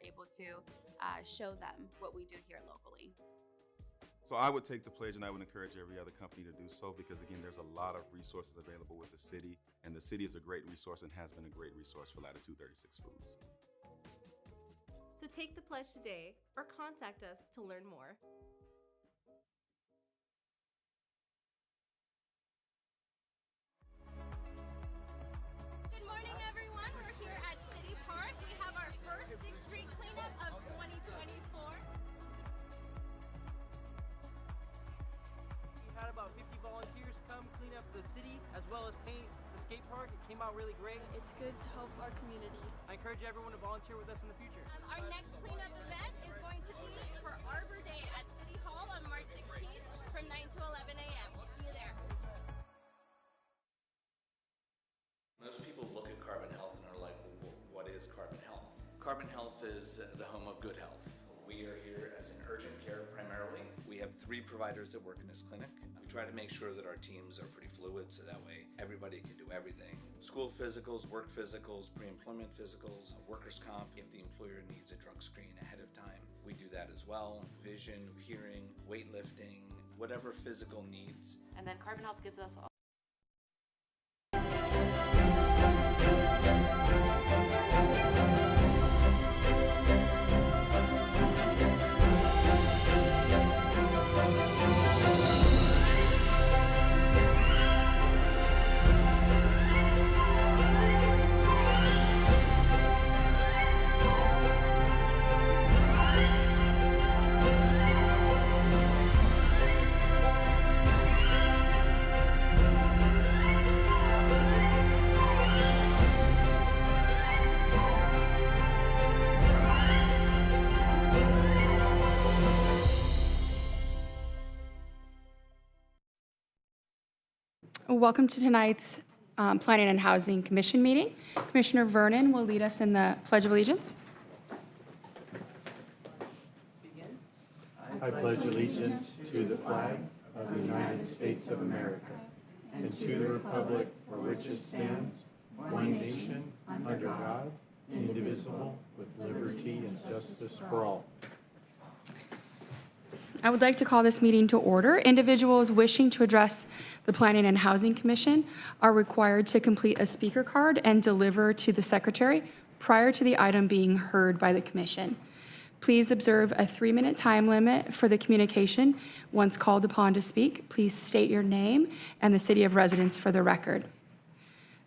able to show them what we do here locally. So I would take the pledge, and I would encourage every other company to do so, because again, there's a lot of resources available with the city, and the city is a great resource and has been a great resource for Latitude 36 Foods. So take the pledge today or contact us to learn more. Good morning, everyone. We're here at City Park. We have our first 6th Street cleanup of 2024. We had about 50 volunteers come clean up the city as well as paint the skate park. It came out really great. It's good to help our community. I encourage everyone to volunteer with us in the future. Our next cleanup event is going to be for Arbor Day at City Hall on March 16th from 9 to 11 a.m. We'll see you there. Most people look at Carbon Health and are like, well, what is Carbon Health? Carbon Health is the home of good health. We are here as an urgent care primarily. We have 3 providers that work in this clinic. We try to make sure that our teams are pretty fluid so that way everybody can do everything. School physicals, work physicals, pre-employment physicals, workers' comp. If the employer needs a drug screen ahead of time, we do that as well. Vision, hearing, weightlifting, whatever physical needs. And then Carbon Health gives us all Welcome to tonight's Planning and Housing Commission meeting. Commissioner Vernon will lead us in the Pledge of Allegiance. I pledge allegiance to the flag of the United States of America and to the republic for which it stands, one nation, under God, indivisible, with liberty and justice for all. I would like to call this meeting to order. Individuals wishing to address the Planning and Housing Commission are required to complete a speaker card and deliver to the secretary prior to the item being heard by the commission. Please observe a 3-minute time limit for the communication. Once called upon to speak, please state your name and the city of residence for the record.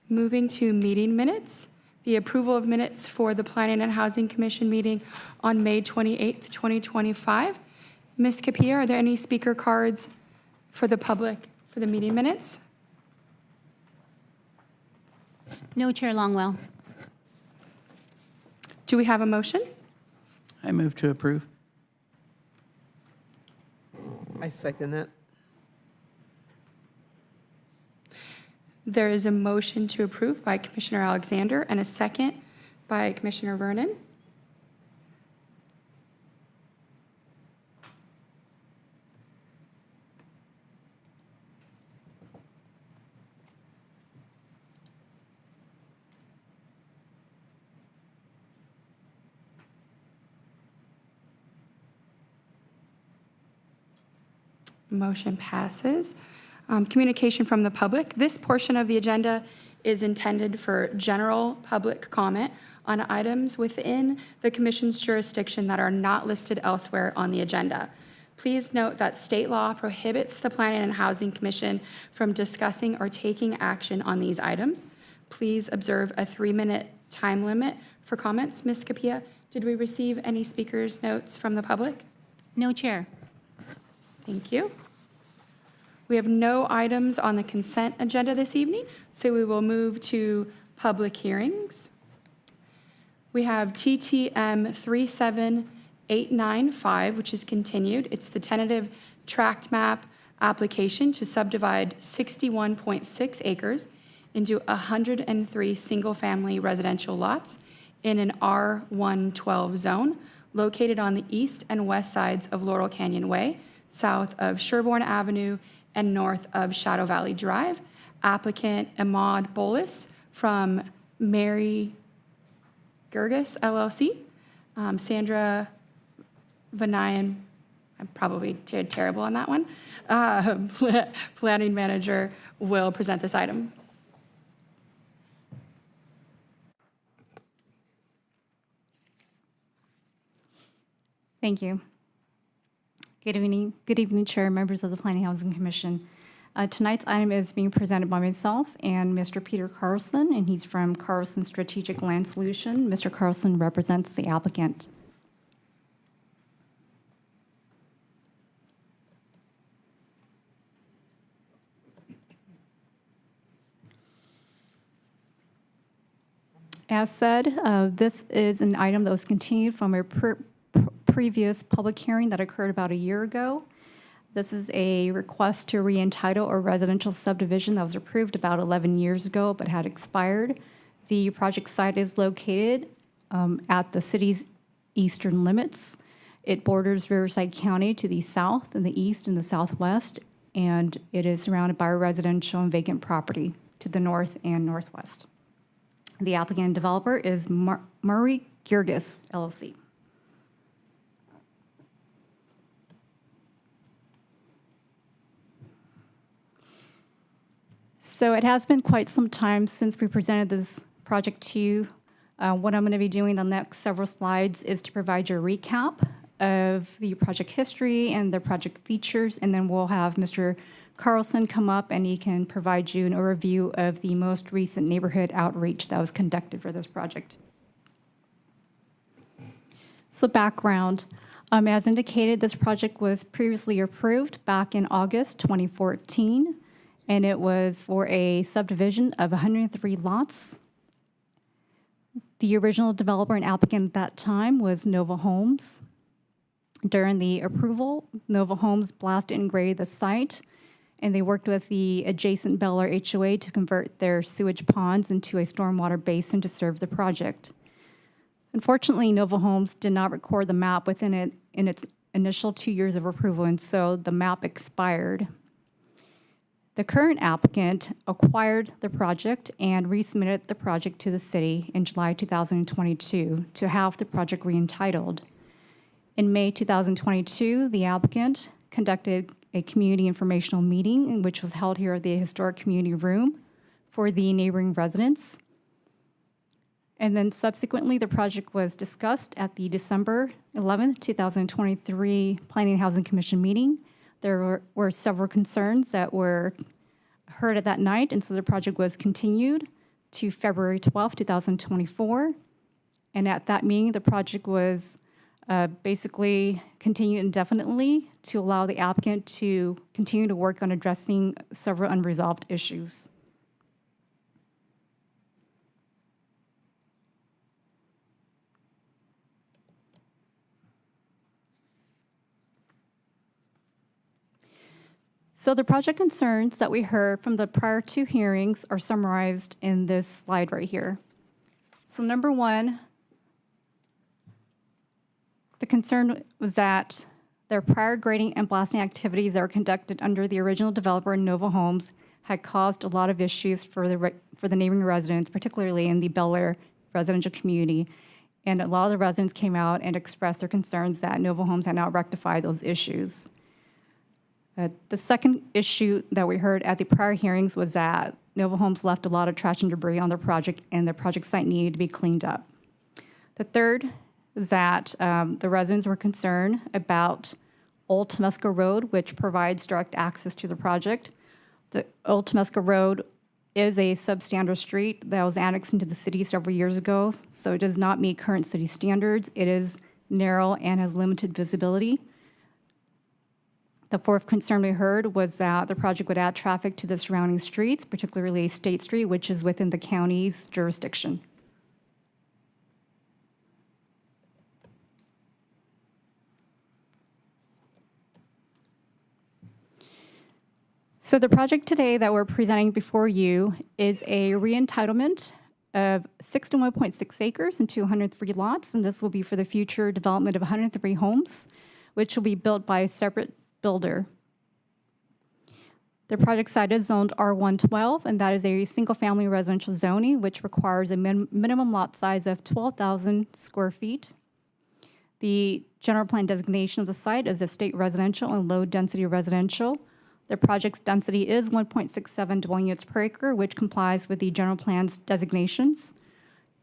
Moving to meeting minutes. The approval of minutes for the Planning and Housing Commission meeting on May 28th, 2025. Ms. Capilla, are there any speaker cards for the public for the meeting minutes? No, Chair Longwell. Do we have a motion? I move to approve. I second that. There is a motion to approve by Commissioner Alexander and a second by Commissioner Vernon. Motion passes. Communication from the public. This portion of the agenda is intended for general public comment on items within the Commission's jurisdiction that are not listed elsewhere on the agenda. Please note that state law prohibits the Planning and Housing Commission from discussing or taking action on these items. Please observe a 3-minute time limit for comments. Ms. Capilla, did we receive any speakers' notes from the public? No, Chair. Thank you. We have no items on the consent agenda this evening, so we will move to public hearings. We have TTM 37895, which is continued. It's the tentative tract map application to subdivide 61.6 acres into 103 single-family residential lots in an R112 zone located on the east and west sides of Laurel Canyon Way, south of Sherbourne Avenue, and north of Shadow Valley Drive. Applicant Ahmad Bolis from Mary Gergis LLC. Sandra Vanayan, I'm probably terrible on that one, planning manager, will present this item. Thank you. Good evening, Chair, members of the Planning Housing Commission. Tonight's item is being presented by myself and Mr. Peter Carlson, and he's from Carlson Strategic Land Solution. Mr. Carlson represents the applicant. As said, this is an item that was continued from a previous public hearing that occurred about a year ago. This is a request to re-entitle a residential subdivision that was approved about 11 years ago but had expired. The project site is located at the city's eastern limits. It borders Riverside County to the south and the east and the southwest, and it is surrounded by residential and vacant property to the north and northwest. The applicant and developer is Murray Girgis, LLC. So it has been quite some time since we presented this project to you. What I'm going to be doing the next several slides is to provide you a recap of the project history and the project features, and then we'll have Mr. Carlson come up and he can provide you an overview of the most recent neighborhood outreach that was conducted for this project. So background, as indicated, this project was previously approved back in August 2014, and it was for a subdivision of 103 lots. The original developer and applicant at that time was Nova Homes. During the approval, Nova Homes blasted and graded the site, and they worked with the adjacent Bel Air HOA to convert their sewage ponds into a stormwater basin to serve the project. Unfortunately, Nova Homes did not record the map within its initial 2 years of approval, and so the map expired. The current applicant acquired the project and resubmitted the project to the city in July 2022 to have the project re-entitled. In May 2022, the applicant conducted a community informational meeting, which was held here at the Historic Community Room for the neighboring residents. And then subsequently, the project was discussed at the December 11th, 2023 Planning and Housing Commission meeting. There were several concerns that were heard at that night, and so the project was continued to February 12th, 2024. And at that meeting, the project was basically continued indefinitely to allow the applicant to continue to work on addressing several unresolved issues. So the project concerns that we heard from the prior two hearings are summarized in this slide right here. So number one, the concern was that their prior grading and blasting activities that were conducted under the original developer, Nova Homes, had caused a lot of issues for the neighboring residents, particularly in the Bel Air residential community. And a lot of the residents came out and expressed their concerns that Nova Homes had not rectified those issues. The second issue that we heard at the prior hearings was that Nova Homes left a lot of trash and debris on their project, and the project site needed to be cleaned up. The third is that the residents were concerned about Old Temescal Road, which provides direct access to the project. The Old Temescal Road is a substandard street that was annexed into the city several years ago, so it does not meet current city standards. It is narrow and has limited visibility. The fourth concern we heard was that the project would add traffic to the surrounding streets, particularly State Street, which is within the county's jurisdiction. So the project today that we're presenting before you is a re-entitlement of 61.6 acres and 203 lots, and this will be for the future development of 103 homes, which will be built by a separate builder. The project site is zoned R112, and that is a single-family residential zoning, which requires a minimum lot size of 12,000 square feet. The general plan designation of the site is estate residential and low-density residential. The project's density is 1.67 dwelling units per acre, which complies with the general plan's designations.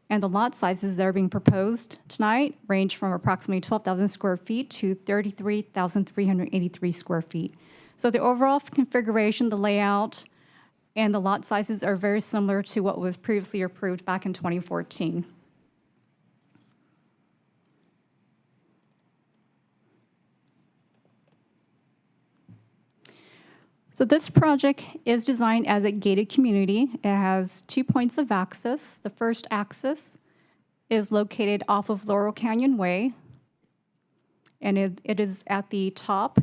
And the lot sizes that are being proposed tonight range from approximately 12,000 square feet to 33,383 square feet. So the overall configuration, the layout, and the lot sizes are very similar to what was previously approved back in 2014. So this project is designed as a gated community. It has 2 points of access. The first access is located off of Laurel Canyon Way, and it is at the top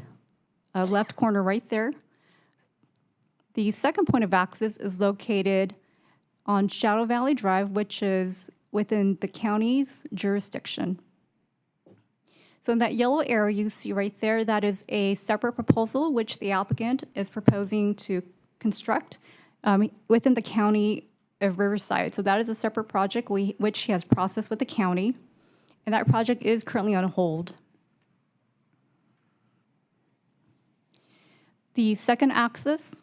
left corner right there. The second point of access is located on Shadow Valley Drive, which is within the county's jurisdiction. So in that yellow area you see right there, that is a separate proposal which the applicant is proposing to construct within the county of Riverside. So that is a separate project which he has processed with the county, and that project is currently on hold. The second axis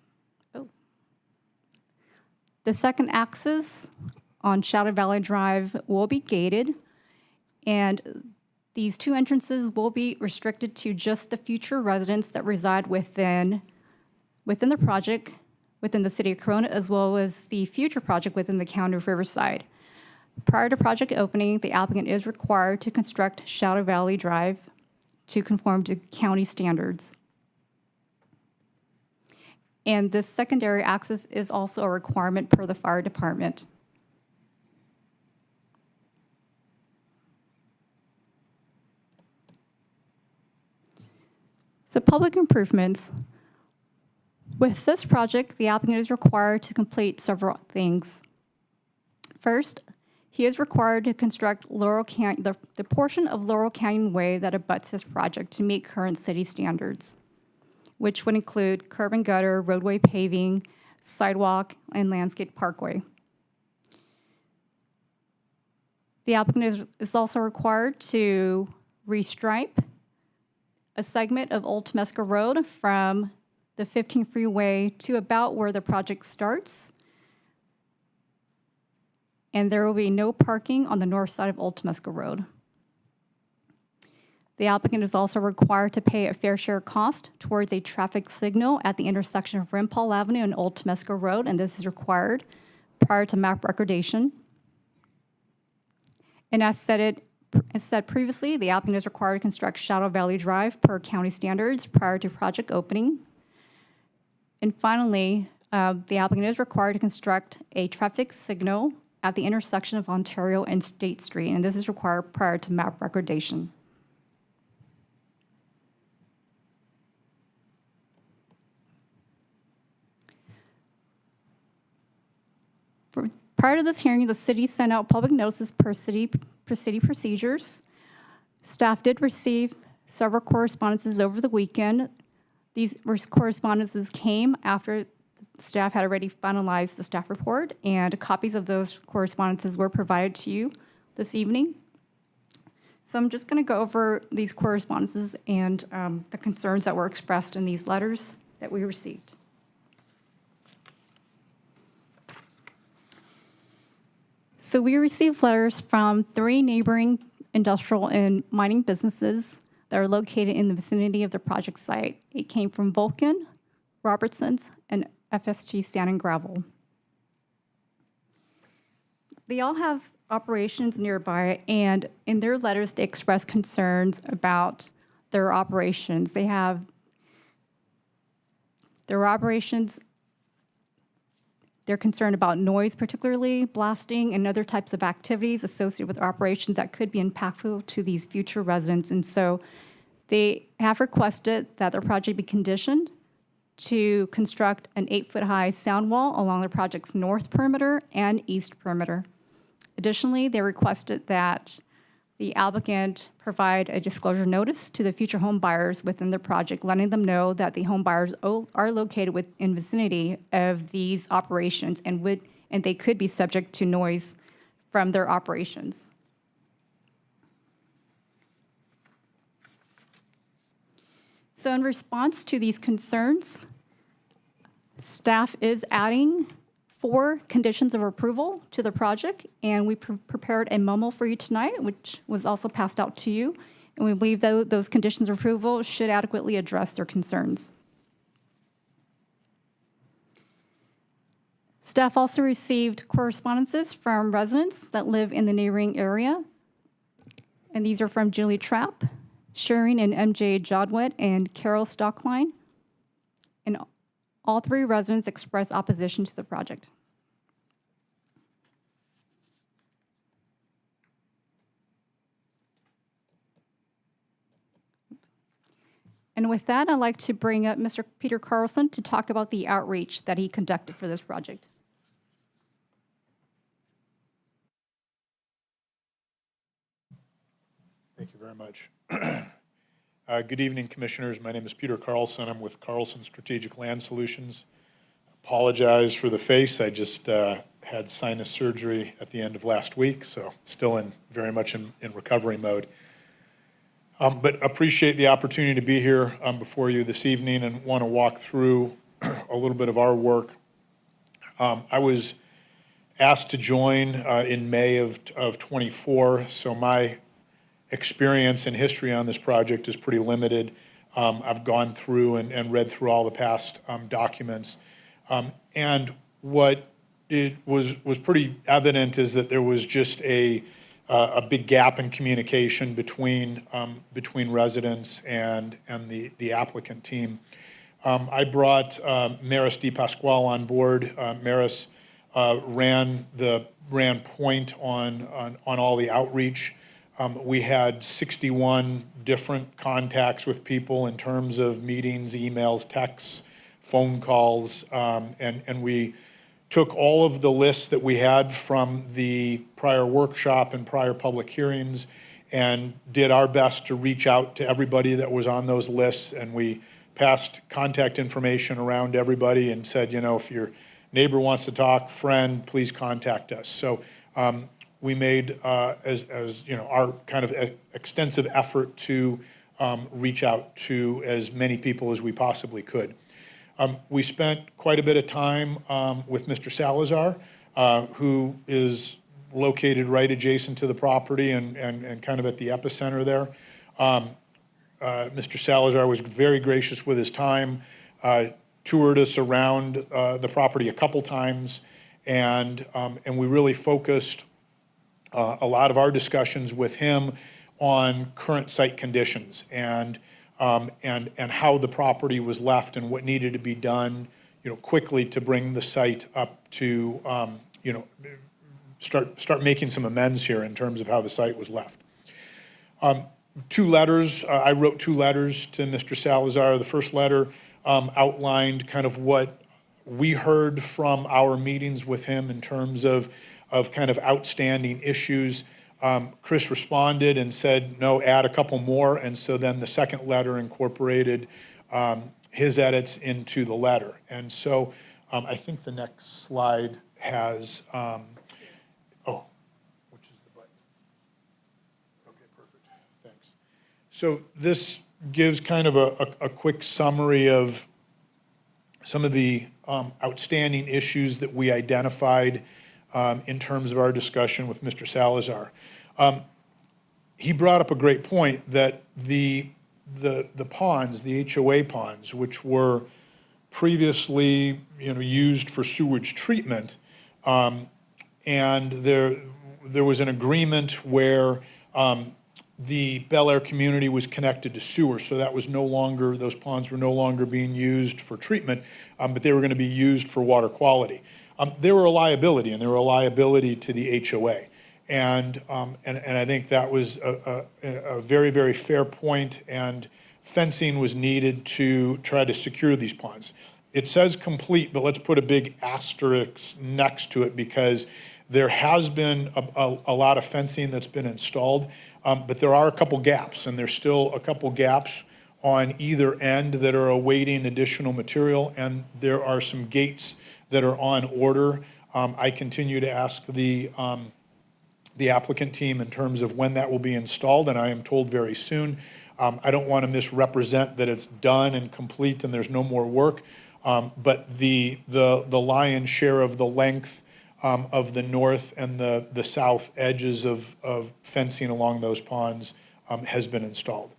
on Shadow Valley Drive will be gated, and these 2 entrances will be restricted to just the future residents that reside within the project, within the city of Corona, as well as the future project within the county of Riverside. Prior to project opening, the applicant is required to construct Shadow Valley Drive to conform to county standards. And this secondary access is also a requirement per the fire department. So public improvements. With this project, the applicant is required to complete several things. First, he is required to construct the portion of Laurel Canyon Way that abuts this project to meet current city standards, which would include curb and gutter, roadway paving, sidewalk, and landscape parkway. The applicant is also required to restripe a segment of Old Temescal Road from the 15 freeway to about where the project starts. And there will be no parking on the north side of Old Temescal Road. The applicant is also required to pay a fair share cost towards a traffic signal at the intersection of Rimpall Avenue and Old Temescal Road, and this is required prior to map recordation. And as said previously, the applicant is required to construct Shadow Valley Drive per county standards prior to project opening. And finally, the applicant is required to construct a traffic signal at the intersection of Ontario and State Street, and this is required prior to map recordation. Prior to this hearing, the city sent out public notices per city procedures. Staff did receive several correspondences over the weekend. These correspondences came after staff had already finalized the staff report, and copies of those correspondences were provided to you this evening. So I'm just going to go over these correspondences and the concerns that were expressed in these letters that we received. So we received letters from 3 neighboring industrial and mining businesses that are located in the vicinity of the project site. It came from Vulcan, Robertson's, and FSG Sand and Gravel. They all have operations nearby, and in their letters they express concerns about their operations. They have their operations. They're concerned about noise, particularly blasting and other types of activities associated with operations that could be impactful to these future residents. And so they have requested that their project be conditioned to construct an 8-foot-high sound wall along the project's north perimeter and east perimeter. Additionally, they requested that the applicant provide a disclosure notice to the future home buyers within the project, letting them know that the home buyers are located in vicinity of these operations and they could be subject to noise from their operations. So in response to these concerns, staff is adding 4 conditions of approval to the project, and we prepared a memo for you tonight, which was also passed out to you. And we believe that those conditions of approval should adequately address their concerns. Staff also received correspondences from residents that live in the neighboring area. And these are from Julie Trapp, Sharon and MJ Jodwet, and Carol Stockline. And all 3 residents expressed opposition to the project. And with that, I'd like to bring up Mr. Peter Carlson to talk about the outreach that he conducted for this project. Thank you very much. Good evening, Commissioners. My name is Peter Carlson. I'm with Carlson Strategic Land Solutions. Apologize for the face. I just had sinus surgery at the end of last week, so still very much in recovery mode. But appreciate the opportunity to be here before you this evening and want to walk through a little bit of our work. I was asked to join in May of 24, so my experience and history on this project is pretty limited. I've gone through and read through all the past documents. And what it was pretty evident is that there was just a big gap in communication between residents and the applicant team. I brought Maris DePasquale on board. Maris ran point on all the outreach. We had 61 different contacts with people in terms of meetings, emails, texts, phone calls, and we took all of the lists that we had from the prior workshop and prior public hearings and did our best to reach out to everybody that was on those lists, and we passed contact information around everybody and said, you know, if your neighbor wants to talk, friend, please contact us. So we made, as you know, our kind of extensive effort to reach out to as many people as we possibly could. We spent quite a bit of time with Mr. Salazar, who is located right adjacent to the property and kind of at the epicenter there. Mr. Salazar was very gracious with his time, toured us around the property a couple times, and we really focused a lot of our discussions with him on current site conditions and how the property was left and what needed to be done, you know, quickly to bring the site up to, you know, start making some amends here in terms of how the site was left. 2 letters, I wrote 2 letters to Mr. Salazar. The first letter outlined kind of what we heard from our meetings with him in terms of kind of outstanding issues. Chris responded and said, no, add a couple more. And so then the second letter incorporated his edits into the letter. And so I think the next slide has, which is the button? Okay, perfect, thanks. So this gives kind of a quick summary of some of the outstanding issues that we identified in terms of our discussion with Mr. Salazar. He brought up a great point that the ponds, the HOA ponds, which were previously, you know, used for sewage treatment, and there was an agreement where the Bel Air community was connected to sewer, so that was no longer, those ponds were no longer being used for treatment, but they were going to be used for water quality. They were a liability, and they were a liability to the HOA. And I think that was a very, very fair point, and fencing was needed to try to secure these ponds. It says complete, but let's put a big asterisk next to it because there has been a lot of fencing that's been installed, but there are a couple gaps, and there's still a couple gaps on either end that are awaiting additional material, and there are some gates that are on order. I continue to ask the applicant team in terms of when that will be installed, and I am told very soon. I don't want to misrepresent that it's done and complete and there's no more work, but the lion's share of the length of the north and the south edges of fencing along those ponds has been installed.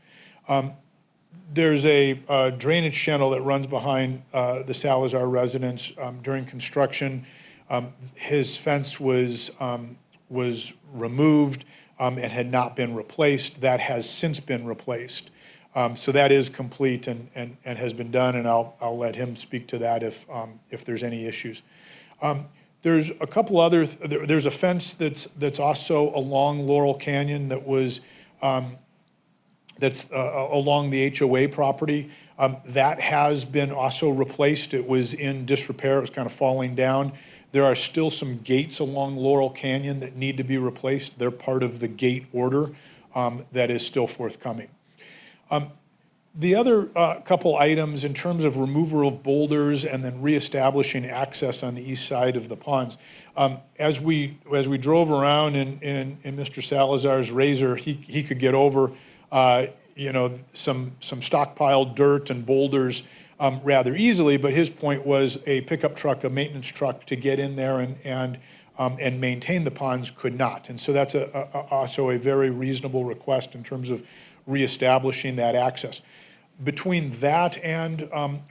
There's a drainage channel that runs behind the Salazar residence. During construction, his fence was removed and had not been replaced. That has since been replaced. So that is complete and has been done, and I'll let him speak to that if there's any issues. There's a couple other, there's a fence that's also along Laurel Canyon that was, that's along the HOA property. That has been also replaced. It was in disrepair. It was kind of falling down. There are still some gates along Laurel Canyon that need to be replaced. They're part of the gate order that is still forthcoming. The other couple items in terms of removal of boulders and then reestablishing access on the east side of the ponds. As we drove around in Mr. Salazar's Razor, he could get over some stockpiled dirt and boulders rather easily, but his point was a pickup truck, a maintenance truck, to get in there and maintain the ponds could not. And so that's also a very reasonable request in terms of reestablishing that access. Between that and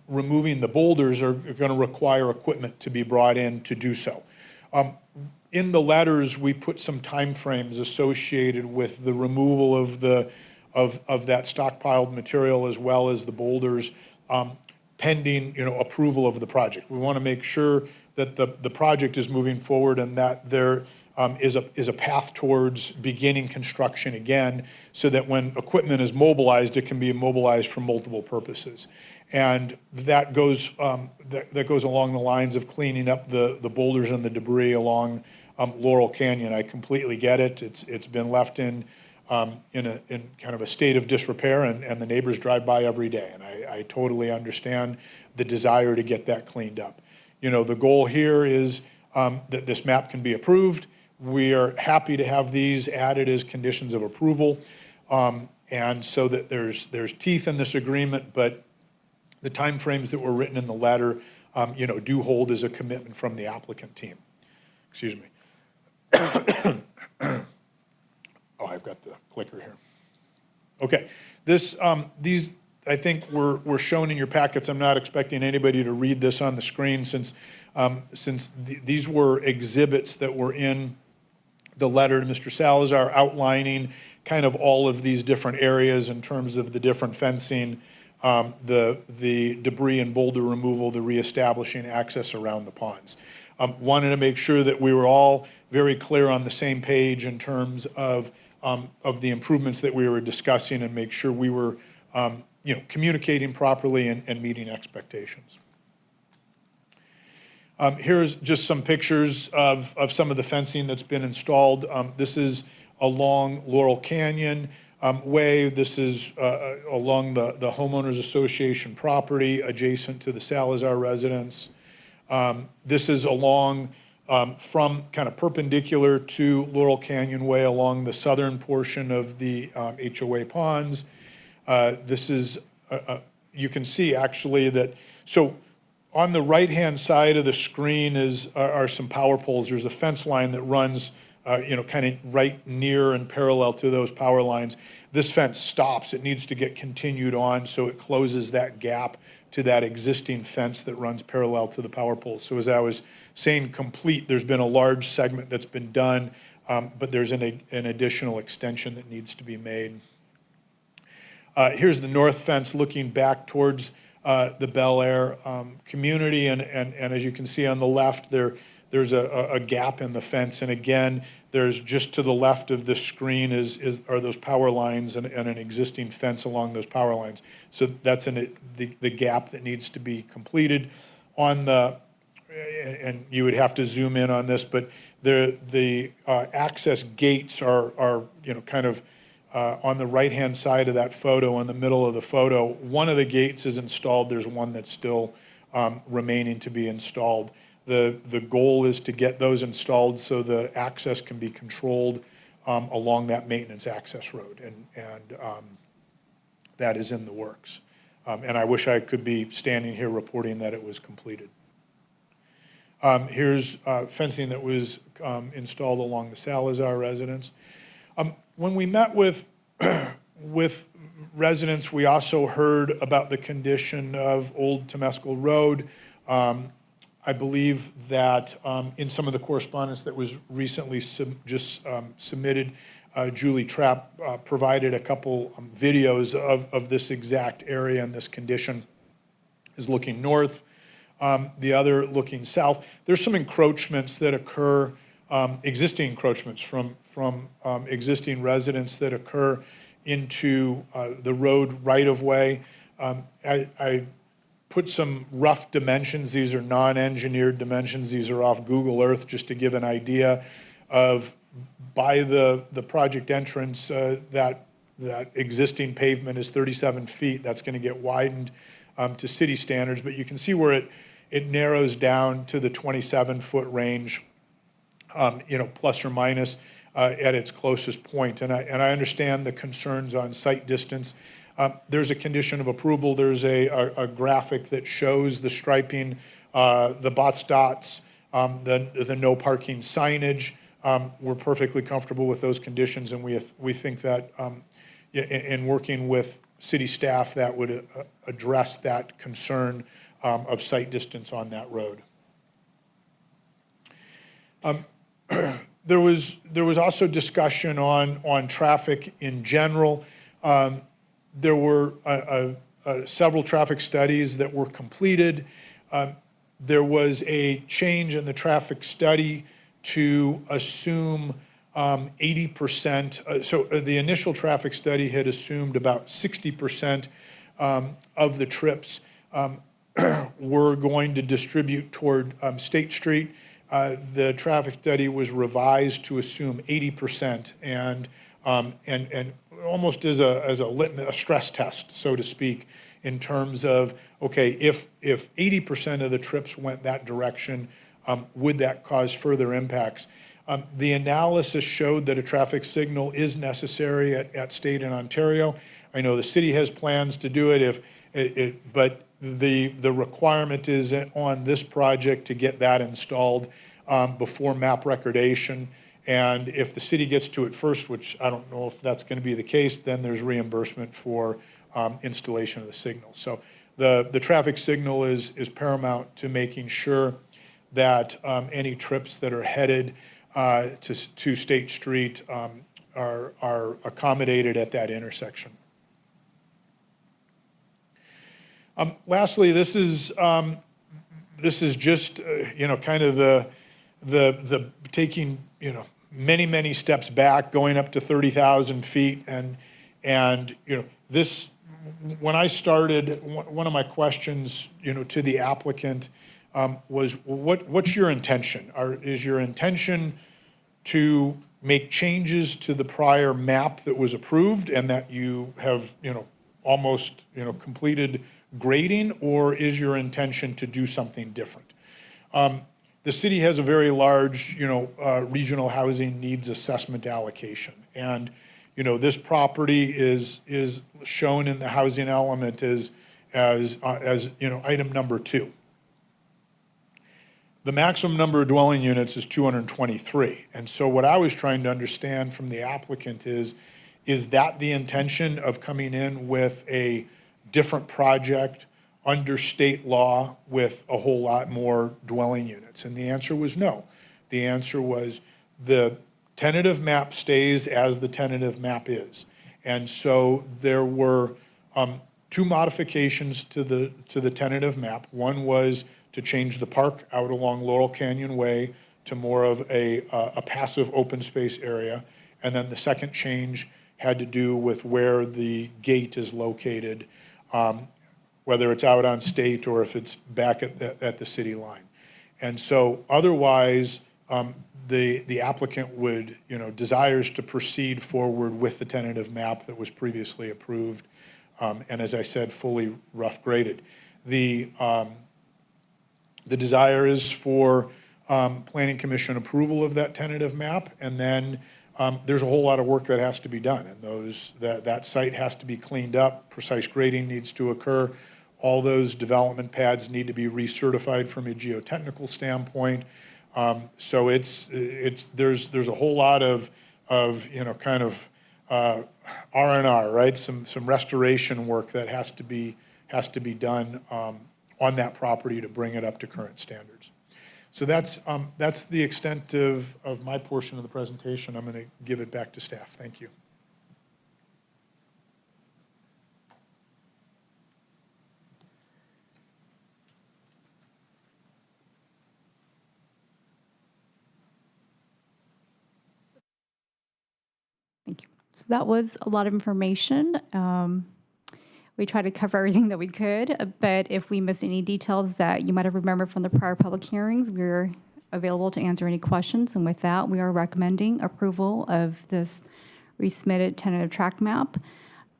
removing the boulders are going to require equipment to be brought in to do so. In the letters, we put some timeframes associated with the removal of that stockpiled material as well as the boulders, pending approval of the project. We want to make sure that the project is moving forward and that there is a path towards beginning construction again, so that when equipment is mobilized, it can be mobilized for multiple purposes. And that goes along the lines of cleaning up the boulders and the debris along Laurel Canyon. I completely get it. It's been left in kind of a state of disrepair, and the neighbors drive by every day. And I totally understand the desire to get that cleaned up. The goal here is that this map can be approved. We are happy to have these added as conditions of approval, and so that there's teeth in this agreement, but the timeframes that were written in the letter, do hold as a commitment from the applicant team. Excuse me. Oh, I've got the clicker here. Okay, these I think were shown in your packets. I'm not expecting anybody to read this on the screen since these were exhibits that were in the letter to Mr. Salazar outlining kind of all of these different areas in terms of the different fencing, the debris and boulder removal, the reestablishing access around the ponds. Wanted to make sure that we were all very clear on the same page in terms of the improvements that we were discussing, and make sure we were communicating properly and meeting expectations. Here's just some pictures of some of the fencing that's been installed. This is along Laurel Canyon Way. This is along the Homeowners Association property adjacent to the Salazar residence. This is along from kind of perpendicular to Laurel Canyon Way along the southern portion of the HOA ponds. This is, you can see actually that, so on the right-hand side of the screen are some power poles. There's a fence line that runs, kind of right near and parallel to those power lines. This fence stops. It needs to get continued on, so it closes that gap to that existing fence that runs parallel to the power poles. So as I was saying, complete, there's been a large segment that's been done, but there's an additional extension that needs to be made. Here's the north fence looking back towards the Bel Air community, and as you can see on the left, there's a gap in the fence, and again, there's just to the left of the screen are those power lines and an existing fence along those power lines. So that's the gap that needs to be completed. And you would have to zoom in on this, but the access gates are kind of on the right-hand side of that photo, in the middle of the photo. One of the gates is installed. There's one that's still remaining to be installed. The goal is to get those installed so the access can be controlled along that maintenance access road. And that is in the works. And I wish I could be standing here reporting that it was completed. Here's fencing that was installed along the Salazar residence. When we met with, with residents, we also heard about the condition of Old Temescal Road. I believe that in some of the correspondence that was recently submitted, Julie Trapp provided a couple videos of this exact area, and this condition is looking north, the other looking south. There's some encroachments that occur, existing encroachments from existing residents that occur into the road right-of-way. I put some rough dimensions. These are non-engineered dimensions. These are off Google Earth, just to give an idea of, by the project entrance, that existing pavement is 37 feet. That's going to get widened to city standards, but you can see where it narrows down to the 27-foot range, plus or minus at its closest point. And I understand the concerns on site distance. There's a condition of approval. There's a graphic that shows the striping, the box dots, the no parking signage. We're perfectly comfortable with those conditions, and we think that in working with city staff, that would address that concern of site distance on that road. There was also discussion on traffic in general. There were several traffic studies that were completed. There was a change in the traffic study to assume 80%. So the initial traffic study had assumed about 60% of the trips were going to distribute toward State Street. The traffic study was revised to assume 80%, and almost as a stress test, so to speak, in terms of, okay, if 80% of the trips went that direction, would that cause further impacts? The analysis showed that a traffic signal is necessary at State and Ontario. I know the city has plans to do it, but the requirement is on this project to get that installed before map recordation. And if the city gets to it first, which I don't know if that's going to be the case, then there's reimbursement for installation of the signal. So the traffic signal is paramount to making sure that any trips that are headed to State Street are accommodated at that intersection. Lastly, this is just kind of the taking many steps back, going up to 30,000 feet, and this, when I started, one of my questions to the applicant was, what's your intention? Is your intention to make changes to the prior map that was approved and that you have almost completed grading, or is your intention to do something different? The city has a very large, regional housing needs assessment allocation, and this property is shown in the housing element as item number 2. The maximum number of dwelling units is 223, and so what I was trying to understand from the applicant is that the intention of coming in with a different project under state law with a whole lot more dwelling units? And the answer was no. The answer was the tentative map stays as the tentative map is. And so there were 2 modifications to the tentative map. One was to change the park out along Laurel Canyon Way to more of a passive open space area. And then the second change had to do with where the gate is located, whether it's out on State or if it's back at the city line. And so otherwise, the applicant would, desires to proceed forward with the tentative map that was previously approved, and as I said, fully rough graded. The desire is for Planning Commission approval of that tentative map, and then there's a whole lot of work that has to be done, and that site has to be cleaned up, precise grading needs to occur, all those development pads need to be recertified from a geotechnical standpoint. So there's a whole lot of kind of R&R, right? Some restoration work that has to be done on that property to bring it up to current standards. So that's the extent of my portion of the presentation. I'm going to give it back to staff. Thank you. Thank you. So that was a lot of information. We tried to cover everything that we could, but if we missed any details that you might have remembered from the prior public hearings, we're available to answer any questions. And with that, we are recommending approval of this resubmitted tentative track map.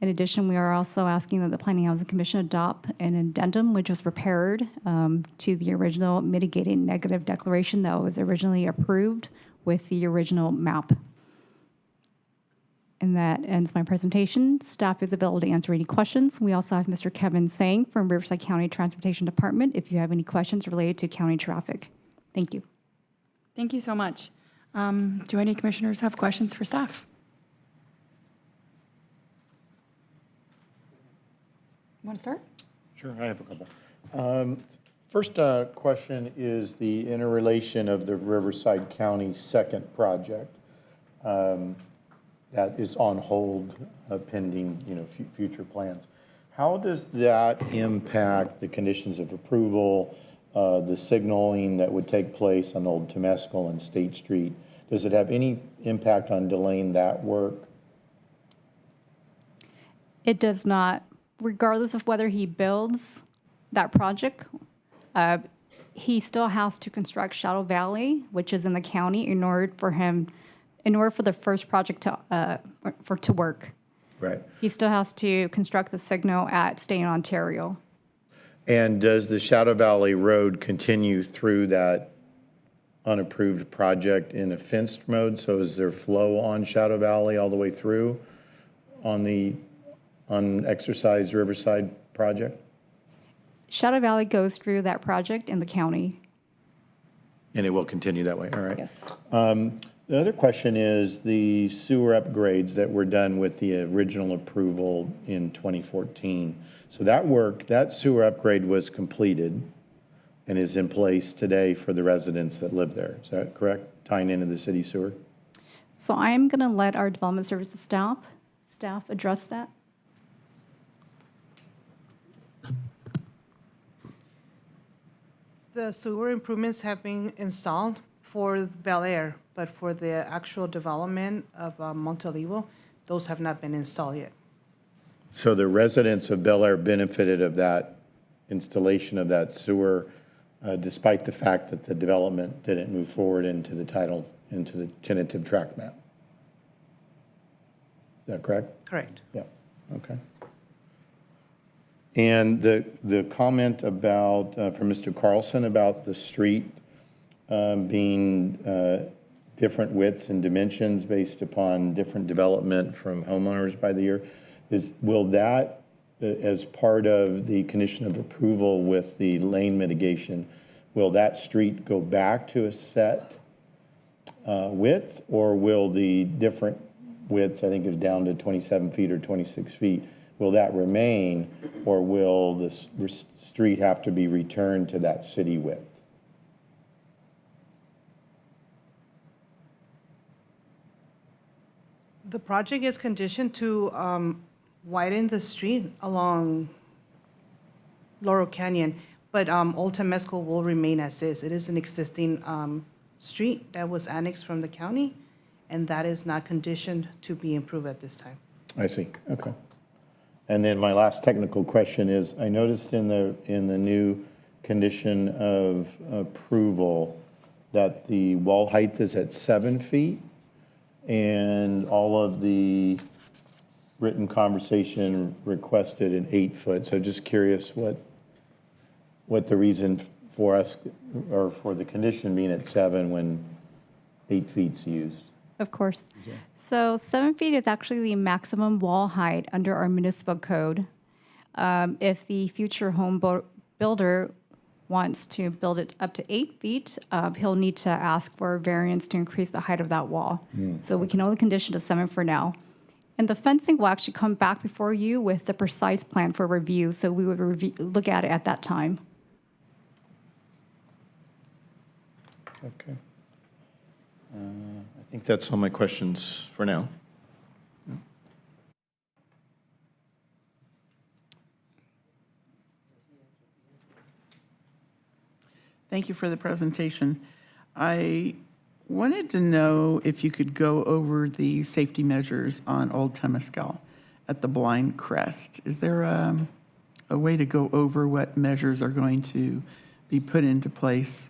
In addition, we are also asking that the Planning and Housing Commission adopt an addendum which was prepared to the original mitigating negative declaration that was originally approved with the original map. And that ends my presentation. Staff is available to answer any questions. We also have Mr. Kevin Sang from Riverside County Transportation Department if you have any questions related to county traffic. Thank you. Thank you so much. Do any commissioners have questions for staff? You want to start? Sure, I have a couple. First question is the interrelation of the Riverside County second project that is on hold pending, future plans. How does that impact the conditions of approval, the signaling that would take place on Old Temescal and State Street? Does it have any impact on delaying that work? It does not. Regardless of whether he builds that project, he still has to construct Shadow Valley, which is in the county, in order for the first project to work. Right. He still has to construct the signal at State and Ontario. And does the Shadow Valley Road continue through that unapproved project in a fenced mode? So is there flow on Shadow Valley all the way through on the unexercised Riverside project? Shadow Valley goes through that project in the county. And it will continue that way, all right. Yes. The other question is the sewer upgrades that were done with the original approval in 2014. So that sewer upgrade was completed and is in place today for the residents that live there. Is that correct? Tying into the city sewer? So I'm going to let our development services staff address that. The sewer improvements have been installed for Bel Air, but for the actual development of Montalivo, those have not been installed yet. So the residents of Bel Air benefited of that installation of that sewer, despite the fact that the development didn't move forward into the tentative track map. Is that correct? Correct. Yeah, okay. And the comment about, from Mr. Carlson about the street being different widths and dimensions based upon different development from homeowners by the year, will that, as part of the condition of approval with the lane mitigation, will that street go back to a set width, or will the different widths, I think it was down to 27 feet or 26 feet, will that remain, or will the street have to be returned to that city width? The project is conditioned to widen the street along Laurel Canyon, but Old Temescal will remain as is. It is an existing street that was annexed from the county, and that is not conditioned to be improved at this time. I see, okay. And then my last technical question is, I noticed in the new condition of approval that the wall height is at 7 feet, and all of the written conversation requested an 8 foot. So just curious what the reason for us, or for the condition being at 7 when 8 feet's used. Of course. So 7 feet is actually the maximum wall height under our municipal code. If the future home builder wants to build it up to 8 feet, he'll need to ask for a variance to increase the height of that wall. So we can only condition to 7 for now. And the fencing will actually come back before you with the precise plan for review, so we would look at it at that time. Okay. I think that's all my questions for now. Thank you for the presentation. I wanted to know if you could go over the safety measures on Old Temescal at the Blind Crest. Is there a way to go over what measures are going to be put into place?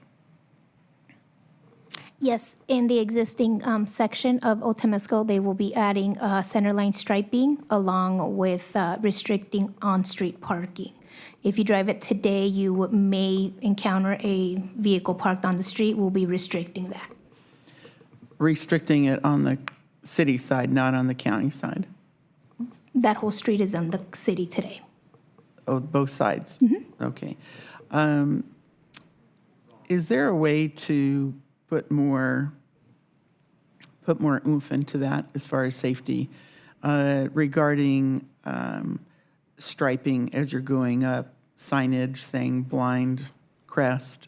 Yes, in the existing section of Old Temescal, they will be adding centerline striping along with restricting on-street parking. If you drive it today, you may encounter a vehicle parked on the street. We'll be restricting that. Restricting it on the city side, not on the county side? That whole street is on the city today. Oh, both sides? Okay. Is there a way to put more oomph into that as far as safety regarding striping as you're going up, signage saying blind crest,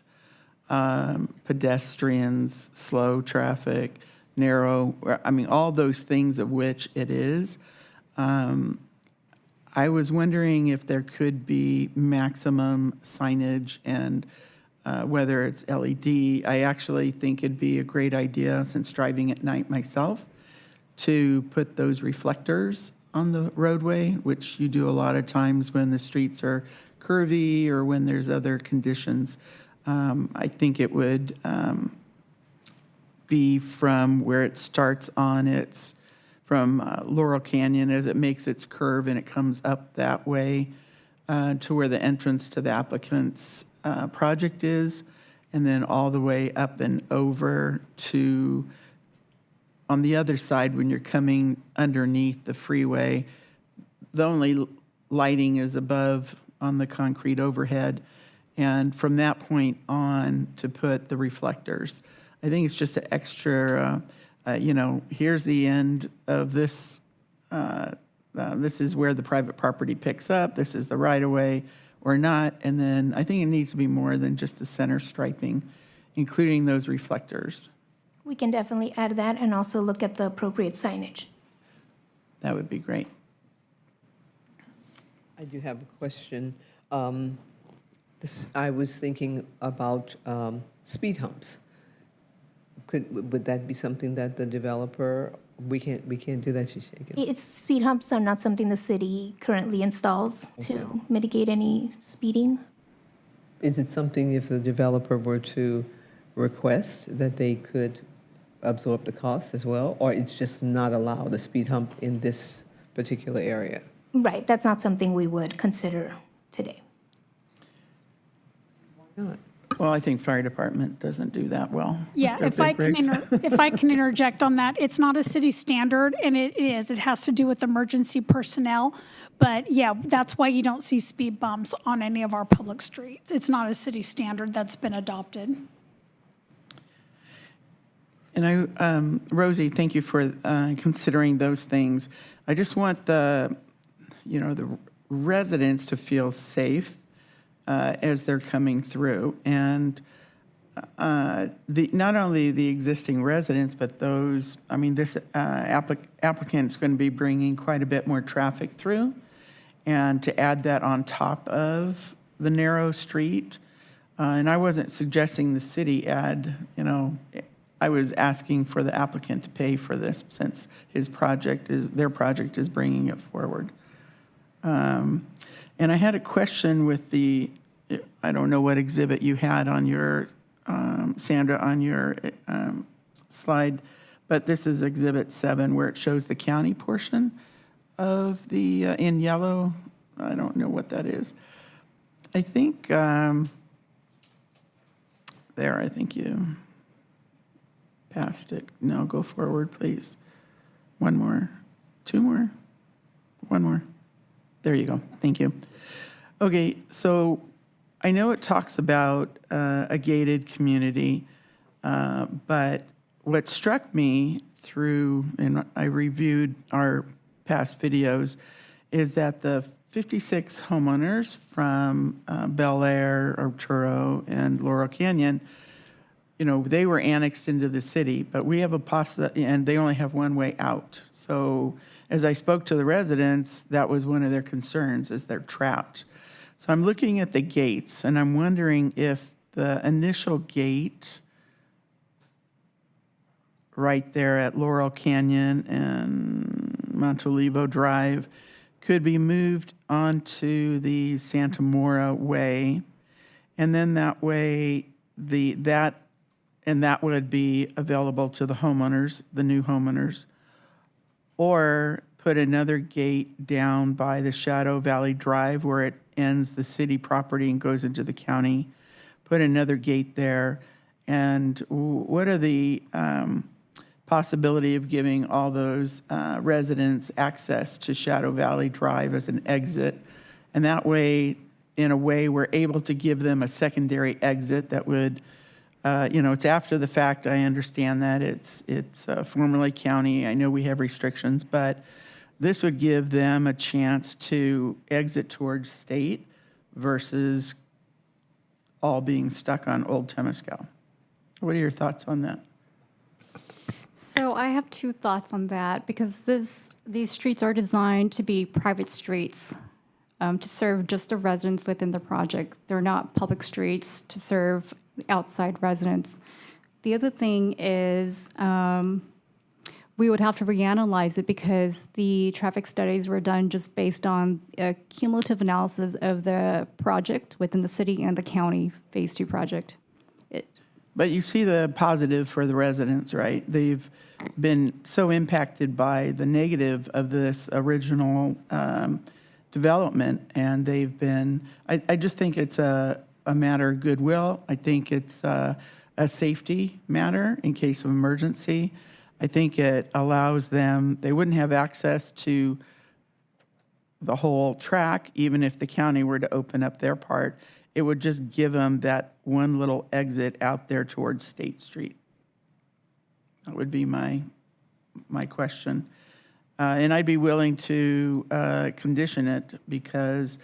pedestrians, slow traffic, narrow, I mean, all those things of which it is. I was wondering if there could be maximum signage and whether it's LED. I actually think it'd be a great idea, since driving at night myself, to put those reflectors on the roadway, which you do a lot of times when the streets are curvy or when there's other conditions. I think it would be from where it starts on its, from Laurel Canyon as it makes its curve and it comes up that way to where the entrance to the applicant's project is, and then all the way up and over to on the other side when you're coming underneath the freeway. The only lighting is above on the concrete overhead, and from that point on to put the reflectors. I think it's just an extra, here's the end of this. This is where the private property picks up. This is the right-of-way or not. And then I think it needs to be more than just the center striping, including those reflectors. We can definitely add that and also look at the appropriate signage. That would be great. I do have a question. I was thinking about speed humps. Would that be something that the developer, we can't do that, she's shaking. Speed humps are not something the city currently installs to mitigate any speeding. Is it something, if the developer were to request, that they could absorb the cost as well? Or it's just not allowed, a speed hump in this particular area? Right, that's not something we would consider today. Why not? Well, I think fire department doesn't do that well. Yeah, if I can interject on that, it's not a city standard, and it has to do with emergency personnel. But yeah, that's why you don't see speed bumps on any of our public streets. It's not a city standard that's been adopted. And Rosie, thank you for considering those things. I just want the residents to feel safe as they're coming through. And not only the existing residents, but those, this applicant's going to be bringing quite a bit more traffic through. And to add that on top of the narrow street, and I wasn't suggesting the city add, I was asking for the applicant to pay for this since their project is bringing it forward. And I had a question with I don't know what exhibit you had on your, Sandra, on your slide, but this is Exhibit 7 where it shows the county portion of the, in yellow. I don't know what that is. I think, past it. No, go forward, please. One more, two more, one more. There you go. Thank you. Okay, so I know it talks about a gated community, but what struck me through, and I reviewed our past videos, is that the 56 homeowners from Bel Air, Arturo, and Laurel Canyon, you know, they were annexed into the city, but we have and they only have one way out. So as I spoke to the residents, that was one of their concerns, is they're trapped. So I'm looking at the gates, and I'm wondering if the initial gate right there at Laurel Canyon and Montolivo Drive could be moved onto the Santa Mora Way, and then that way that would be available to the homeowners, the new homeowners, or put another gate down by the Shadow Valley Drive where it ends the city property and goes into the county, put another gate there. And what are the possibility of giving all those residents access to Shadow Valley Drive as an exit? And that way, in a way, we're able to give them a secondary exit that would, it's after the fact. I understand that it's formerly county. I know we have restrictions, but this would give them a chance to exit towards state versus all being stuck on Old Temescal. What are your thoughts on that? So I have two thoughts on that, because these streets are designed to be private streets to serve just the residents within the project. They're not public streets to serve outside residents. The other thing is we would have to reanalyze it, because the traffic studies were done just based on a cumulative analysis of the project within the city and the county Phase 2 project. But you see the positive for the residents, right? They've been so impacted by the negative of this original development, and they've been, I just think it's a matter of goodwill. I think it's a safety matter in case of emergency. I think it allows them, they wouldn't have access to the whole track, even if the county were to open up their part. It would just give them that one little exit out there towards State Street. That would be my question. And I'd be willing to condition it because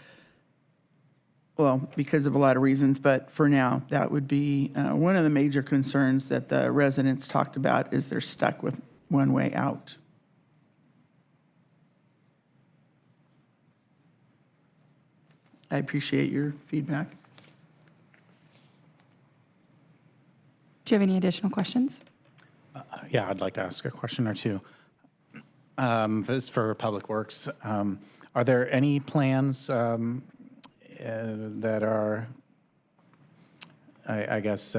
of a lot of reasons, but for now, that would be one of the major concerns that the residents talked about, is they're stuck with one way out. I appreciate your feedback. Do you have any additional questions? Yeah, I'd like to ask a question or two. This is for Public Works. Are there any plans that are, I guess,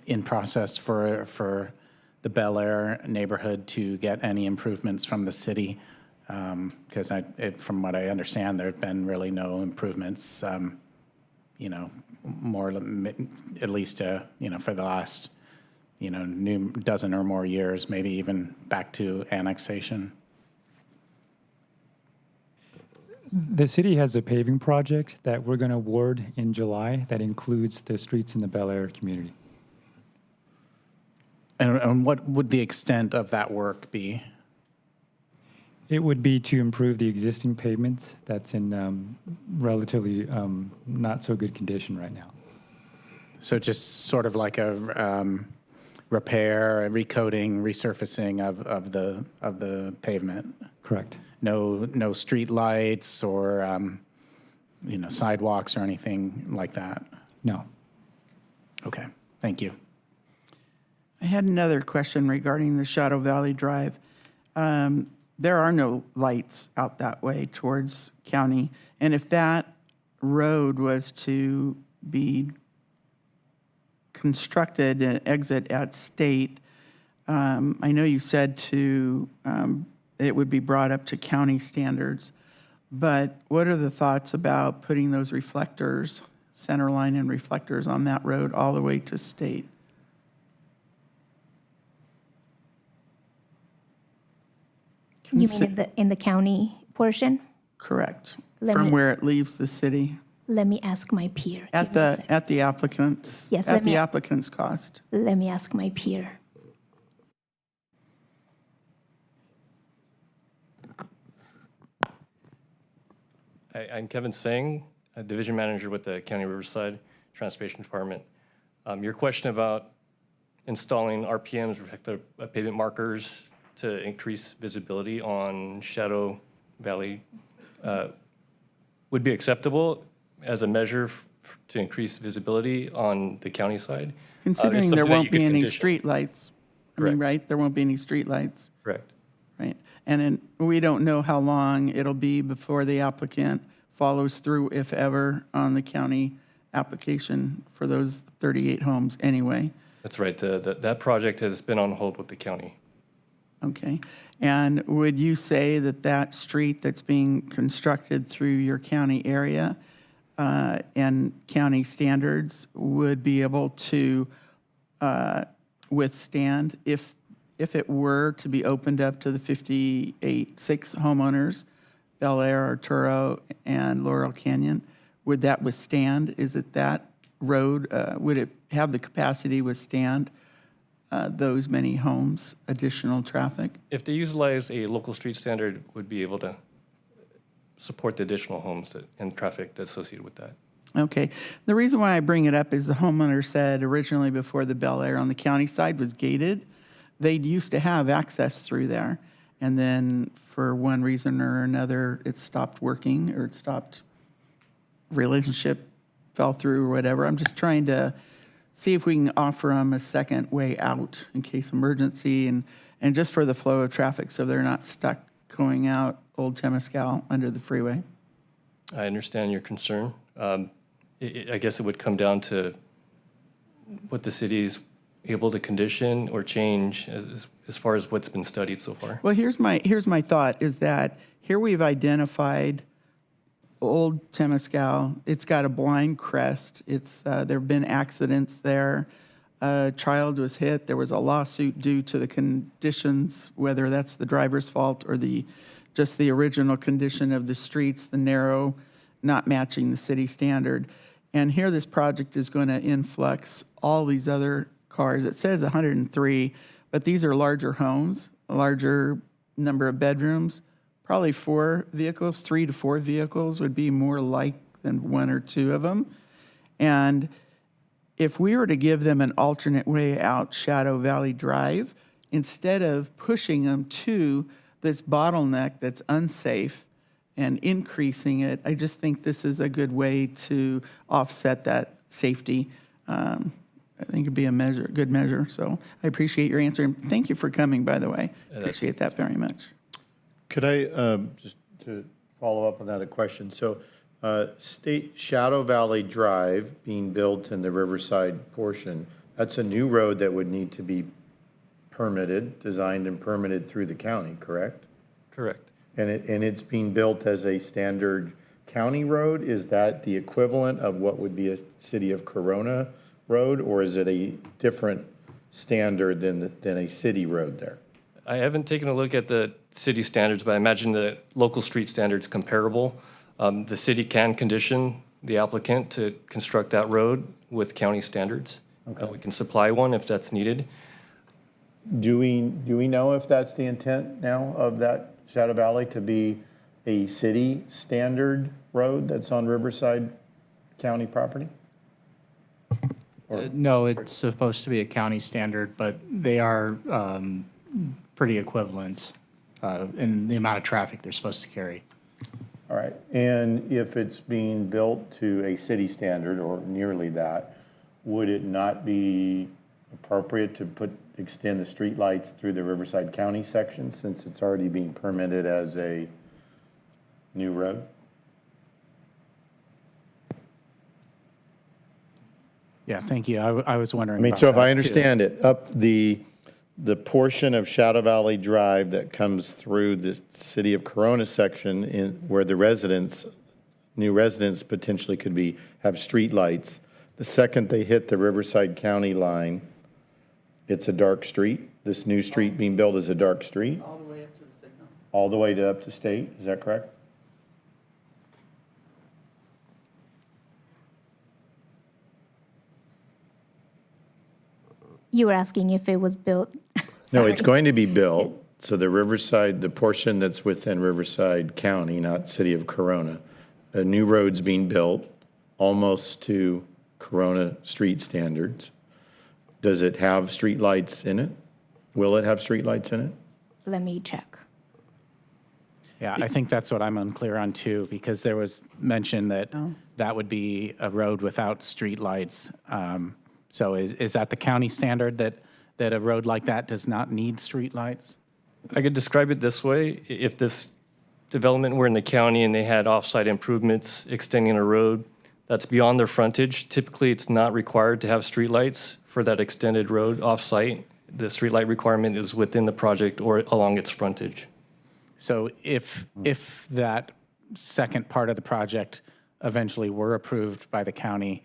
in process for the Bel Air neighborhood to get any improvements from the city? Because from what I understand, there have been really no improvements, more, at least, for the last, dozen or more years, maybe even back to annexation. The city has a paving project that we're going to award in July that includes the streets in the Bel Air community. And what would the extent of that work be? It would be to improve the existing pavements that's in relatively not so good condition right now. So just sort of like a repair, a recoating, resurfacing of the pavement. Correct. No street lights or sidewalks or anything like that. No. Okay. Thank you. I had another question regarding the Shadow Valley Drive. There are no lights out that way towards county. And if that road was to be constructed and exit at state, I know you said it would be brought up to county standards, but what are the thoughts about putting those reflectors, center line and reflectors on that road all the way to state? You mean in the county portion? Correct. Let From me- where it leaves the city, Let me ask my peer. at Give me a the, sec. at the applicant's, Yes, at let me- the applicant's cost. Let me ask my peer. I'm Kevin Singh, a division manager with the County Riverside Transportation Department. Your question about installing RPMs, reflective pavement markers, to increase visibility on Shadow Valley would be acceptable as a measure to increase visibility on the county side. Considering It's there something that won't you be could any condition. streetlights. I mean, right? There won't be any streetlights. Correct. Right. And then we don't know how long it'll be before the applicant follows through, if ever, on the county application for those 38 homes anyway. That's right. That project has been on hold with the county. Okay. And would you say that that street that's being constructed through your county area and county standards would be able to withstand if it were to be opened up to the 6 homeowners, Bel Air, Arturo, and Laurel Canyon? Would that withstand? Is it that road? Would it have the capacity to withstand those many homes, additional traffic? If they utilize a local street standard, would be able to support the additional homes and traffic that's associated with that. Okay. The reason why I bring it up is the homeowner said originally before the Bel Air on the county side was gated, they used to have access through there. And then for one reason or another, it stopped working or it stopped, relationship fell through or whatever. I'm just trying to see if we can offer them a second way out in case emergency and just for the flow of traffic so they're not stuck going out Old Temescal under the freeway. I understand your concern. I guess it would come down to what the city is able to condition or change as far as what's been studied so far. Well, here's my thought is that here we've identified Old Temescal. It's got a blind crest. There have been accidents there. A child was hit. There was a lawsuit due to the conditions, whether that's the driver's fault or just the original condition of the streets, the narrow, not matching the city standard. And here this project is going to influx all these other cars. It says 103, but these are larger homes, a larger number of bedrooms. Probably 4 vehicles, 3 to 4 vehicles would be more like than 1 or 2 of them. And if we were to give them an alternate way out Shadow Valley Drive, instead of pushing them to this bottleneck that's unsafe and increasing it, I just think this is a good way to offset that safety. I think it'd be a good measure. So I appreciate your answer. And thank you for coming, by the way. Appreciate that very much. Could I, just to follow up on that, a question? So State Shadow Valley Drive being built in the Riverside portion, that's a new road that would need to be permitted, designed and permitted through the county, correct? Correct. And it's being built as a standard county road? Is that the equivalent of what would be a City of Corona road, or is it a different standard than a city road there? I haven't taken a look at the city standards, but I imagine the local street standards comparable. The city can condition the applicant to construct that road with county standards. We can supply one if that's needed. Do we know if that's the intent now of that Shadow Valley to be a city standard road that's on Riverside County property? No, it's supposed to be a county standard, but they are pretty equivalent in the amount of traffic they're supposed to carry. All right, and if it's being built to a city standard or nearly that, would it not be appropriate to extend the streetlights through the Riverside County section since it's already being permitted as a new road? Yeah, thank you. I was wondering. I mean, about so if that, I too. understand it, up the portion of Shadow Valley Drive that comes through the City of Corona section where the new residents potentially could have streetlights. The second they hit the Riverside County line, it's a dark street. This new street being built is a dark street. All the way up to the signal. all the way to up to State, is that correct? You were asking if it was built. No, it's Sorry. going to be built, so the Riverside, the portion that's within Riverside County, not City of Corona, a new road's being built almost to Corona street standards. Does it have streetlights in it? Will it have streetlights in it? Let me check. Yeah, I think that's what I'm unclear on too, because there was mention that that would be a road without streetlights. So is that the county standard that a road like that does not need streetlights? I could describe it this way. If this development were in the county and they had off-site improvements extending a road that's beyond their frontage, typically it's not required to have streetlights for that extended road off-site. The streetlight requirement is within the project or along its frontage. So if that second part of the project eventually were approved by the county,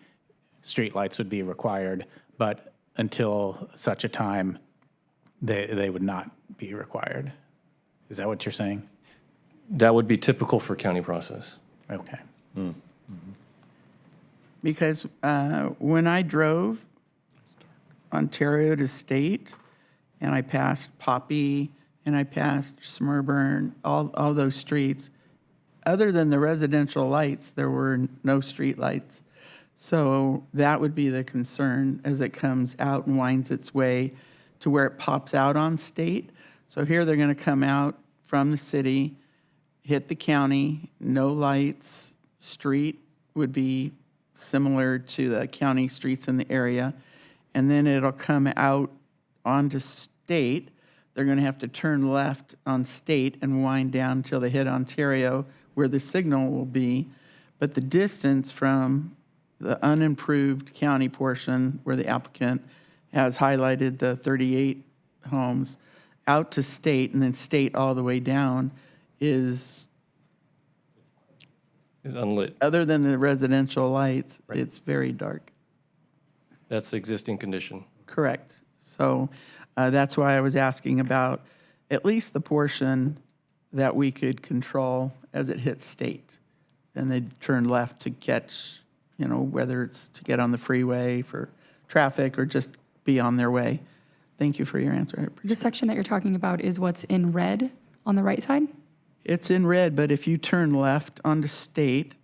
streetlights would be required, but until such a time, they would not be required. Is that what you're saying? That would be typical for county process. Okay. Because when I drove Ontario to State, and I passed Poppy, and I passed Smurburn, all those streets, other than the residential lights, there were no street lights. So that would be the concern as it comes out and winds its way to where it pops out on State. So here they're going to come out from the city, hit the county, no lights, street would be similar to the county streets in the area, and then it'll come out onto State. They're going to have to turn left on State and wind down until they hit Ontario, where the signal will be. But the distance from the unimproved county portion, where the applicant has highlighted the 38 homes, out to State, and then State all the way down, is unlit. Other than the residential lights, it's very dark. That's the existing condition. Correct. So that's why I was asking about at least the portion that we could control as it hits State. Then they'd turn left to catch, whether it's to get on the freeway for traffic or just be on their way. Thank you for your answer. The section that you're talking about is what's in red on the right side? It's in red, but if you turn left onto State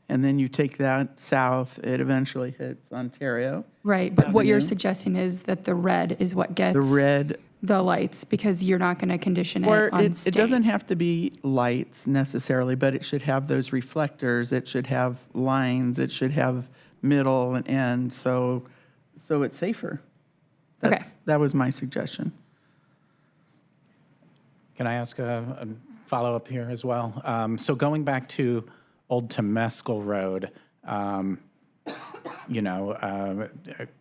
and then you take that south, it eventually hits Ontario. Right, but what you're Avenue. suggesting is that the red is what gets The red, the lights, because you're not going to condition or it on it State. doesn't have to be lights necessarily, but it should have those reflectors, it should have lines, it should have middle and end, so it's safer. That was my suggestion. Can I ask a follow-up here as well? So going back to Old Temescal Road,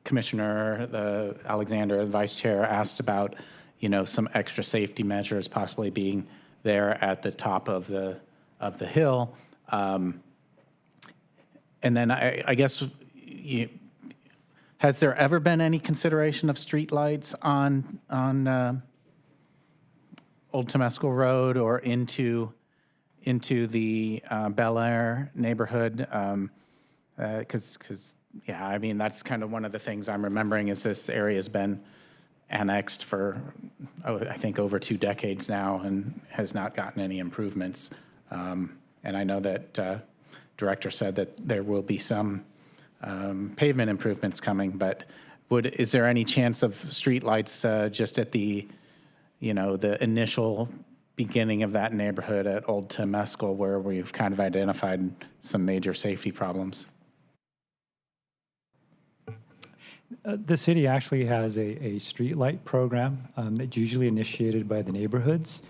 Commissioner Alexander, the Vice Chair, asked about, some extra safety measures possibly being there at the top of the hill. And then I guess, has there ever been any consideration of streetlights on Old Temescal Road or into the Bel Air neighborhood? Because that's kind of one of the things I'm remembering is this area has been annexed for, I think, over 2 decades now and has not gotten any improvements. And I know that Director said that there will be some pavement improvements coming, but is there any chance of streetlights just at the initial beginning of that neighborhood at Old Temescal where we've kind of identified some major safety problems? The city actually has a street light program that's usually initiated by the neighborhoods.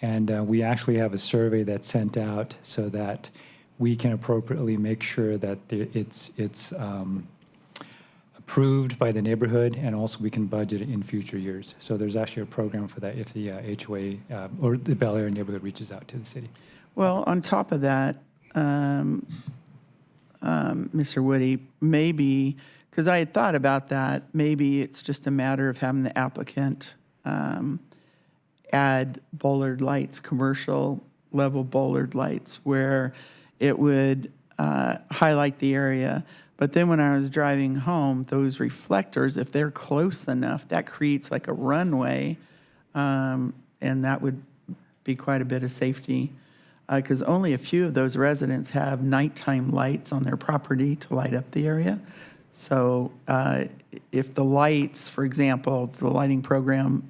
And we actually have a survey that's sent out so that we can appropriately make sure that it's approved by the neighborhood, and also we can budget it in future years. So there's actually a program for that if the HOA or the Bel Air neighborhood reaches out to the city. Well, on top of that, Mr. Woody, maybe, because I had thought about that, maybe it's just a matter of having the applicant add bollard lights, commercial level bollard lights, where it would highlight the area. But then when I was driving home, those reflectors, if they're close enough, that creates like a runway, and that would be quite a bit of safety, because only a few of those residents have nighttime lights on their property to light up the area. So if the lights, for example, the lighting program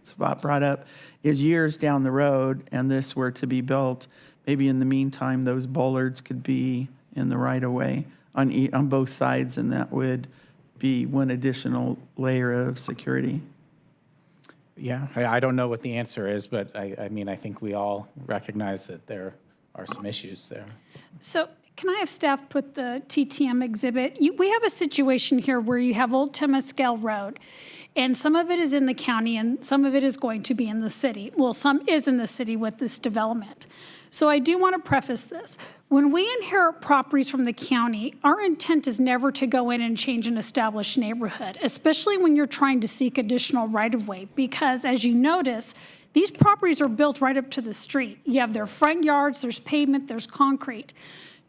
Savat brought up is years down the road, and this were to be built, maybe in the meantime, those bollards could be in the right-of-way on both sides, and that would be one additional layer of security. Yeah, I don't know what the answer is, but I mean, I think we all recognize that there are some issues there. So can I have staff put the TTM exhibit? We have a situation here where you have Old Temescal Road, and some of it is in the county and some of it is going to be in the city. Well, some is in the city with this development. So I do want to preface this. When we inherit properties from the county, our intent is never to go in and change an established neighborhood, especially when you're trying to seek additional right-of-way, because as you notice, these properties are built right up to the street. You have their front yards, there's pavement, there's concrete.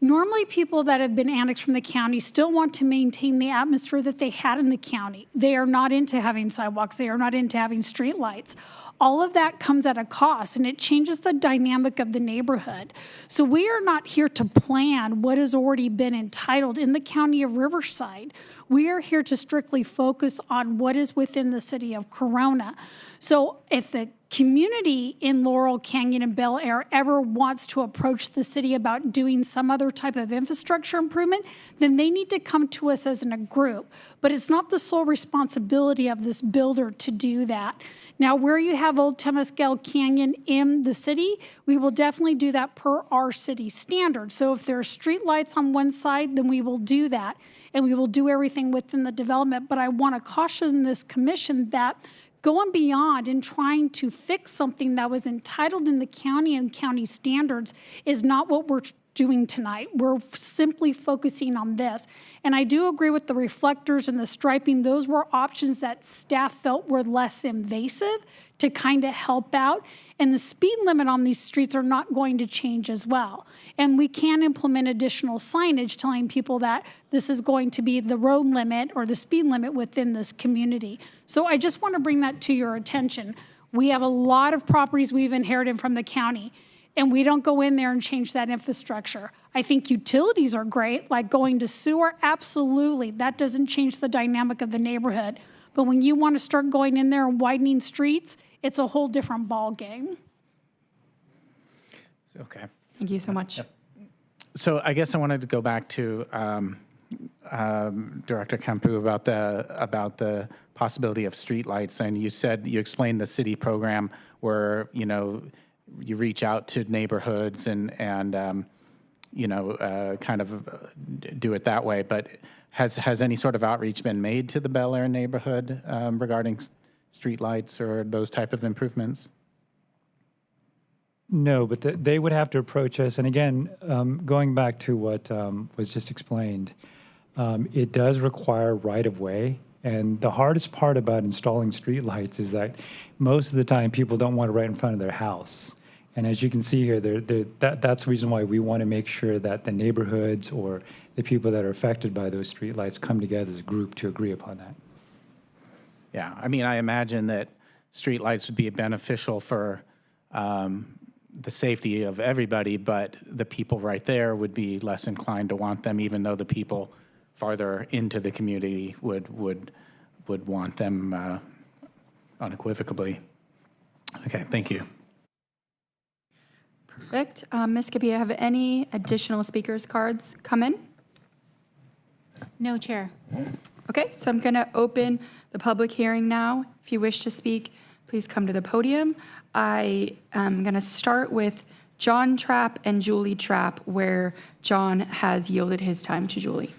Normally, people that have been annexed from the county still want to maintain the atmosphere that they had in the county. They are not into having sidewalks. They are not into having streetlights. All of that comes at a cost, and it changes the dynamic of the neighborhood. So we are not here to plan what has already been entitled in the county of Riverside. We are here to strictly focus on what is within the city of Corona. So if the community in Laurel Canyon and Bel Air ever wants to approach the city about doing some other type of infrastructure improvement, then they need to come to us as in a group. But it's not the sole responsibility of this builder to do that. Now, where you have Old Temescal Canyon in the city, we will definitely do that per our city standards. So if there are street lights on one side, then we will do that, and we will do everything within the development. But I want to caution this commission that going beyond and trying to fix something that was entitled in the county and county standards is not what we're doing tonight. We're simply focusing on this. And I do agree with the reflectors and the striping. Those were options that staff felt were less invasive to kind of help out. And the speed limit on these streets are not going to change as well. And we can implement additional signage telling people that this is going to be the road limit or the speed limit within this community. So I just want to bring that to your attention. We have a lot of properties we've inherited from the county, and we don't go in there and change that infrastructure. I think utilities are great, like going to sewer, absolutely. That doesn't change the dynamic of the neighborhood. But when you want to start going in there and widening streets, it's a whole different ballgame. Okay. Thank you so much. So I guess I wanted to go back to Director Campu about the possibility of streetlights, and you explained the city program where you reach out to neighborhoods and kind of do it that way. But has any sort of outreach been made to the Bel Air neighborhood regarding streetlights or those type of improvements? No, but they would have to approach us. And again, going back to what was just explained, it does require right-of-way. And the hardest part about installing streetlights is that most of the time people don't want it right in front of their house. And as you can see here, that's the reason why we want to make sure that the neighborhoods or the people that are affected by those streetlights come together as a group to agree upon that. Yeah, I mean, I imagine that streetlights would be beneficial for the safety of everybody, but the people right there would be less inclined to want them, even though the people farther into the community would want them unequivocally. Okay, thank you. Perfect. Ms. Capilla, have any additional speakers cards come in? No, Chair. Okay, so I'm going to open the public hearing now. If you wish to speak, please come to the podium. I am going to start with John Trapp and Julie Trapp, where John has yielded his time to Julie.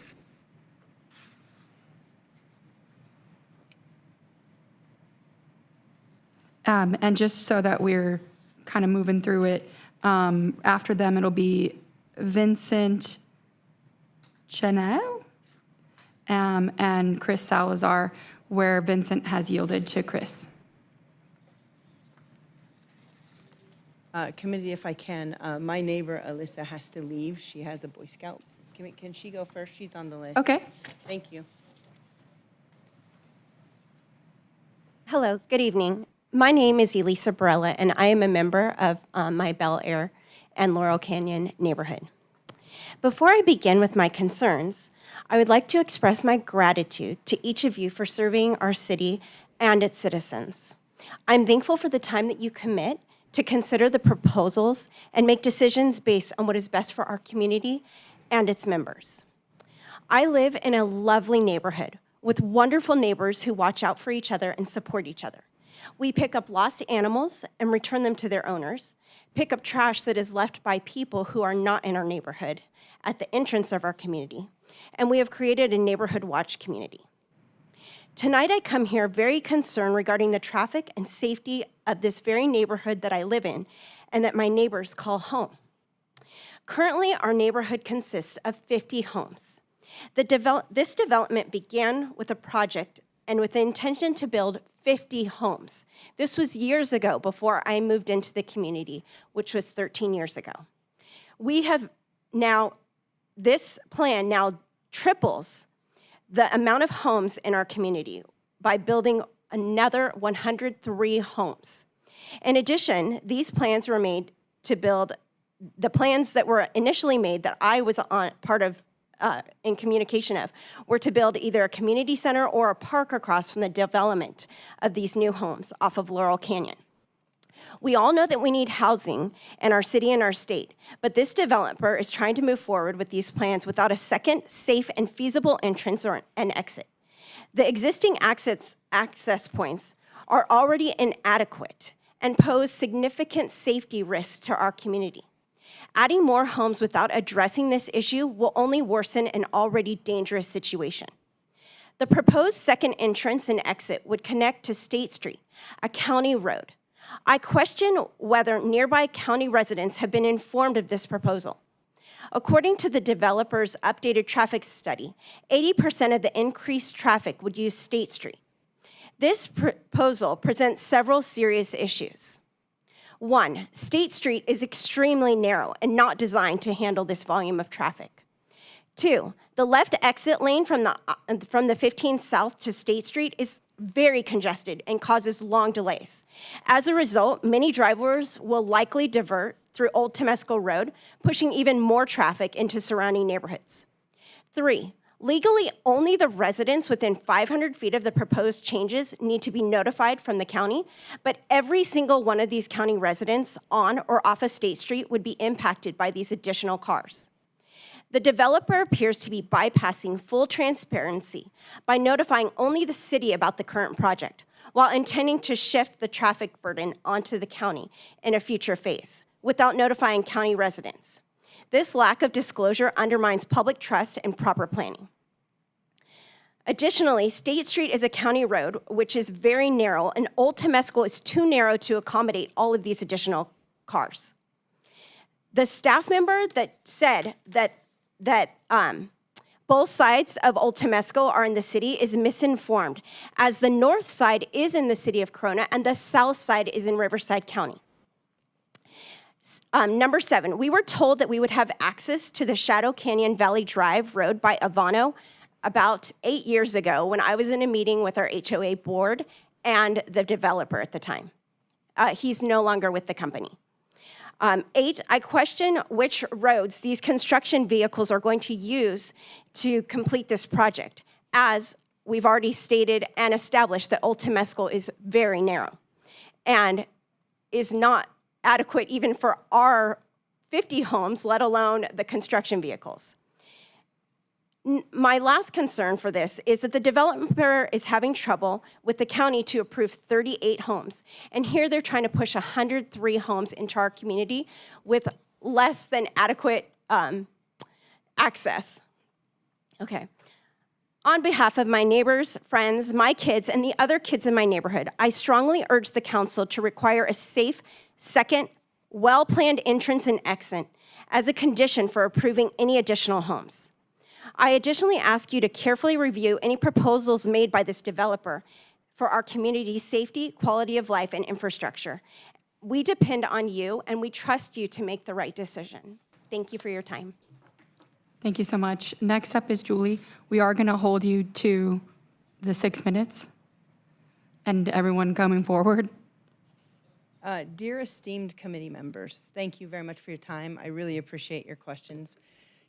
And just so that we're kind of moving through it, after them, it'll be Vincent Chenel and Chris Salazar, where Vincent has yielded to Chris. Committee, if I can, my neighbor Alyssa has to leave. She has a Boy Scout. Can she go first? She's on the list. Okay. Thank you. Hello, good evening. My name is Elisa Barella, and I am a member of my Bel Air and Laurel Canyon neighborhood. Before I begin with my concerns, I would like to express my gratitude to each of you for serving our city and its citizens. I'm thankful for the time that you commit to consider the proposals and make decisions based on what is best for our community and its members. I live in a lovely neighborhood with wonderful neighbors who watch out for each other and support each other. We pick up lost animals and return them to their owners, pick up trash that is left by people who are not in our neighborhood at the entrance of our community, and we have created a neighborhood watch community. Tonight I come here very concerned regarding the traffic and safety of this very neighborhood that I live in and that my neighbors call home. Currently, our neighborhood consists of 50 homes. This development began with a project and with the intention to build 50 homes. This was years ago before I moved into the community, which was 13 years ago. This plan now triples the amount of homes in our community by building another 103 homes. In addition, these plans were made to build, the plans that were initially made that I was part of in communication of, were to build either a community center or a park across from the development of these new homes off of Laurel Canyon. We all know that we need housing in our city and our state, but this developer is trying to move forward with these plans without a second safe and feasible entrance or an exit. The existing access points are already inadequate and pose significant safety risks to our community. Adding more homes without addressing this issue will only worsen an already dangerous situation. The proposed second entrance and exit would connect to State Street, a county road. I question whether nearby county residents have been informed of this proposal. According to the developer's updated traffic study, 80% of the increased traffic would use State Street. This proposal presents several serious issues. One, State Street is extremely narrow and not designed to handle this volume of traffic. Two, the left exit lane from the 15 South to State Street is very congested and causes long delays. As a result, many drivers will likely divert through Old Temesco Road, pushing even more traffic into surrounding neighborhoods. Three, legally, only the residents within 500 feet of the proposed changes need to be notified from the county, but every single one of these county residents on or off of State Street would be impacted by these additional cars. The developer appears to be bypassing full transparency by notifying only the city about the current project, while intending to shift the traffic burden onto the county in a future phase, without notifying county residents. This lack of disclosure undermines public trust and proper planning. Additionally, State Street is a county road, which is very narrow, and Old Temesco is too narrow to accommodate all of these additional cars. The staff member that said that both sides of Old Temesco are in the city is misinformed, as the north side is in the city of Corona and the south side is in Riverside County. Number 7, we were told that we would have access to the Shadow Canyon Valley Drive Road by Avano about 8 years ago when I was in a meeting with our HOA board and the developer at the time. He's no longer with the company. 8, I question which roads these construction vehicles are going to use to complete this project, as we've already stated and established that Old Temesco is very narrow and is not adequate even for our 50 homes, let alone the construction vehicles. My last concern for this is that the developer is having trouble with the county to approve 38 homes. And here they're trying to push 103 homes into our community with less than adequate access. Okay. On behalf of my neighbors, friends, my kids, and the other kids in my neighborhood, I strongly urge the council to require a safe, second, well-planned entrance and exit as a condition for approving any additional homes. I additionally ask you to carefully review any proposals made by this developer for our community's safety, quality of life, and infrastructure, we depend on you and we trust you to make the right decision. Thank you for your time. Thank you so much. Next up is Julie. We are going to hold you to the 6 minutes and everyone coming forward. Dear esteemed committee members, thank you very much for your time. I really appreciate your questions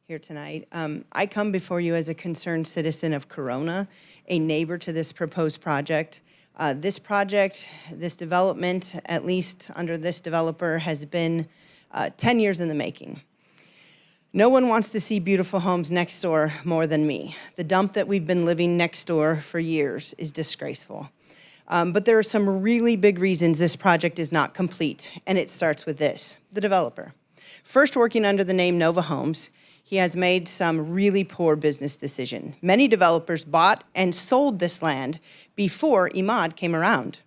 here tonight. I come before you as a concerned citizen of Corona, a neighbor to this proposed project. This project, this development, at least under this developer, has been 10 years in the making. No one wants to see beautiful homes next door more than me. The dump that we've been living next door for years is disgraceful. But there are some really big reasons this project is not complete, and it starts with this: the developer. First working under the name Nova Homes, he has made some really poor business decisions. Many developers bought and sold this land before Imad came around.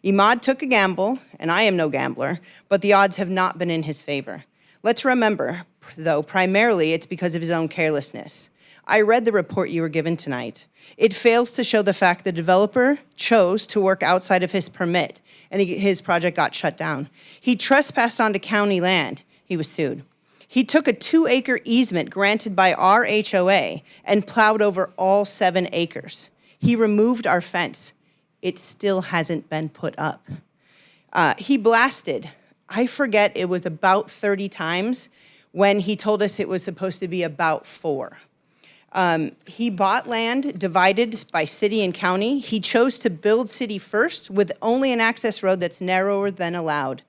Imad took a gamble, and I am no gambler, but the odds have not been in his favor. Let's remember, though, primarily it's because of his own carelessness. I read the report you were given tonight. It fails to show the fact the developer chose to work outside of his permit, and his project got shut down. He trespassed onto county land. He was sued. He took a 2-acre easement granted by our HOA and plowed over all 7 acres. He removed our fence. It still hasn't been put up. He blasted, I forget, it was about 30 times when he told us it was supposed to be about 4. He bought land divided by city and county. He chose to build city first with only an access road that's narrower than allowed.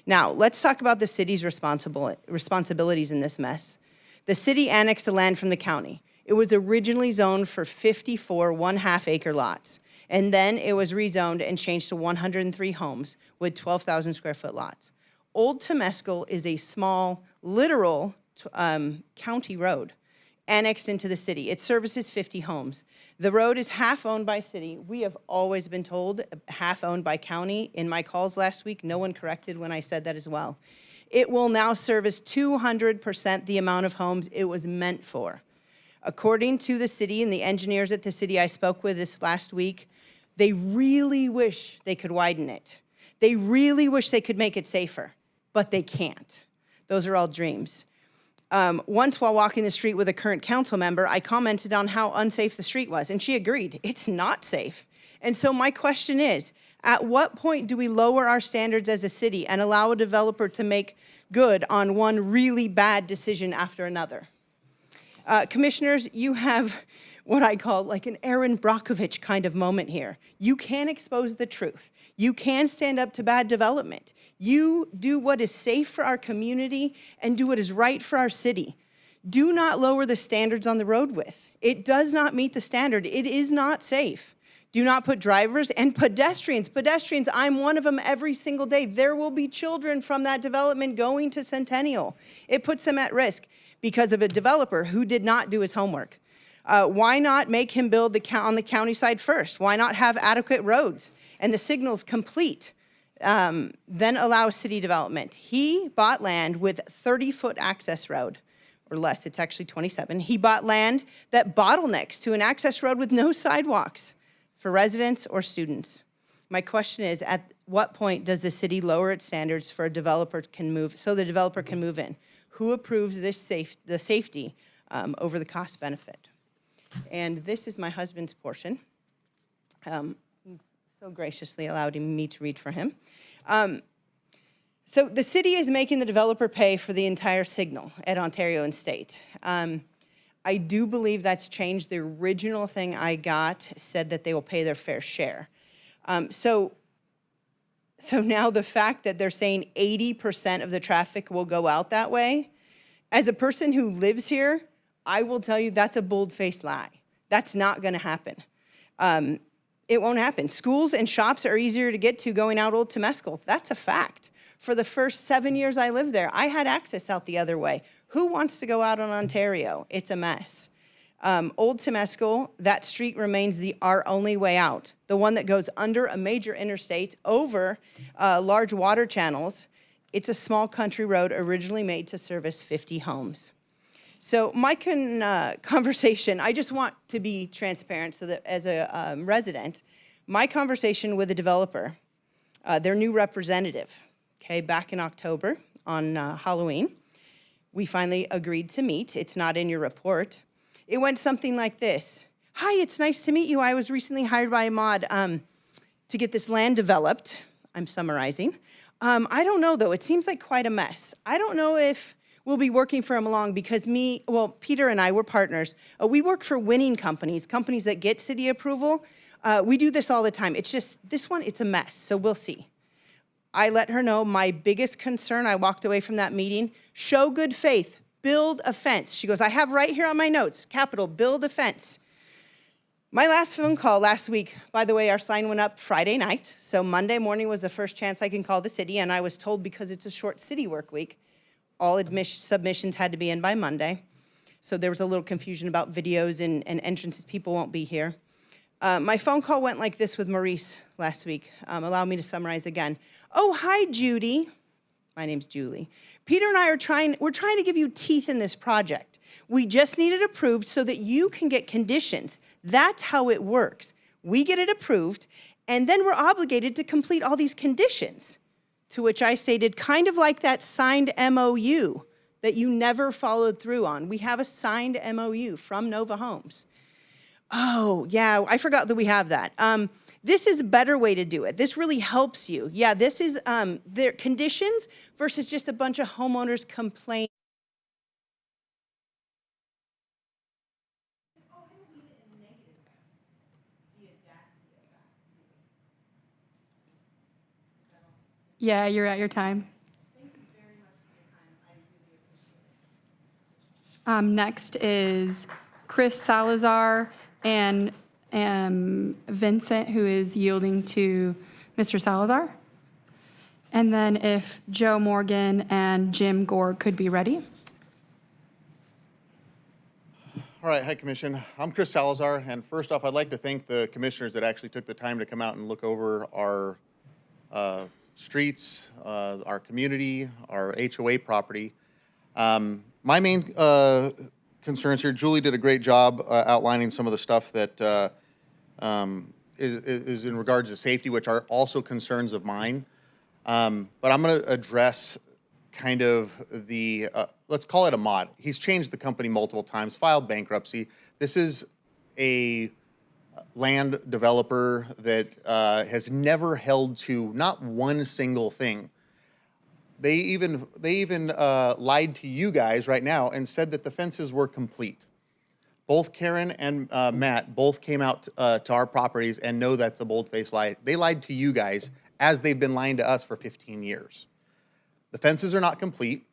Now, let's talk about the city's responsibilities in this mess. The city annexed the land from the county. It was originally zoned for 54 1/2-acre lots, and then it was rezoned and changed to 103 homes with 12,000 square foot lots. Old Temescal is a small, literal county road annexed into the city. It services 50 homes. The road is half owned by city. We have always been told half owned by county. In my calls last week, no one corrected when I said that as well. It will now service 200% the amount of homes it was meant for. According to the city and the engineers at the city I spoke with this last week, they really wish they could widen it. They really wish they could make it safer, but they can't. Those are all dreams. Once while walking the street with a current council member, I commented on how unsafe the street was, and she agreed, it's not safe. And so my question is, at what point do we lower our standards as a city and allow a developer to make good on one really bad decision after another? Commissioners, you have what I call like an Aaron Brockovich kind of moment here. You can expose the truth. You can stand up to bad development. You do what is safe for our community and do what is right for our city. Do not lower the standards on the road width. It does not meet the standard. It is not safe. Do not put drivers and pedestrians, I'm one of them every single day. There will be children from that development going to Centennial. It puts them at risk because of a developer who did not do his homework. Why not make him build on the county side first? Why not have adequate roads and the signals complete? Then allow city development. He bought land with 30-foot access road, or less, it's actually 27. He bought land that bottlenecks to an access road with no sidewalks for residents or students. My question is, at what point does the city lower its standards for a developer can move, so the developer can move in? Who approves the safety over the cost benefit? And this is my husband's portion. So graciously allowed me to read for him. So the city is making the developer pay for the entire signal at Ontario and State. I do believe that's changed. The original thing I got said that they will pay their fair share. So now the fact that they're saying 80% of the traffic will go out that way, as a person who lives here, I will tell you that's a bold-faced lie. That's not gonna happen. It won't happen. Schools and shops are easier to get to going out Old Temescal. That's a fact. For the first 7 years I lived there, I had access out the other way. Who wants to go out on Ontario? It's a mess. Old Temescal, that street remains our only way out. The one that goes under a major interstate, over large water channels. It's a small country road originally made to service 50 homes. So my conversation, I just want to be transparent so that as a resident, my conversation with the developer, their new representative, okay, back in October on Halloween. We finally agreed to meet. It's not in your report. It went something like this. Hi, it's nice to meet you. I was recently hired by Ahmad to get this land developed. I'm summarizing. I don't know, though. It seems like quite a mess. I don't know if we'll be working for him long because Peter and I, we're partners. We work for winning companies that get city approval. We do this all the time. It's just, this one, it's a mess, so we'll see. I let her know my biggest concern, I walked away from that meeting, show good faith, build a fence. She goes, I have right here on my notes, capital, build a fence. My last phone call last week, by the way, our sign went up Friday night, so Monday morning was the first chance I can call the city, and I was told because it's a short city work week, all submissions had to be in by Monday. So there was a little confusion about videos and entrances, people won't be here. My phone call went like this with Maurice last week. Allow me to summarize again. Oh, hi, Judy. My name's Julie. Peter and I we're trying to give you teeth in this project. We just need it approved so that you can get conditions. That's how it works. We get it approved, and then we're obligated to complete all these conditions. To which I stated, kind of like that signed MOU that you never followed through on. We have a signed MOU from Nova Homes. Oh, yeah, I forgot that we have that. This is a better way to do it. This really helps you. Yeah, this is their conditions versus just a bunch of homeowners complaining. Yeah, you're at your time. Next is Chris Salazar and Vincent, who is yielding to Mr. Salazar. And then if Joe Morgan and Jim Gore could be ready. All right, hi Commission. I'm Chris Salazar, and first off, I'd like to thank the commissioners that actually took the time to come out and look over our streets, our community, our HOA property. My main concerns here, Julie did a great job outlining some of the stuff that is in regards to safety, which are also concerns of mine. But I'm going to address kind of the, let's call it Ahmad. He's changed the company multiple times, filed bankruptcy. This is a land developer that has never held to not one single thing. They even lied to you guys right now and said that the fences were complete. Both Karen and Matt both came out to our properties and know that's a bold-faced lie. They lied to you guys as they've been lying to us for 15 years. The fences are not complete.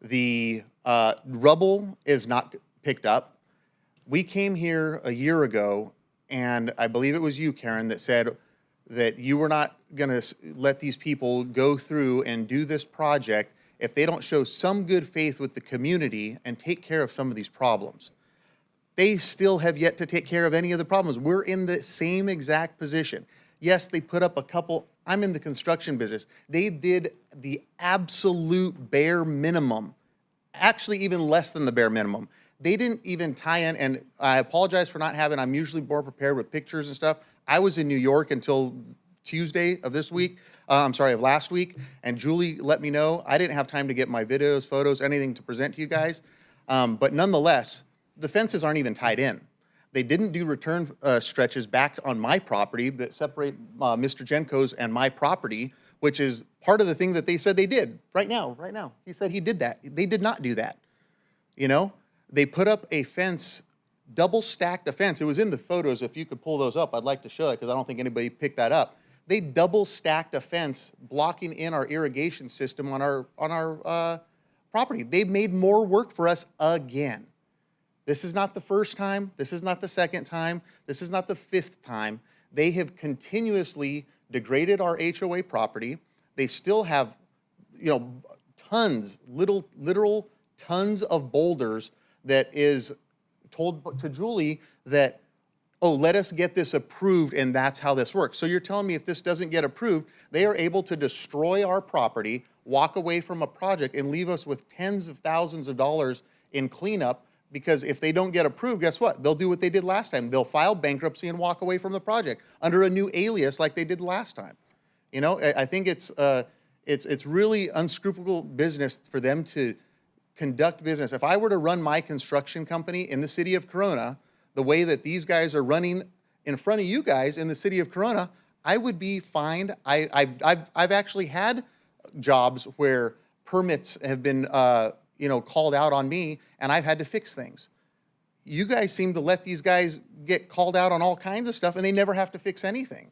The rubble is not picked up. We came here a year ago, and I believe it was you, Karen, that said that you were not going to let these people go through and do this project if they don't show some good faith with the community and take care of some of these problems. They still have yet to take care of any of the problems. We're in the same exact position. Yes, they put up a couple. I'm in the construction business. They did the absolute bare minimum, actually even less than the bare minimum. They didn't even tie in, and I apologize for not having, I'm usually more prepared with pictures and stuff. I was in New York until Tuesday of this week, of last week, and Julie let me know. I didn't have time to get my videos, photos, anything to present to you guys. But nonetheless, the fences aren't even tied in. They didn't do return stretches back on my property that separate Mr. Genko's and my property, which is part of the thing that they said they did right now. He said he did that. They did not do that. You know, they put up a fence, double stacked a fence. It was in the photos. If you could pull those up, I'd like to show it because I don't think anybody picked that up. They double stacked a fence blocking in our irrigation system on our property. They made more work for us again. This is not the first time. This is not the second time. This is not the fifth time. They have continuously degraded our HOA property. They still have, tons, literal tons of boulders that is told to Julie that, oh, let us get this approved and that's how this works. So you're telling me if this doesn't get approved, they are able to destroy our property, walk away from a project and leave us with tens of thousands of dollars in cleanup. Because if they don't get approved, guess what? They'll do what they did last time. They'll file bankruptcy and walk away from the project under a new alias like they did last time. I think it's It's really unscrupulous business for them to conduct business. If I were to run my construction company in the city of Corona, the way that these guys are running in front of you guys in the city of Corona, I would be fined. I've actually had jobs where permits have been, called out on me, and I've had to fix things. You guys seem to let these guys get called out on all kinds of stuff, and they never have to fix anything.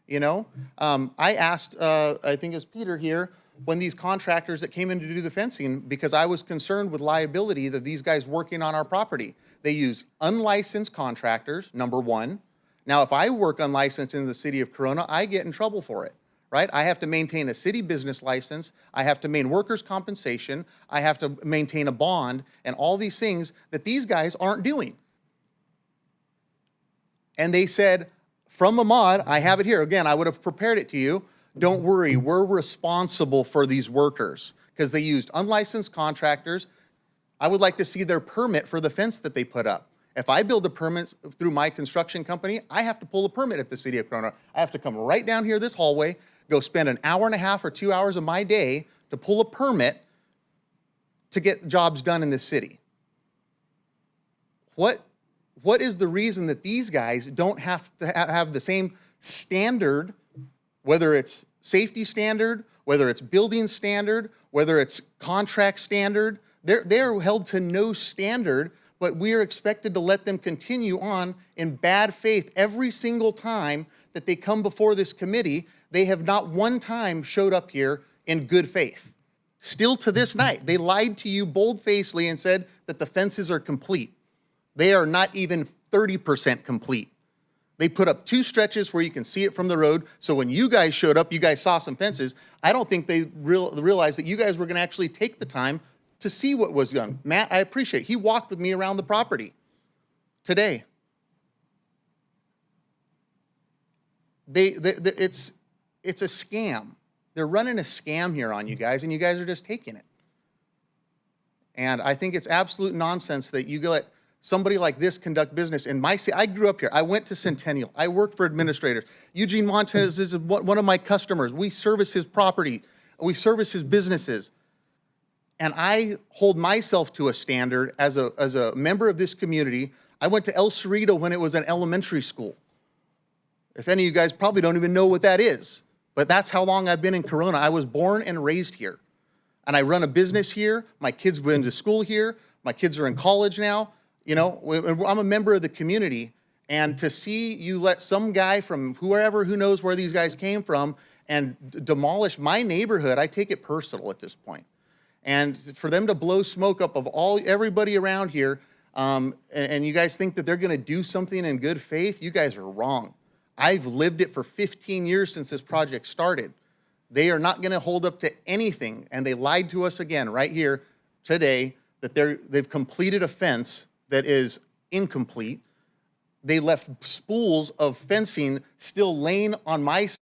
I asked, I think it was Peter here, when these contractors that came in to do the fencing, because I was concerned with liability that these guys working on our property. They use unlicensed contractors, number one. Now, if I work unlicensed in the city of Corona, I get in trouble for it, right? I have to maintain a city business license. I have to maintain workers' compensation. I have to maintain a bond and all these things that these guys aren't doing. And they said, from Ahmad, I have it here. Again, I would have prepared it to you. Don't worry, we're responsible for these workers because they used unlicensed contractors. I would like to see their permit for the fence that they put up. If I build a permit through my construction company, I have to pull a permit at the city of Corona. I have to come right down here this hallway, go spend an hour and a half or 2 hours of my day to pull a permit to get jobs done in this city. What is the reason that these guys don't have to have the same standard, whether it's safety standard, whether it's building standard, whether it's contract standard? They're held to no standard, but we are expected to let them continue on in bad faith every single time that they come before this committee. They have not one time showed up here in good faith. Still to this night, they lied to you bold-facedly and said that the fences are complete. They are not even 30% complete. They put up 2 stretches where you can see it from the road. So when you guys showed up, you guys saw some fences. I don't think they realized that you guys were going to actually take the time to see what was done. Matt, I appreciate it. He walked with me around the property today. It's a scam. They're running a scam here on you guys, and you guys are just taking it. And I think it's absolute nonsense that you let somebody like this conduct business in my city. I grew up here. I went to Centennial. I worked for administrators. Eugene Montez is one of my customers. We service his property. We service his businesses. And I hold myself to a standard as a member of this community. I went to El Cerrito when it was an elementary school. If any of you guys probably don't even know what that is, but that's how long I've been in Corona. I was born and raised here. And I run a business here. My kids went to school here. My kids are in college now. I'm a member of the community, and to see you let some guy from who knows where these guys came from and demolish my neighborhood, I take it personal at this point. And for them to blow smoke up of everybody around here, and you guys think that they're going to do something in good faith, you guys are wrong. I've lived it for 15 years since this project started. They are not going to hold up to anything, and they lied to us again right here today that they've completed a fence that is incomplete. They left spools of fencing still laying on my side.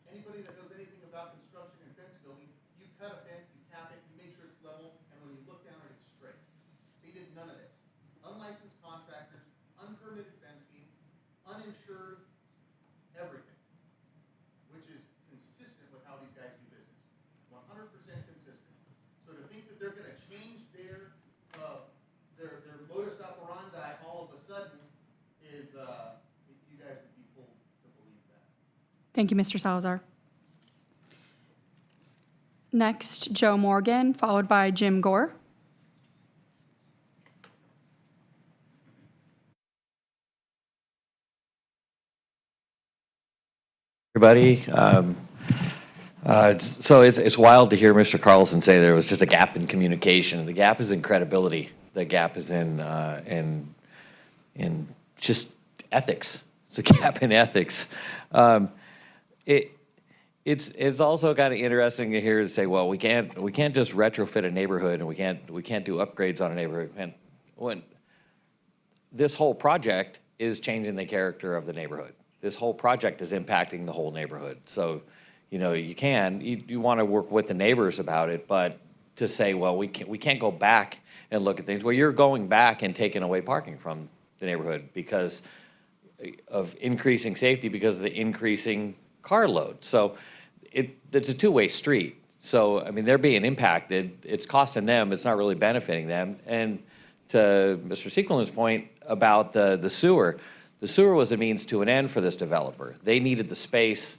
Anybody that knows anything about construction and fence building, you cut a fence, you tap it, you make sure it's level, and when you look down at it, it's straight. They did none of this. Unlicensed contractors, unpermitted fencing, uninsured, everything. Which is consistent with how these guys do business. 100% consistent. So to think that they're going to change their modus operandi all of a sudden is, you guys would be fooled to believe that. Thank you, Mr. Salazar. Next, Joe Morgan, followed by Jim Gore. Everybody. So it's wild to hear Mr. Carlson say there was just a gap in communication. The gap is in credibility. The gap is in just ethics. It's a gap in ethics. It's also kind of interesting to hear to say, well, we can't just retrofit a neighborhood, and we can't do upgrades on a neighborhood. And when this whole project is changing the character of the neighborhood. This whole project is impacting the whole neighborhood. So, you want to work with the neighbors about it, but to say, well, we can't go back and look at things. Well, you're going back and taking away parking from the neighborhood because of increasing safety, because of the increasing car load. So it's a two-way street. So, I mean, they're being impacted. It's costing them. It's not really benefiting them. And to Mr. Sequelin's point about the sewer was a means to an end for this developer. They needed the space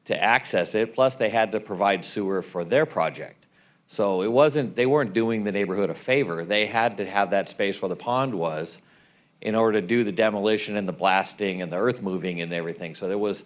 to access it, plus they had to provide sewer for their project. So they weren't doing the neighborhood a favor. They had to have that space where the pond was in order to do the demolition and the blasting and the earth moving and everything. So there was,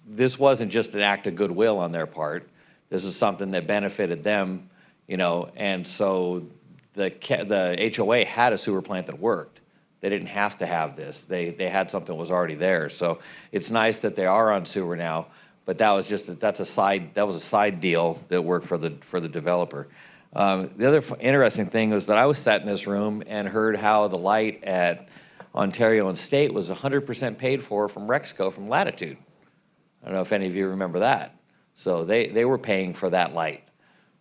this wasn't just an act of goodwill on their part. This is something that benefited them, and so the HOA had a sewer plant that worked. They didn't have to have this. They had something that was already there. So it's nice that they are on sewer now, but that was a side deal that worked for the developer. The other interesting thing was that I was sat in this room and heard how the light at Ontario and State was 100% paid for from Rexco, from Latitude. I don't know if any of you remember that. So they were paying for that light.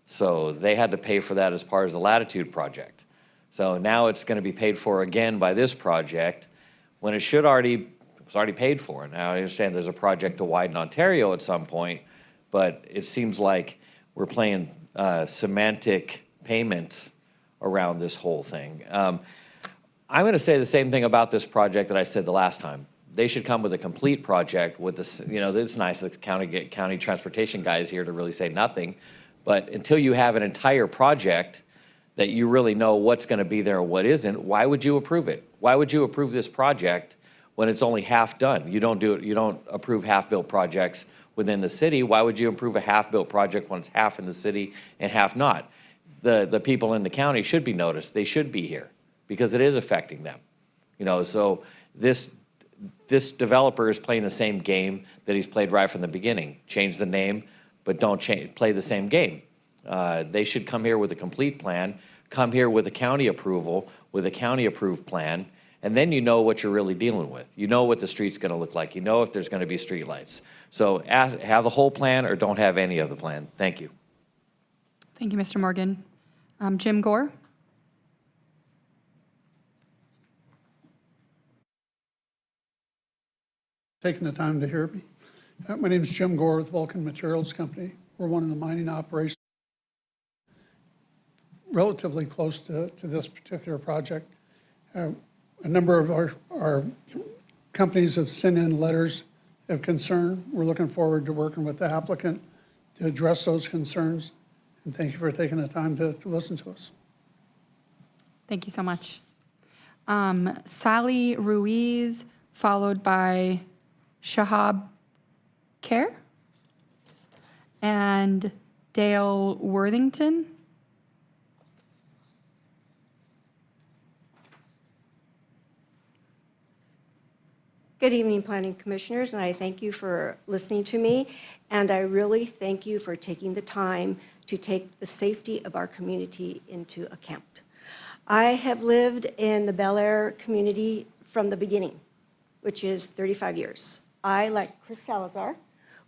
So they had to pay for that as part of the Latitude project. So now it's going to be paid for again by this project when it was already paid for. Now I understand there's a project to widen Ontario at some point, but it seems like we're playing semantic payments around this whole thing. I'm going to say the same thing about this project that I said the last time. They should come with a complete project with this, it's nice that county transportation guy is here to really say nothing, but until you have an entire project that you really know what's going to be there and what isn't, why would you approve it? Why would you approve this project when it's only half done? You don't approve half-built projects within the city. Why would you approve a half-built project when it's half in the city and half not? The people in the county should be noticed. They should be here because it is affecting them. So this developer is playing the same game that he's played right from the beginning. Change the name, but don't play the same game. They should come here with a complete plan, come here with a county approval, with a county-approved plan, and then you know what you're really dealing with. You know what the street's going to look like. You know if there's going to be streetlights. So have the whole plan or don't have any of the plan. Thank you. Thank you, Mr. Morgan. Jim Gore? Taking the time to hear me. My name is Jim Gore with Vulcan Materials Company. We're one of the mining operations relatively close to this particular project. A number of our companies have sent in letters of concern. We're looking forward to working with the applicant to address those concerns. And thank you for taking the time to listen to us. Thank you so much. Sally Ruiz, followed by Shahab Kher and Dale Worthington. Good evening, Planning Commissioners, and I thank you for listening to me, and I really thank you for taking the time to take the safety of our community into account. I have lived in the Bel Air community from the beginning, which is 35 years. I, like Chris Salazar,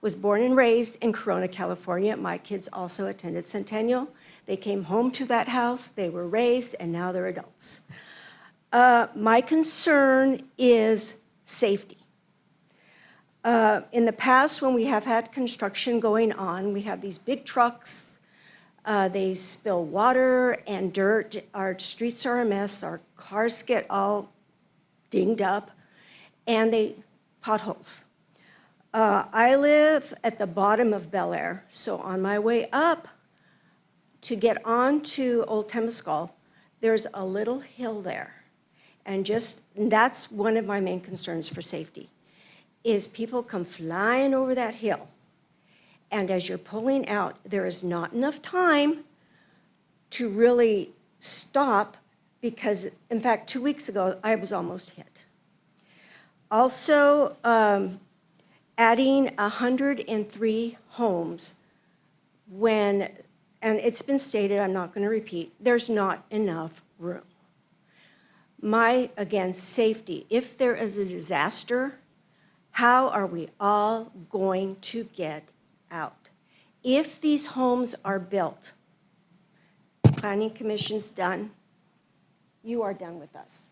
was born and raised in Corona, California. My kids also attended Centennial. They came home to that house, they were raised, and now they're adults. My concern is safety. In the past, when we have had construction going on, we have these big trucks, they spill water and dirt, our streets are a mess, our cars get all dinged up, and they potholes. I live at the bottom of Bel Air, so on my way up to get onto Old Temescal, there's a little hill there. And that's one of my main concerns for safety, is people come flying over that hill. And as you're pulling out, there is not enough time to really stop because, in fact, 2 weeks ago, I was almost hit. Also, adding 103 homes and it's been stated, I'm not going to repeat, there's not enough room. Again, safety. If there is a disaster, how are we all going to get out? If these homes are built Planning Commission's done. You are done with us.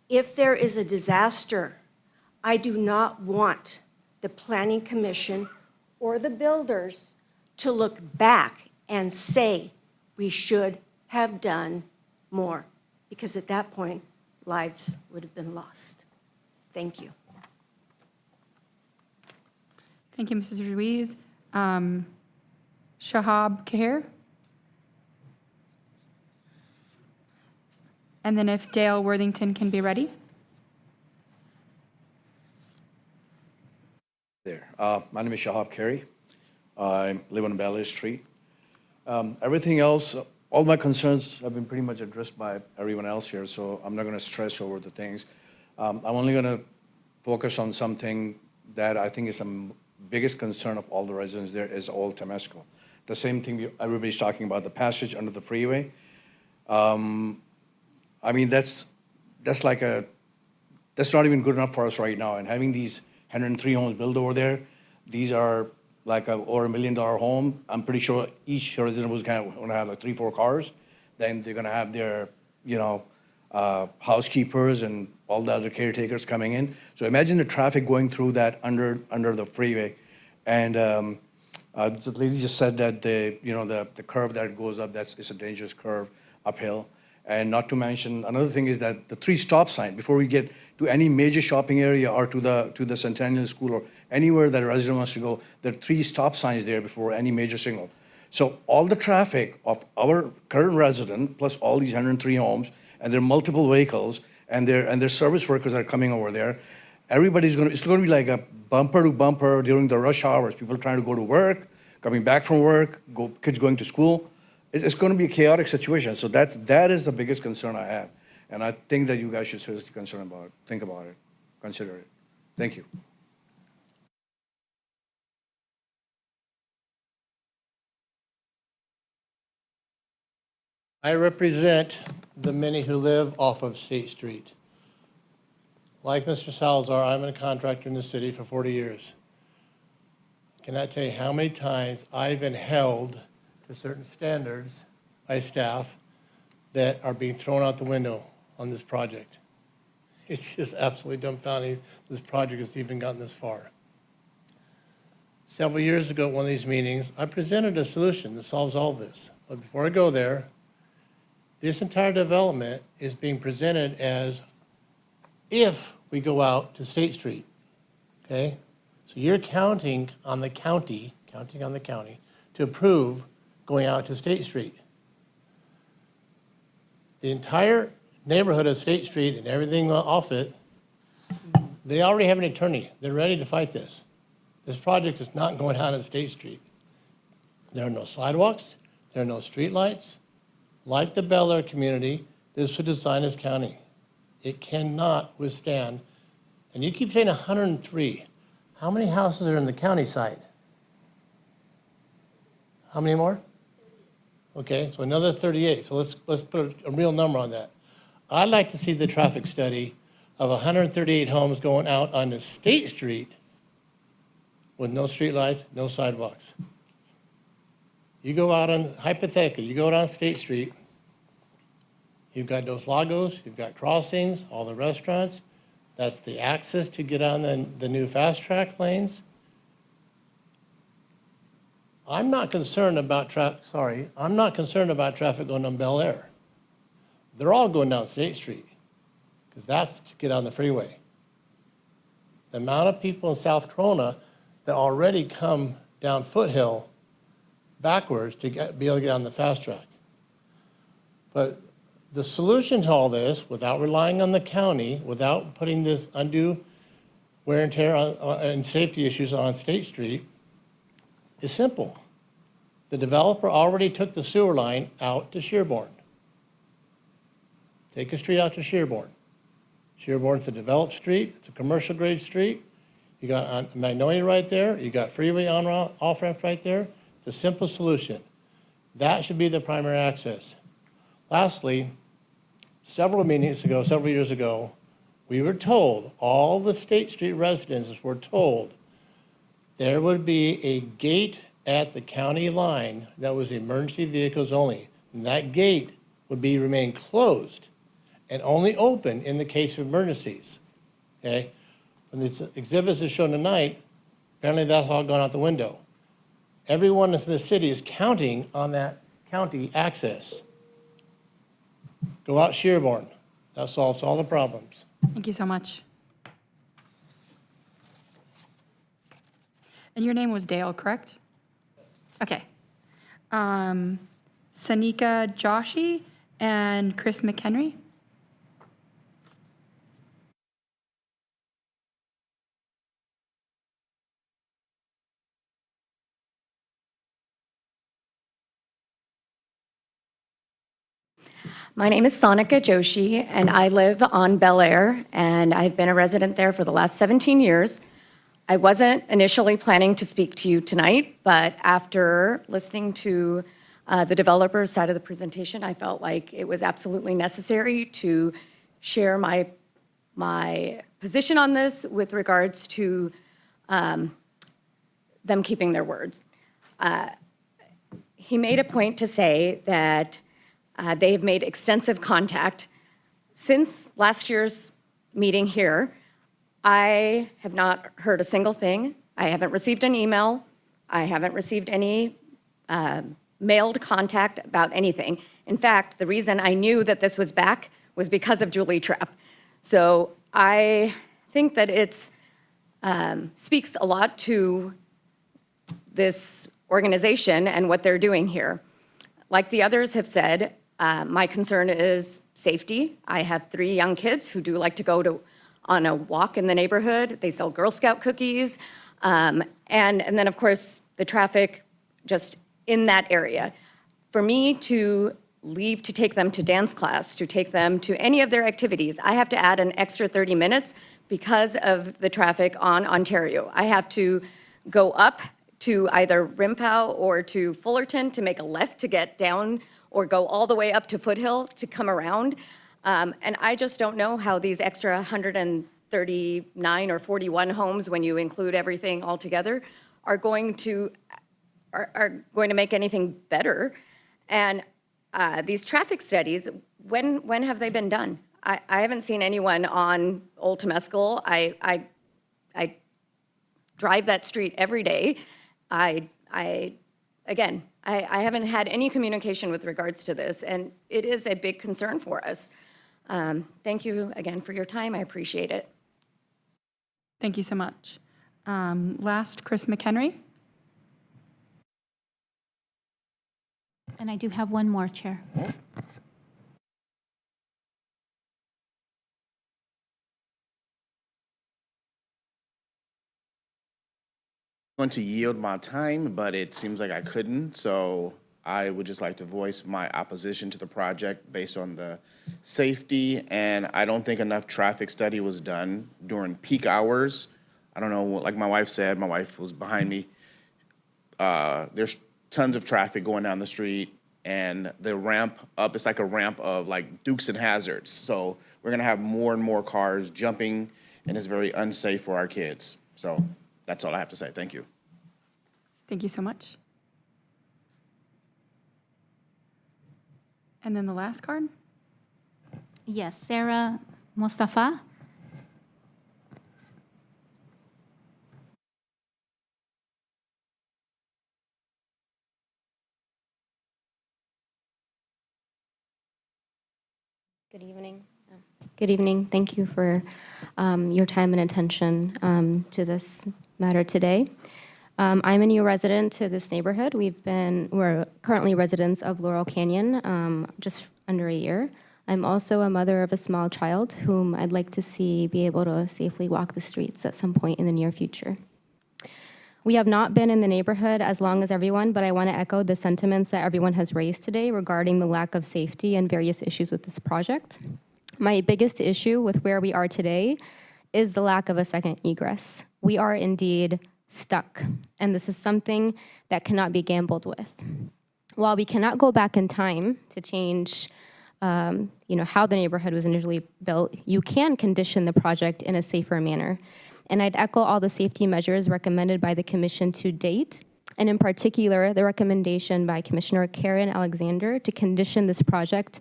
If there is a disaster, I do not want the Planning Commission or the builders to look back and say we should have done more, because at that point, lives would have been lost. Thank you. Thank you, Mrs. Ruiz. Shahab Kahir? And then if Dale Worthington can be ready? There. My name is Shahab Carey. I live on Bel Air Street. Everything else, all my concerns have been pretty much addressed by everyone else here, so I'm not going to stress over the things. I'm only going to focus on something that I think is the biggest concern of all the residents there is Old Temescal. The same thing everybody's talking about, the passage under the freeway. I mean, that's not even good enough for us right now. And having these 103 homes built over there, these are like over $1 million home. I'm pretty sure each resident was going to have like 3-4 cars. Then they're going to have their, housekeepers and all the other caretakers coming in. So imagine the traffic going through that under the freeway. And the lady just said that the curve that goes up, it's a dangerous curve uphill. And not to mention, another thing is that the 3 stop sign, before we get to any major shopping area or to the Centennial School or anywhere that a resident wants to go, there are 3 stop signs there before any major signal. So all the traffic of our current resident, plus all these 103 homes, and there are multiple vehicles, and their service workers are coming over there, it's going to be like a bumper to bumper during the rush hours. People trying to go to work, coming back from work, kids going to school. It's going to be a chaotic situation. So that is the biggest concern I have. And I think that you guys should seriously think about it, consider it. Thank you. I represent the many who live off of State Street. Like Mr. Salazar, I'm a contractor in the city for 40 years. Cannot tell you how many times I've been held to certain standards by staff that are being thrown out the window on this project. It's just absolutely dumbfounding this project has even gotten this far. Several years ago at one of these meetings, I presented a solution that solves all this. But before I go there, this entire development is being presented as if we go out to State Street, okay? So you're counting on the county to approve going out to State Street. The entire neighborhood of State Street and everything off it, they already have an attorney. They're ready to fight this. This project is not going out on State Street. There are no sidewalks. There are no streetlights. Like the Bel Air community, this was designed as county. It cannot withstand. And you keep saying 103. How many houses are in the county side? How many more? Okay, so another 38. So let's put a real number on that. I'd like to see the traffic study of 138 homes going out onto State Street with no streetlights, no sidewalks. You go out on, hypothetically, you go down State Street, you've got Dos Lagos, you've got crossings, all the restaurants. That's the access to get on the new fast track lanes. I'm not concerned about traffic going on Bel Air. They're all going down State Street because that's to get on the freeway. The amount of people in South Corona that already come down Foothill backwards to be able to get on the fast track. But the solution to all this, without relying on the county, without putting this undue wear and tear and safety issues on State Street, is simple. The developer already took the sewer line out to Shearborn. Take a street out to Shearborn. Shearborn's a developed street. It's a commercial grade street. You got Magnolia right there. You got freeway off ramp right there. It's a simple solution. That should be the primary access. Lastly, several years ago, we were told, all the State Street residents were told, there would be a gate at the county line that was emergency vehicles only. And that gate would remain closed and only open in the case of emergencies, okay? When the exhibits is shown tonight, apparently that's all gone out the window. Everyone in the city is counting on that county access. Go out Shearborn. That solves all the problems. Thank you so much. And your name was Dale, correct? Okay. Sanika Joshi and Chris McHenry. My name is Sonika Joshi, and I live on Bel Air, and I've been a resident there for the last 17 years. I wasn't initially planning to speak to you tonight, but after listening to the developer's side of the presentation, I felt like it was absolutely necessary to share my position on this with regards to them keeping their words. He made a point to say that they have made extensive contact. Since last year's meeting here, I have not heard a single thing. I haven't received an email. I haven't received any mailed contact about anything. In fact, the reason I knew that this was back was because of Julie Trapp. So I think that it speaks a lot to this organization and what they're doing here. Like the others have said, my concern is safety. I have 3 young kids who do like to go on a walk in the neighborhood. They sell Girl Scout cookies. And then, of course, the traffic just in that area. For me to leave to take them to dance class, to take them to any of their activities, I have to add an extra 30 minutes because of the traffic on Ontario. I have to go up to either Rimpau or to Fullerton to make a left to get down, or go all the way up to Foothill to come around. And I just don't know how these extra 139 or 41 homes, when you include everything all together, are going to make anything better. And these traffic studies, when have they been done? I haven't seen anyone on Old Temescal. I drive that street every day. I haven't had any communication with regards to this, and it is a big concern for us. Thank you again for your time. I appreciate it. Thank you so much. Last, Chris McHenry. And I do have one more, Chair. Going to yield my time, but it seems like I couldn't, so I would just like to voice my opposition to the project based on the safety, and I don't think enough traffic study was done during peak hours. I don't know, like my wife said, my wife was behind me. There's tons of traffic going down the street, and the ramp up, it's like a ramp of like Dukes and Hazards. So we're gonna have more and more cars jumping, and it's very unsafe for our kids. So that's all I have to say. Thank you. Thank you so much. And then the last card. Yes, Sarah Mustafa. Good evening. Good evening. Thank you for your time and attention to this matter today. I'm a new resident to this neighborhood. We're currently residents of Laurel Canyon, just under a year. I'm also a mother of a small child whom I'd like to see be able to safely walk the streets at some point in the near future. We have not been in the neighborhood as long as everyone, but I want to echo the sentiments that everyone has raised today regarding the lack of safety and various issues with this project. My biggest issue with where we are today is the lack of a second egress. We are indeed stuck, and this is something that cannot be gambled with. While we cannot go back in time to change how the neighborhood was initially built, you can condition the project in a safer manner. And I'd echo all the safety measures recommended by the commission to date and in particular, the recommendation by Commissioner Karen Alexander to condition this project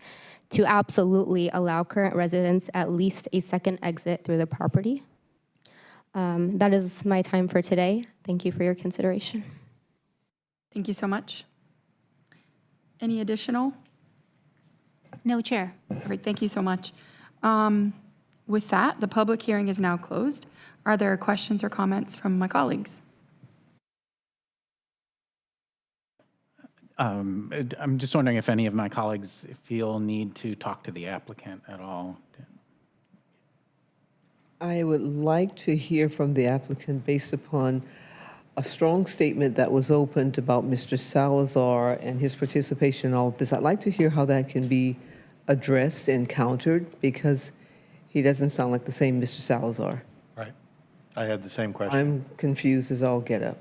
to absolutely allow current residents at least a second exit through the property. That is my time for today. Thank you for your consideration. Thank you so much. Any additional? No, Chair. All right, thank you so much. With that, the public hearing is now closed. Are there questions or comments from my colleagues? I'm just wondering if any of my colleagues feel need to talk to the applicant at all. I would like to hear from the applicant based upon a strong statement that was opened about Mr. Salazar and his participation in all of this. I'd like to hear how that can be addressed and countered, because he doesn't sound like the same Mr. Salazar. Right. I had the same question. I'm confused as all get up.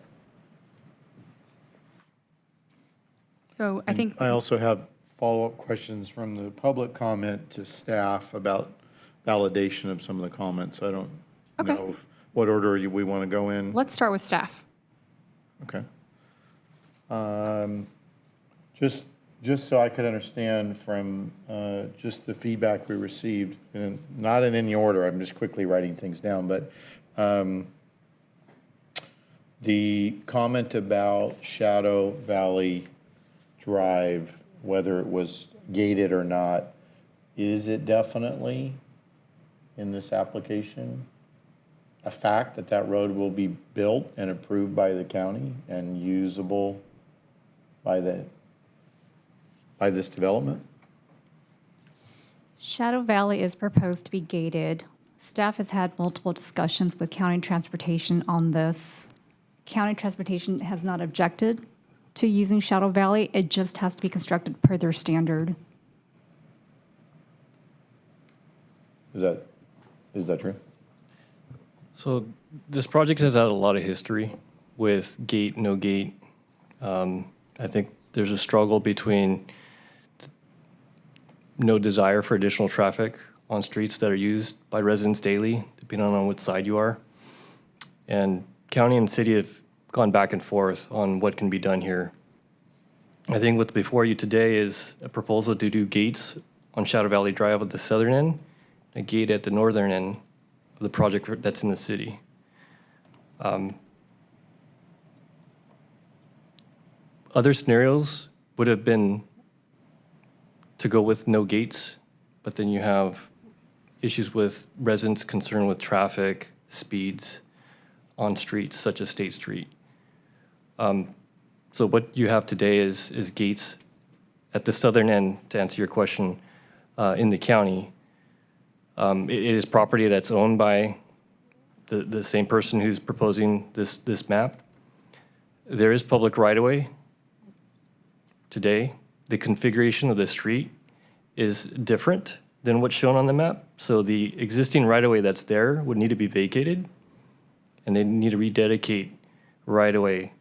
So I think, I also have follow-up questions from the public comment to staff about validation of some of the comments. I don't know what order we want to go in. let's start with staff. Okay. Just so I could understand from just the feedback we received, and not in any order, I'm just quickly writing things down, but the comment about Shadow Valley Drive, whether it was gated or not, is it definitely in this application a fact that that road will be built and approved by the county and usable by this development? Shadow Valley is proposed to be gated. Staff has had multiple discussions with County Transportation on this. County Transportation has not objected to using Shadow Valley. It just has to be constructed per their standard. Is that true? So this project has had a lot of history with gate, no gate. I think there's a struggle between no desire for additional traffic on streets that are used by residents daily, depending on which side you are. And county and city have gone back and forth on what can be done here. I think what's before you today is a proposal to do gates on Shadow Valley Drive at the southern end, a gate at the northern end of the project that's in the city. Other scenarios would have been to go with no gates, but then you have issues with residents concerned with traffic, speeds on streets such as State Street. So what you have today is gates at the southern end, to answer your question, in the county. It is property that's owned by the same person who's proposing this map. There is public right-of-way today. The configuration of the street is different than what's shown on the map. So the existing right-of-way that's there would need to be vacated, and they need to rededicate right-of-way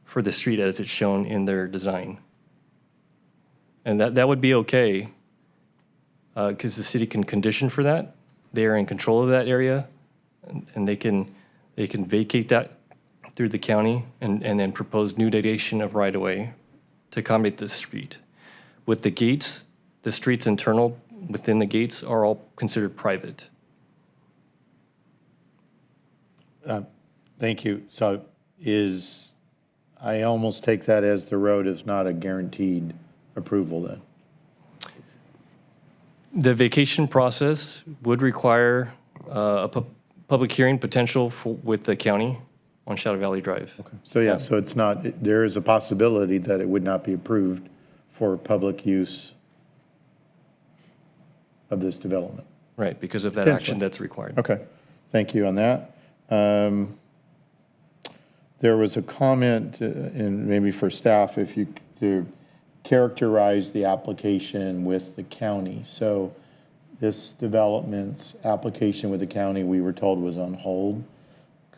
for the street as it's shown in their design. And that would be okay, because the city can condition for that. They are in control of that area, and they can vacate that through the county and then propose new dedication of right-of-way to accommodate this street. With the gates, the streets internal within the gates are all considered private. Thank you. So I almost take that as the road is not a guaranteed approval then? The vacation process would require a public hearing potential with the county on Shadow Valley Drive. So yeah, so it's not, there is a possibility that it would not be approved for public use of this development. Right, because of that Potentially. action that's required. Okay, thank you on that. There was a comment, and maybe for staff, if you to characterize the application with the county. So this development's application with the county, we were told, was on hold.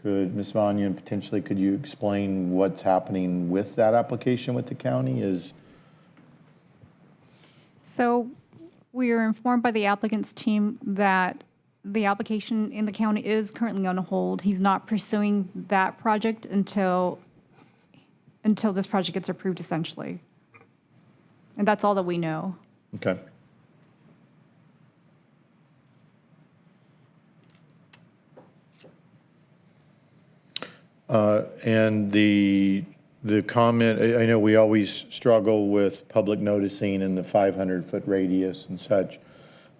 Could, Ms. Vanyan, potentially, could you explain what's happening with that application with the county? So we are informed by the applicant's team that the application in the county is currently on hold. He's not pursuing that project until until this project gets approved, essentially. And that's all that we know. Okay. And the comment, I know we always struggle with public noticing and the 500-foot radius and such.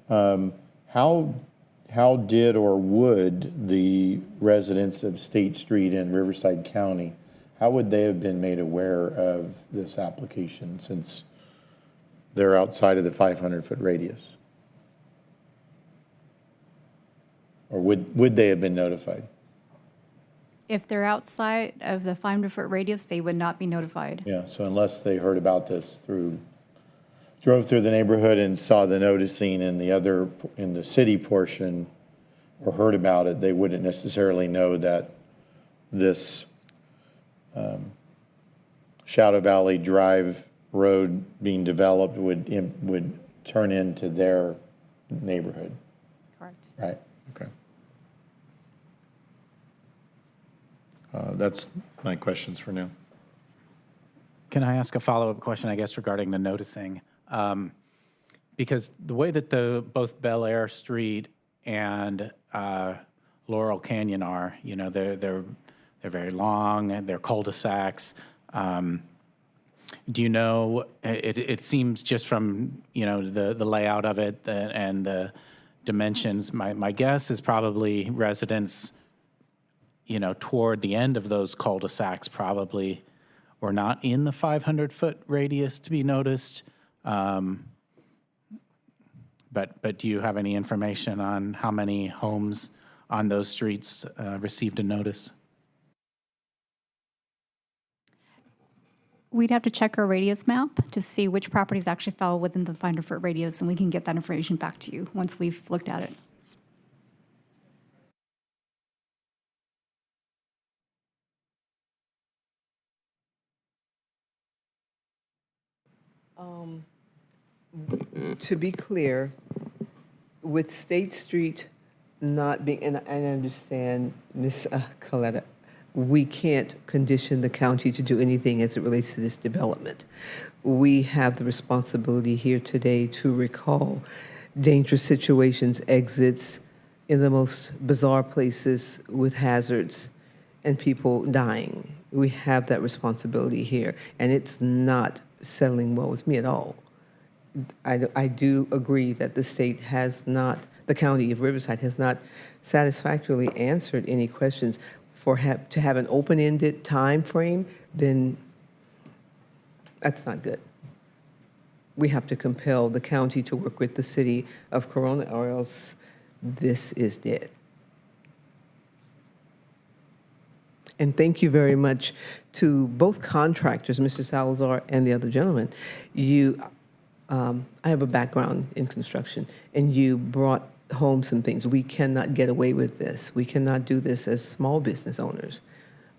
How did or would the residents of State Street in Riverside County, how would they have been made aware of this application since they're outside of the 500-foot radius? Or would they have been notified? If they're outside of the 500-foot radius, they would not be notified. Yeah, so unless they heard about this drove through the neighborhood and saw the noticing in the city portion or heard about it, they wouldn't necessarily know that this Shadow Valley Drive road being developed would turn into their neighborhood. Correct. Right, okay. That's my questions for now. Can I ask a follow-up question, I guess, regarding the noticing? Because the way that both Bel Air Street and Laurel Canyon are, you know, they're very long, and they're cul-de-sacs. Do you know, it seems just from, you know, the layout of it and the dimensions, my guess is probably residents, you know, toward the end of those cul-de-sacs probably were not in the 500-foot radius to be noticed. But do you have any information on how many homes on those streets received a notice? We'd have to check our radius map to see which properties actually fell within the 500-foot radius, and we can get that information back to you once we've looked at it. To be clear, with State Street not being, and I understand, Ms. Coletta, we can't condition the county to do anything as it relates to this development. We have the responsibility here today to recall dangerous situations, exits in the most bizarre places with hazards and people dying. We have that responsibility here, and it's not settling well with me at all. I do agree that the state has not, the county of Riverside has not satisfactorily answered any questions. To have an open-ended time frame, then that's not good. We have to compel the county to work with the city of Corona, or else this is dead. And thank you very much to both contractors, Mr. Salazar and the other gentleman. I have a background in construction, and you brought home some things. We cannot get away with this. We cannot do this as small business owners.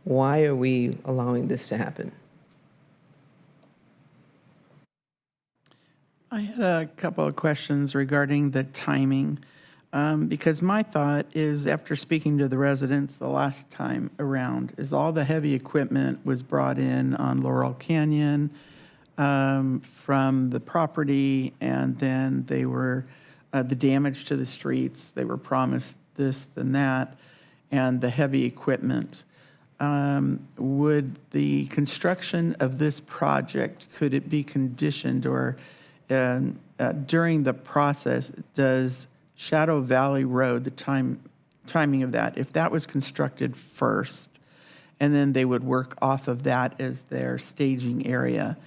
Why are we allowing this to happen? I had a couple of questions regarding the timing, because my thought is, after speaking to the residents the last time around, is all the heavy equipment was brought in on Laurel Canyon from the property, and then they were, the damage to the streets, they were promised this, then that, and the heavy equipment. Would the construction of this project, could it be conditioned, or during the process, does Shadow Valley Road, the timing of that, if that was constructed first, and then they would work off of that as their staging area,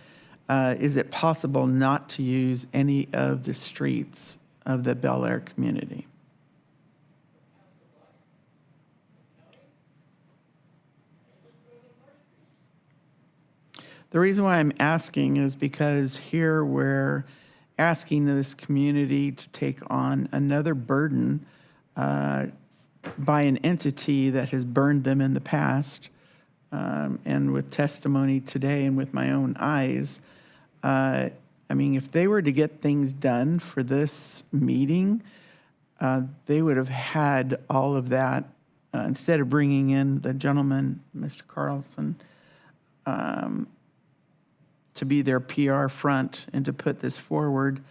is it possible not to use any of the streets of the Bel Air community? The reason why I'm asking is because here we're asking this community to take on another burden by an entity that has burned them in the past. And with testimony today and with my own eyes, I mean, if they were to get things done for this meeting, they would have had all of that, instead of bringing in the gentleman, Mr. Carlson, to be their PR front and to put this forward,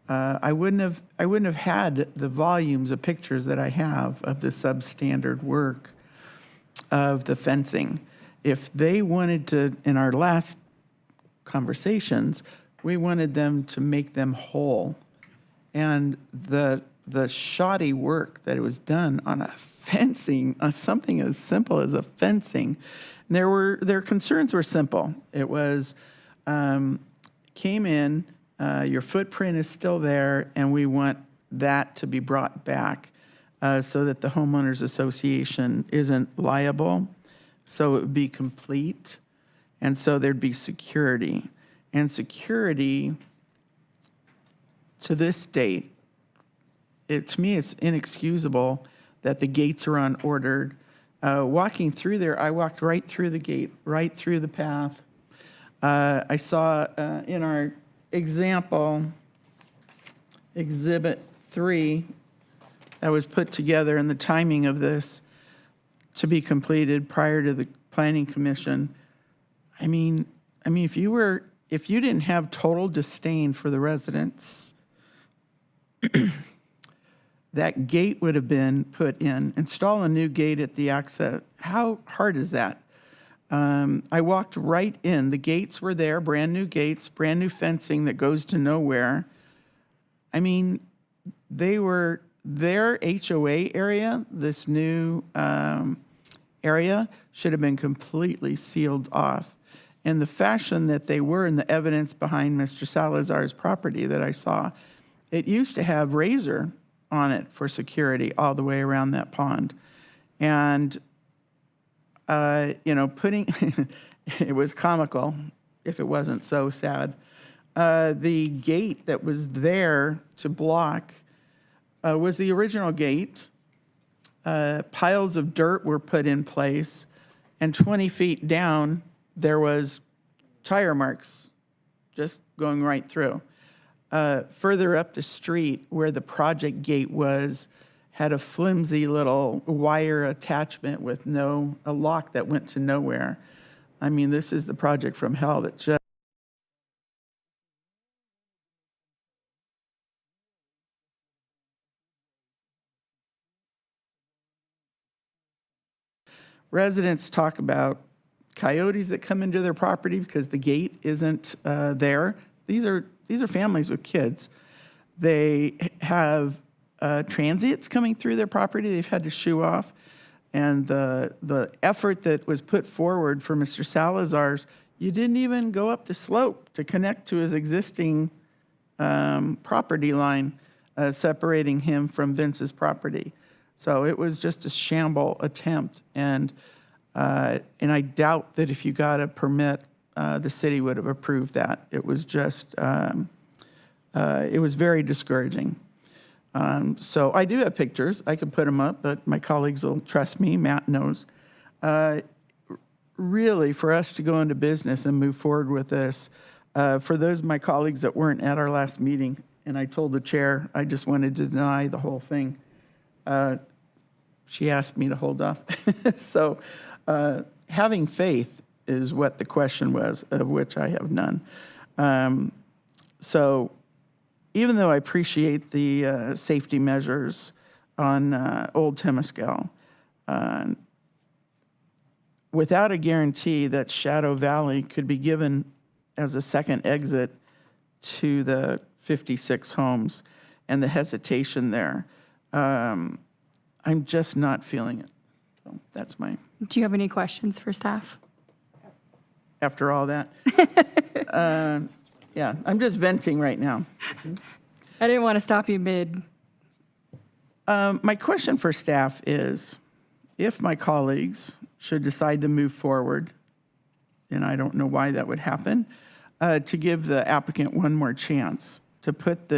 I wouldn't have had the volumes of pictures that I have of the substandard work of the fencing. If they wanted to, in our last conversations, we wanted them to make them whole. And the shoddy work that was done on a fencing, on something as simple as a fencing, their concerns were simple. It was, came in, your footprint is still there, and we want that to be brought back so that the homeowners association isn't liable, so it would be complete, and so there'd be security. And security, to this date, to me, it's inexcusable that the gates are unordered. Walking through there, I walked right through the gate, right through the path. I saw in our example, Exhibit 3, that was put together, and the timing of this to be completed prior to the Planning Commission. I mean, if you didn't have total disdain for the residents, that gate would have been put in. Install a new gate at the exit. How hard is that? I walked right in. The gates were there, brand new gates, brand new fencing that goes to nowhere. I mean, they were their HOA area, this new area, should have been completely sealed off. And the fashion that they were and the evidence behind Mr. Salazar's property that I saw, it used to have razor on it for security all the way around that pond. And, putting, it was comical if it wasn't so sad. The gate that was there to block was the original gate. Piles of dirt were put in place, and 20 feet down, there was tire marks just going right through. Further up the street where the project gate was, had a flimsy little wire attachment with a lock that went to nowhere. I mean, this is the project from hell that just residents talk about coyotes that come into their property because the gate isn't there. These are families with kids. They have transients coming through their property they've had to shoo off. And the effort that was put forward for Mr. Salazar's, you didn't even go up the slope to connect to his existing property line, separating him from Vince's property. So it was just a shamble attempt. And I doubt that if you got a permit, the city would have approved that. It was just, it was very discouraging. So I do have pictures. I could put them up, but my colleagues will trust me. Matt knows. Really, for us to go into business and move forward with this, for those of my colleagues that weren't at our last meeting, and I told the chair I just wanted to deny the whole thing, she asked me to hold off. So having faith is what the question was, of which I have none. So even though I appreciate the safety measures on Old Temescal, without a guarantee that Shadow Valley could be given as a second exit to the 56 homes and the hesitation there, I'm just not feeling it. So that's my, Do you have any questions for staff? after all that. Yeah, I'm just venting right now. I didn't want to stop you mid. My question for staff is, if my colleagues should decide to move forward, and I don't know why that would happen, to give the applicant one more chance to put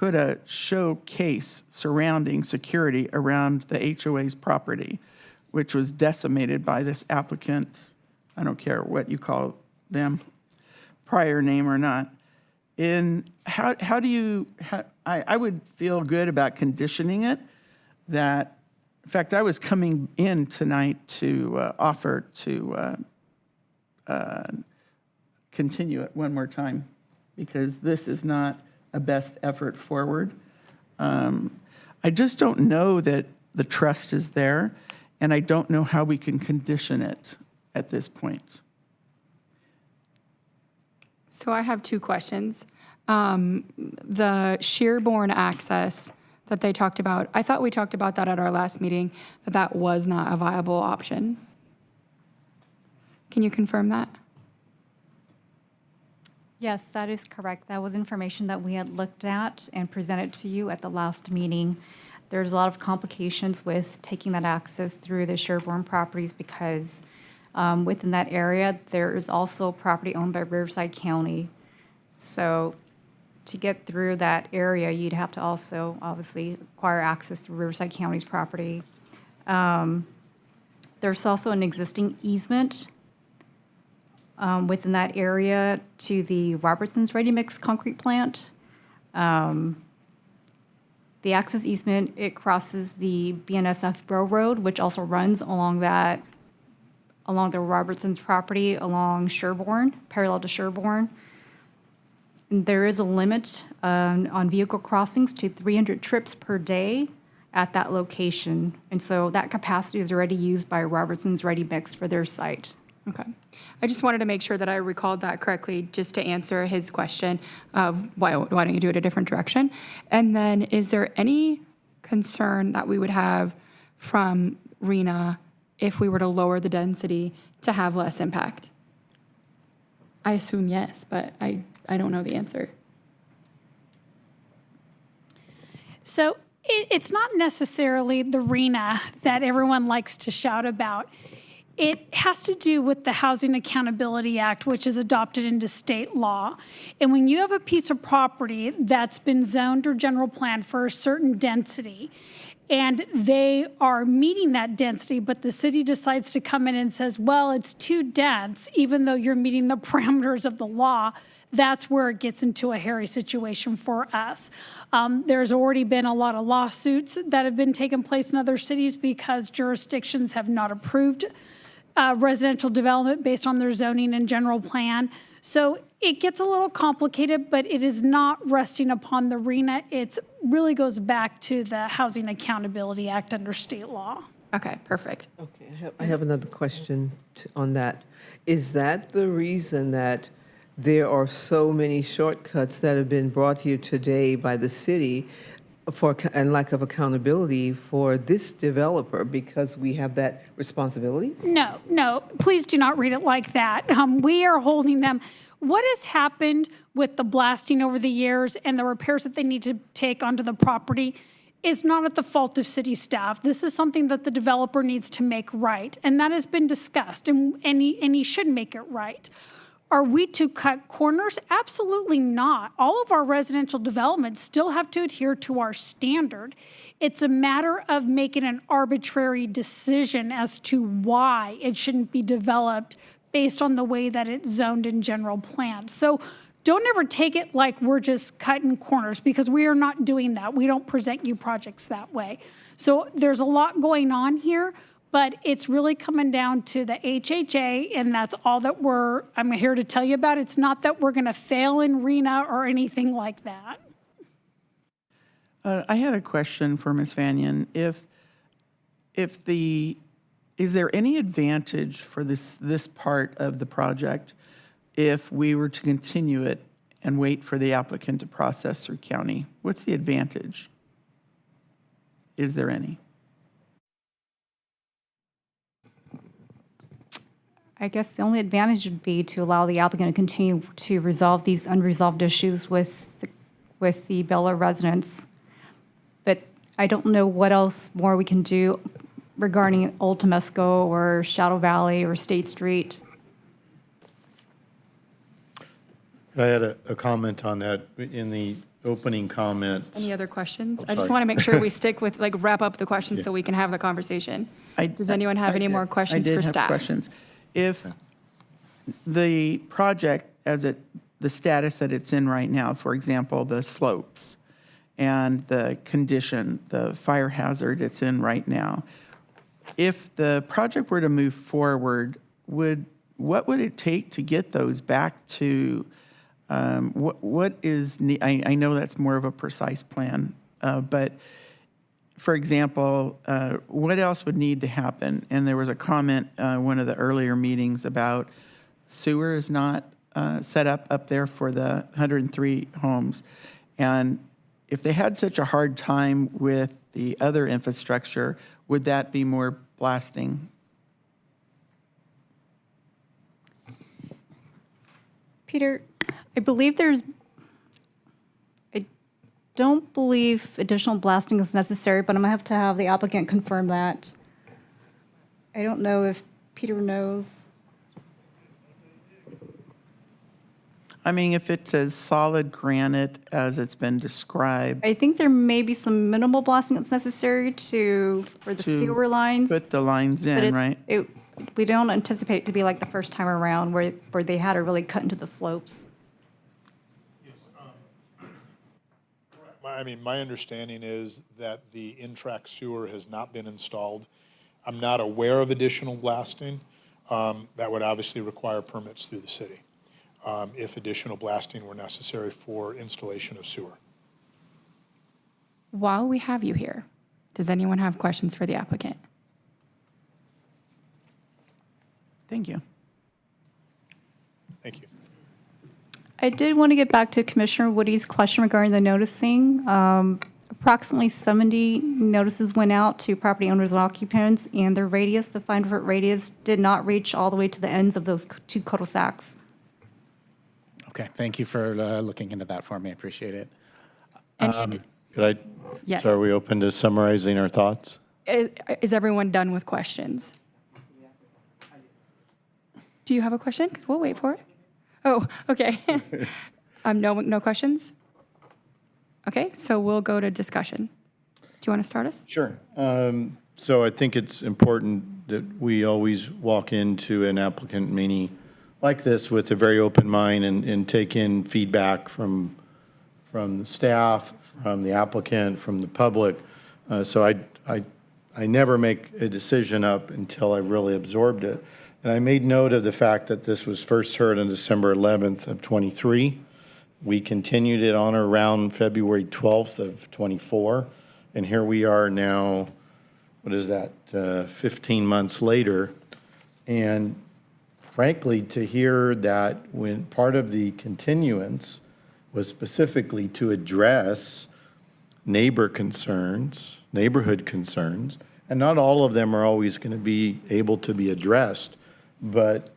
a showcase surrounding security around the HOA's property, which was decimated by this applicant, I don't care what you call them, prior name or not. How do you, I would feel good about conditioning it that, in fact, I was coming in tonight to offer to continue it one more time, because this is not a best effort forward. I just don't know that the trust is there, and I don't know how we can condition it at this point. So I have two questions. The Shearborn access that they talked about, I thought we talked about that at our last meeting, that that was not a viable option. Can you confirm that? Yes, that is correct. That was information that we had looked at and presented to you at the last meeting. There's a lot of complications with taking that access through the Sherborne properties because within that area, there is also property owned by Riverside County. So to get through that area, you'd have to also obviously acquire access to Riverside County's property. There's also an existing easement within that area to the Robertson's Ready Mix concrete plant. The access easement, it crosses the BNSF Railroad, which also runs along the Robertson's property along Sherborne, parallel to Sherborne. And there is a limit on vehicle crossings to 300 trips per day at that location. And so that capacity is already used by Robertson's Ready Mix for their site. Okay. I just wanted to make sure that I recalled that correctly, just to answer his question of why don't you do it a different direction? And then is there any concern that we would have from RENA if we were to lower the density to have less impact? I assume yes, but I don't know the answer. So it's not necessarily the RENA that everyone likes to shout about. It has to do with the Housing Accountability Act, which is adopted into state law. And when you have a piece of property that's been zoned or general planned for a certain density, and they are meeting that density, but the city decides to come in and says, well, it's too dense, even though you're meeting the parameters of the law, that's where it gets into a hairy situation for us. There's already been a lot of lawsuits that have been taking place in other cities because jurisdictions have not approved residential development based on their zoning and general plan. So it gets a little complicated, but it is not resting upon the RENA. It really goes back to the Housing Accountability Act under state law. Okay, perfect. Okay, I have another question on that. Is that the reason that there are so many shortcuts that have been brought here today by the city and lack of accountability for this developer because we have that responsibility? No, please do not read it like that. We are holding them. What has happened with the blasting over the years and the repairs that they need to take onto the property is not at the fault of city staff. This is something that the developer needs to make right, and that has been discussed, and he should make it right. Are we to cut corners? Absolutely not. All of our residential developments still have to adhere to our standard. It's a matter of making an arbitrary decision as to why it shouldn't be developed based on the way that it's zoned in general plan. So don't ever take it like we're just cutting corners, because we are not doing that. We don't present you projects that way. So there's a lot going on here, but it's really coming down to the HHA, and that's all that I'm here to tell you about. It's not that we're going to fail in RENA or anything like that. I had a question for Ms. Vanyan. Is there any advantage for this part of the project if we were to continue it and wait for the applicant to process through county? What's the advantage? Is there any? I guess the only advantage would be to allow the applicant to continue to resolve these unresolved issues with the Bel Air residents. But I don't know what else more we can do regarding Old Temesco or Shadow Valley or State Street. I had a comment on that in the opening comments. Any other questions? I'm I just sorry. want to make sure we stick with, wrap up the questions so we can have the conversation. Does anyone have any more questions for I did have staff? questions. If the project, the status that it's in right now, for example, the slopes and the condition, the fire hazard it's in right now, if the project were to move forward, would what would it take to get those back to, what is, I know that's more of a precise plan, but for example, what else would need to happen? And there was a comment, one of the earlier meetings about sewer is not set up there for the 103 homes. And if they had such a hard time with the other infrastructure, would that be more blasting? Peter, I don't believe additional blasting is necessary, but I'm gonna have to have the applicant confirm that. I don't know if Peter knows. I mean, if it's as solid granite as it's been described. I think there may be some minimal blasting that's necessary for the to sewer lines. Put the lines but in, right? We don't anticipate it to be like the first time around where they had to really cut into the slopes. I mean, my understanding is that the in-track sewer has not been installed. I'm not aware of additional blasting. That would obviously require permits through the city if additional blasting were necessary for installation of sewer. While we have you here, does anyone have questions for the applicant? Thank you. Thank you. I did want to get back to Commissioner Woody's question regarding the noticing. Approximately 70 notices went out to property owners and occupants, and their radius, the 500-foot radius, did not reach all the way to the ends of those two cul-de-sacs. Okay, thank you for looking into that for me. I appreciate it. Could I? Yes. So are we open to summarizing our thoughts? Is everyone done with questions? Do you have a question? Because we'll wait for it. Oh, okay. No questions? Okay, so we'll go to discussion. Do you want to start us? Sure. So I think it's important that we always walk into an applicant meeting like this with a very open mind and take in feedback from the staff, from the applicant, from the public. So I never make a decision up until I've really absorbed it. And I made note of the fact that this was first heard on December 11th of '23. We continued it on or around February 12th of '24. And here we are now, what is that, 15 months later. And frankly, to hear that when part of the continuance was specifically to address neighborhood concerns, and not all of them are always going to be able to be addressed, but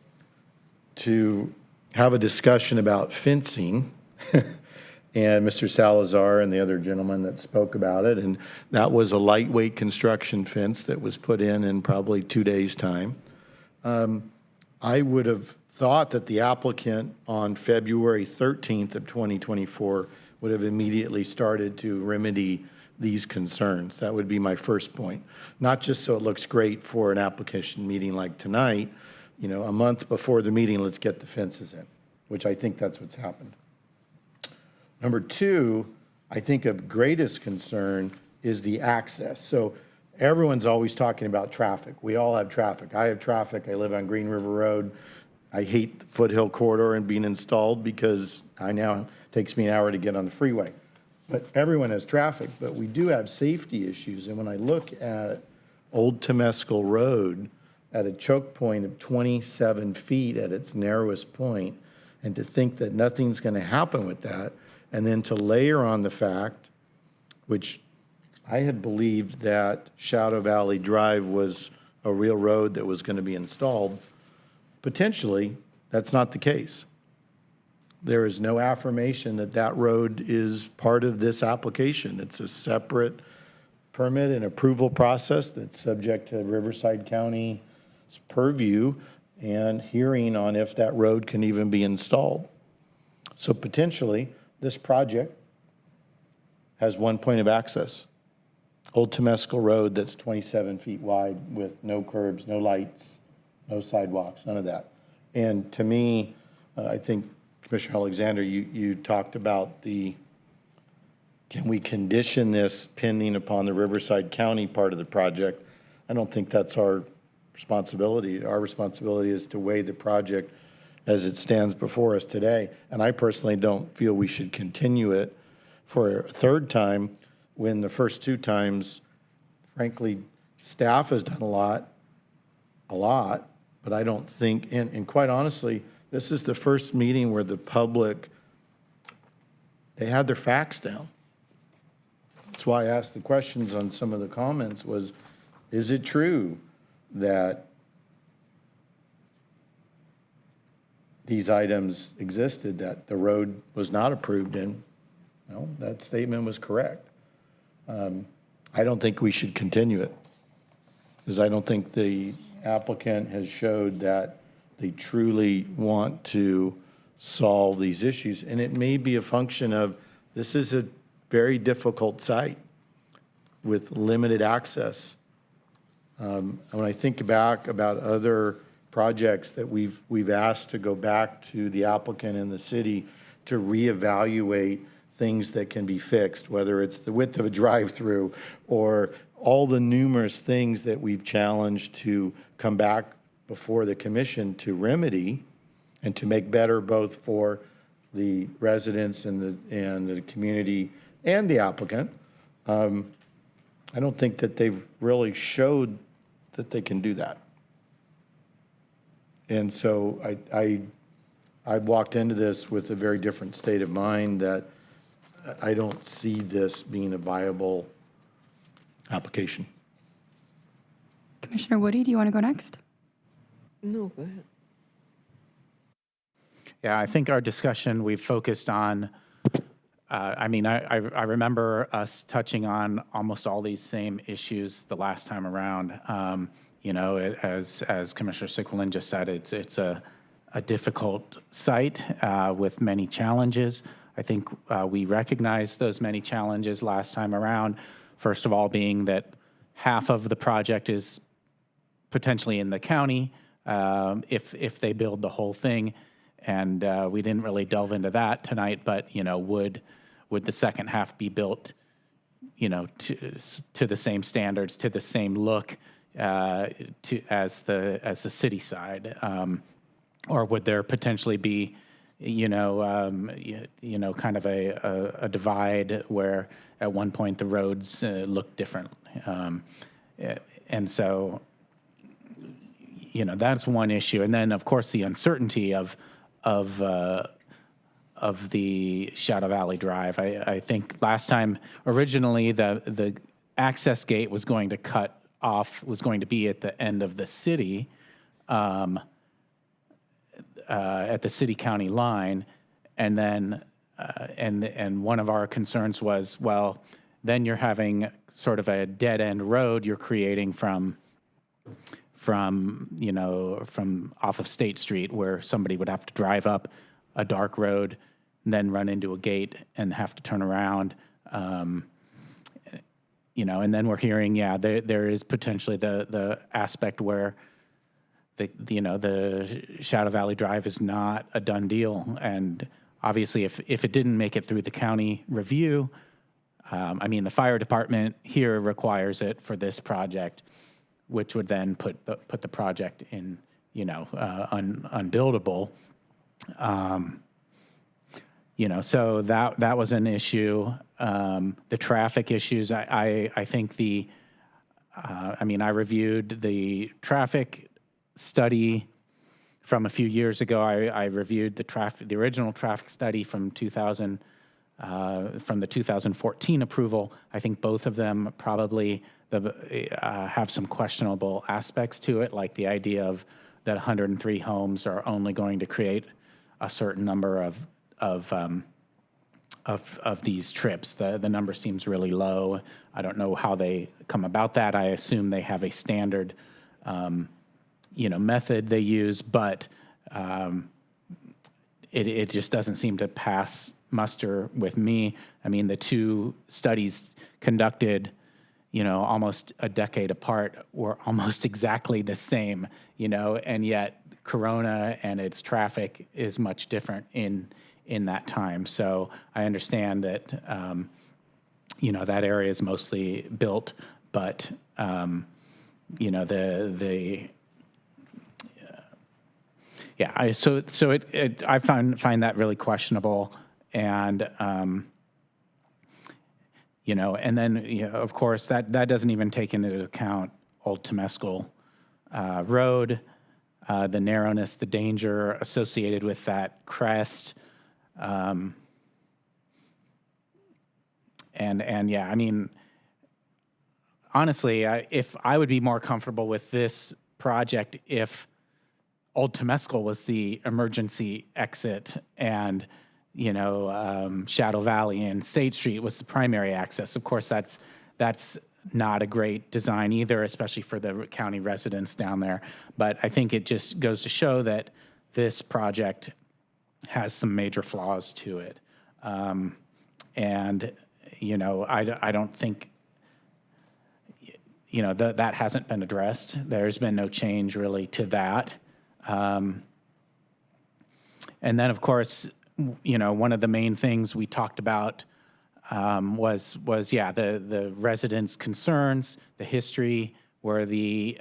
to have a discussion about fencing, and Mr. Salazar and the other gentleman that spoke about it, and that was a lightweight construction fence that was put in probably 2 days' time. I would have thought that the applicant on February 13th of 2024 would have immediately started to remedy these concerns. That would be my first point. Not just so it looks great for an application meeting like tonight, you know, a month before the meeting, let's get the fences in, which I think that's what's happened. Number two, I think of greatest concern is the access. So everyone's always talking about traffic. We all have traffic. I have traffic. I live on Green River Road. I hate the Foothill Corridor and being installed because it takes me an hour to get on the freeway. But everyone has traffic, but we do have safety issues. And when I look at Old Temescal Road at a choke point of 27 feet at its narrowest point, and to think that nothing's going to happen with that, and then to layer on the fact, which I had believed that Shadow Valley Drive was a real road that was going to be installed. Potentially, that's not the case. There is no affirmation that that road is part of this application. It's a separate permit and approval process that's subject to Riverside County's purview and hearing on if that road can even be installed. So potentially, this project has one point of access. Old Temescal Road that's 27 feet wide with no curbs, no lights, no sidewalks, none of that. And to me, I think, Commissioner Alexander, you talked about can we condition this pending upon the Riverside County part of the project? I don't think that's our responsibility. Our responsibility is to weigh the project as it stands before us today. And I personally don't feel we should continue it for a third time when the first two times, frankly, staff has done a lot, but I don't think, and quite honestly, this is the first meeting where the public, they had their facts down. That's why I asked the questions on some of the comments was, is it true that these items existed, that the road was not approved in? No, that statement was correct. I don't think we should continue it, because I don't think the applicant has showed that they truly want to solve these issues. And it may be a function of, this is a very difficult site with limited access. When I think back about other projects that we've asked to go back to the applicant and the city to reevaluate things that can be fixed, whether it's the width of a drive-through or all the numerous things that we've challenged to come back before the commission to remedy and to make better both for the residents and the community and the applicant. I don't think that they've really showed that they can do that. And so I walked into this with a very different state of mind, that I don't see this being a viable application. Commissioner Woody, do you want to go next? No, go ahead. Yeah, I think our discussion, we've focused on, I remember us touching on almost all these same issues the last time around. As Commissioner Siquelin just said, it's a difficult site with many challenges. I think we recognized those many challenges last time around. First of all, being that half of the project is potentially in the county if they build the whole thing. And we didn't really delve into that tonight, but, would the second half be built, to the same standards, to the same look as the city side? Or would there potentially be, kind of a divide where at one point the roads look different? And so, that's one issue. And then, of course, the uncertainty of the Shadow Valley Drive. I think last time, originally, the access gate was going to be at the end of the city, at the city-county line, and then, and one of our concerns was, well, then you're having sort of a dead-end road you're creating from off of State Street, where somebody would have to drive up a dark road and then run into a gate and have to turn around. And then we're hearing, there is potentially the aspect where the Shadow Valley Drive is not a done deal. And obviously, if it didn't make it through the county review, the fire department here requires it for this project, which would then put the project in, unbuildable. So that was an issue. The traffic issues, I think I reviewed the traffic study from a few years ago. I reviewed the original traffic study from from the 2014 approval. I think both of them probably have some questionable aspects to it, like the idea of that 103 homes are only going to create a certain number of these trips. The number seems really low. I don't know how they come about that. I assume they have a standard, method they use, but it just doesn't seem to pass muster with me. The two studies conducted, almost a decade apart were almost exactly the same, and yet Corona and its traffic is much different in that time. So I understand that, that area is mostly built, but, the Yeah, I find that really questionable, and and then of course that doesn't even take into account Old Temescal Road, the narrowness, the danger associated with that crest, and yeah, I mean, honestly, if I would be more comfortable with this project if Old Temescal was the emergency exit and, Shadow Valley and State Street was the primary access. Of course, that's not a great design either, especially for the county residents down there. But I think it just goes to show that this project has some major flaws to it. And, I don't think, that hasn't been addressed. There's been no change really to that. And then, of course, one of the main things we talked about was the residents' concerns, the history where the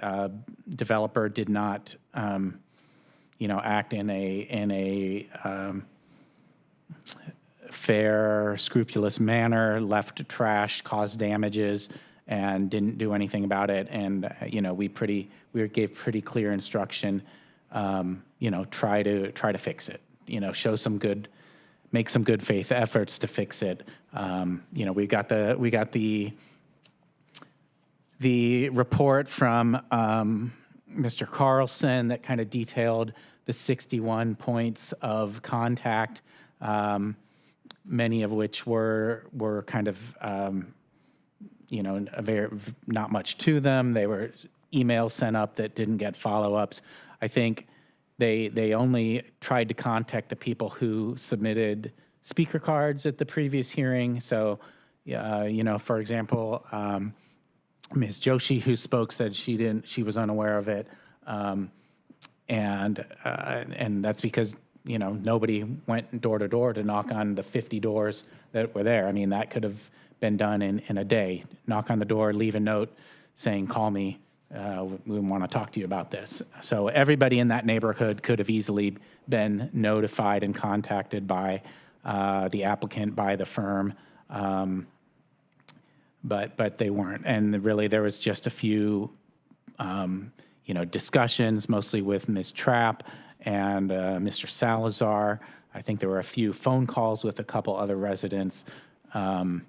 developer did not, act in a fair, scrupulous manner, left trash, caused damages, and didn't do anything about it. And we gave pretty clear instruction. Try to fix it. Make some good faith efforts to fix it. We got the report from Mr. Carlson that kind of detailed the 61 points of contact, many of which were kind of not much to them. They were emails sent up that didn't get follow-ups. I think they only tried to contact the people who submitted speaker cards at the previous hearing. So, for example, Ms. Joshi, who spoke, said she was unaware of it, and that's because nobody went door to door to knock on the 50 doors that were there. I mean, that could have been done in a day. Knock on the door, leave a note saying, "Call me. We want to talk to you about this." So everybody in that neighborhood could have easily been notified and contacted by the applicant, by the firm, but they weren't. And really, there was just a few, discussions, mostly with Ms. Trapp and Mr. Salazar. I think there were a few phone calls with a couple other residents. But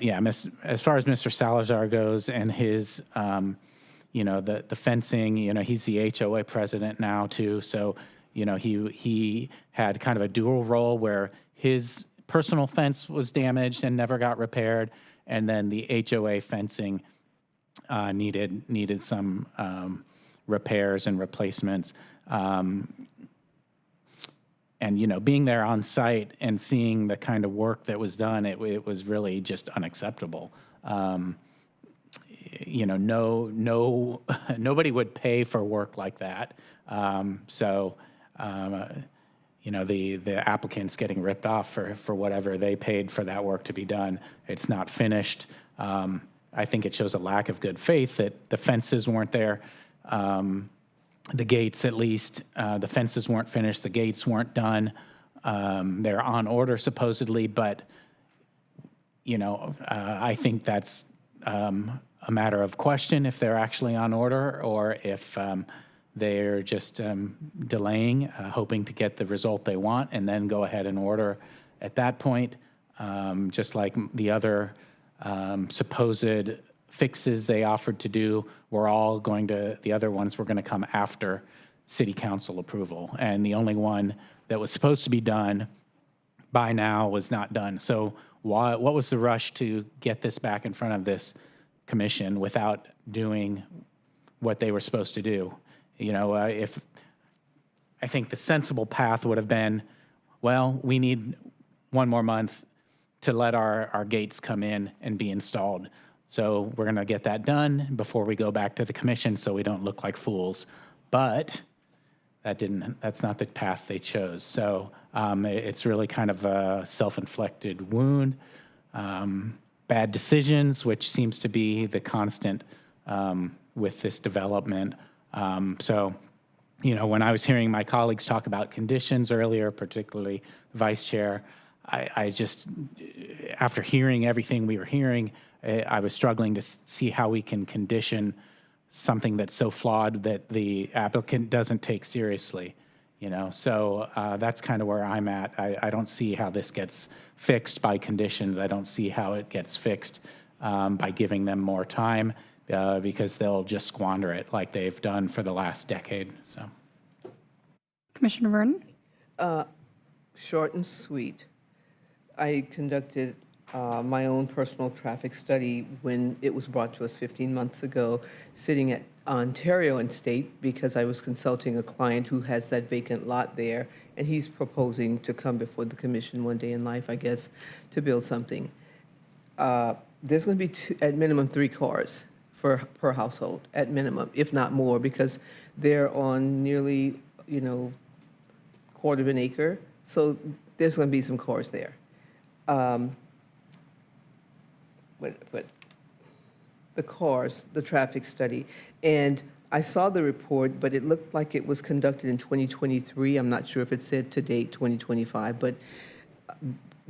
yeah, as far as Mr. Salazar goes and his, the fencing, he's the HOA president now too. So, he had kind of a dual role where his personal fence was damaged and never got repaired. And then the HOA fencing needed some repairs and replacements. And, being there on site and seeing the kind of work that was done, it was really just unacceptable. Nobody would pay for work like that. The applicant's getting ripped off for whatever they paid for that work to be done. It's not finished. I think it shows a lack of good faith that the fences weren't there. The gates, at least, the fences weren't finished, the gates weren't done. They're on order supposedly, but, I think that's a matter of question if they're actually on order or if they're just delaying, hoping to get the result they want and then go ahead and order at that point, just like the other supposed fixes they offered to do the other ones were going to come after city council approval. And the only one that was supposed to be done by now was not done. So what was the rush to get this back in front of this commission without doing what they were supposed to do? I think the sensible path would have been, well, we need one more month to let our gates come in and be installed. So we're going to get that done before we go back to the commission so we don't look like fools. But that's not the path they chose. So it's really kind of a self-inflicted wound. Bad decisions, which seems to be the constant with this development. So when I was hearing my colleagues talk about conditions earlier, particularly Vice Chair, I just, after hearing everything we were hearing, I was struggling to see how we can condition something that's so flawed that the applicant doesn't take seriously, So that's kind of where I'm at. I don't see how this gets fixed by conditions. I don't see how it gets fixed by giving them more time because they'll just squander it like they've done for the last decade, so. Commissioner Vernon? Short and sweet. I conducted my own personal traffic study when it was brought to us 15 months ago, sitting at Ontario and State, because I was consulting a client who has that vacant lot there, and he's proposing to come before the commission one day in life, I guess, to build something. There's going to be at minimum 3 cars per household, at minimum, if not more, because they're on nearly, quarter of an acre. So there's going to be some cars there. But the cars, the traffic study, and I saw the report, but it looked like it was conducted in 2023. I'm not sure if it said to date 2025, but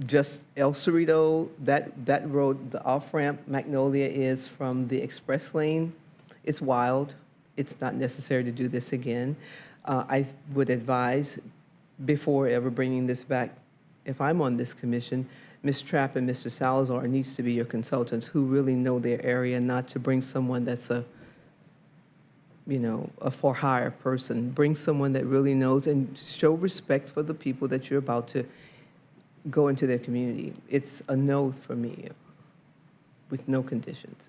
just El Cerrito, that road, the off-ramp Magnolia is from the express lane. It's wild. It's not necessary to do this again. I would advise, before ever bringing this back, if I'm on this commission, Ms. Trapp and Mr. Salazar needs to be your consultants who really know their area, not to bring someone that's a for-hire person. Bring someone that really knows and show respect for the people that you're about to go into their community. It's a no for me, with no conditions.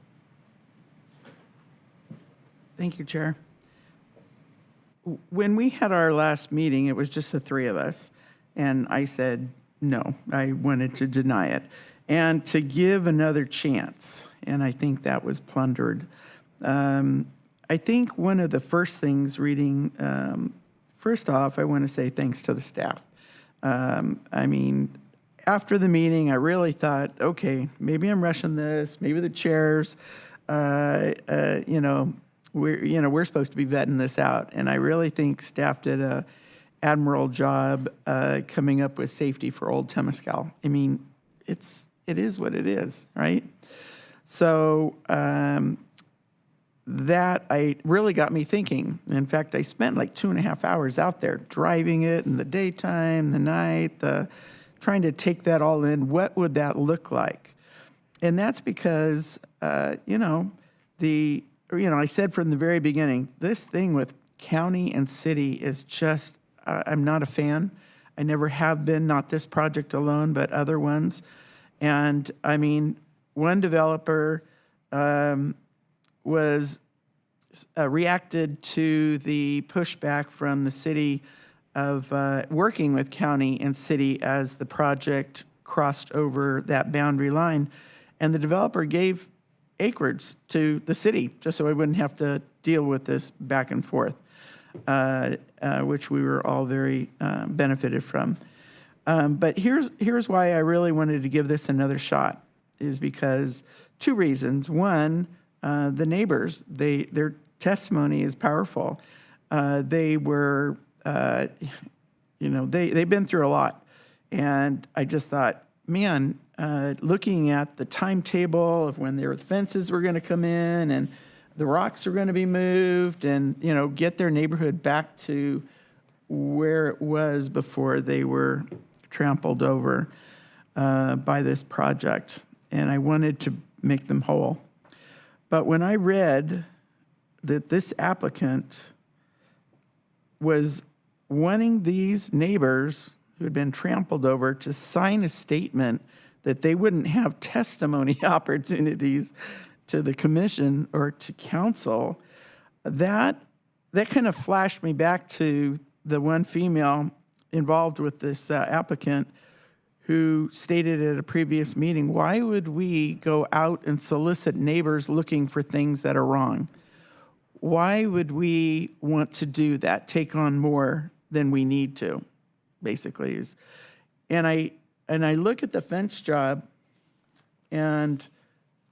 Thank you, Chair. When we had our last meeting, it was just the 3 of us, and I said no. I wanted to deny it and to give another chance, and I think that was plundered. I think one of the first things reading, first off, I want to say thanks to the staff. After the meeting, I really thought, okay, maybe I'm rushing this, maybe the chairs, we're supposed to be vetting this out. And I really think staff did a admirable job coming up with safety for Old Temescal. It is what it is, right? So that really got me thinking. In fact, I spent like 2.5 hours out there driving it in the daytime, the night, trying to take that all in. What would that look like? And that's because, I said from the very beginning, this thing with county and city is just, I'm not a fan. I never have been, not this project alone, but other ones. And one developer reacted to the pushback from the city of working with county and city as the project crossed over that boundary line. And the developer gave acreage to the city, just so I wouldn't have to deal with this back and forth, which we were all very benefited from. But here's why I really wanted to give this another shot, is because 2 reasons. One, the neighbors, their testimony is powerful. They were, they've been through a lot. And I just thought, man, looking at the timetable of when their fences were going to come in and the rocks are going to be moved and, get their neighborhood back to where it was before they were trampled over by this project. And I wanted to make them whole. But when I read that this applicant was wanting these neighbors who had been trampled over to sign a statement that they wouldn't have testimony opportunities to the commission or to council, that kind of flashed me back to the one female involved with this applicant who stated at a previous meeting, why would we go out and solicit neighbors looking for things that are wrong? Why would we want to do that, take on more than we need to, basically? And I look at the fence job and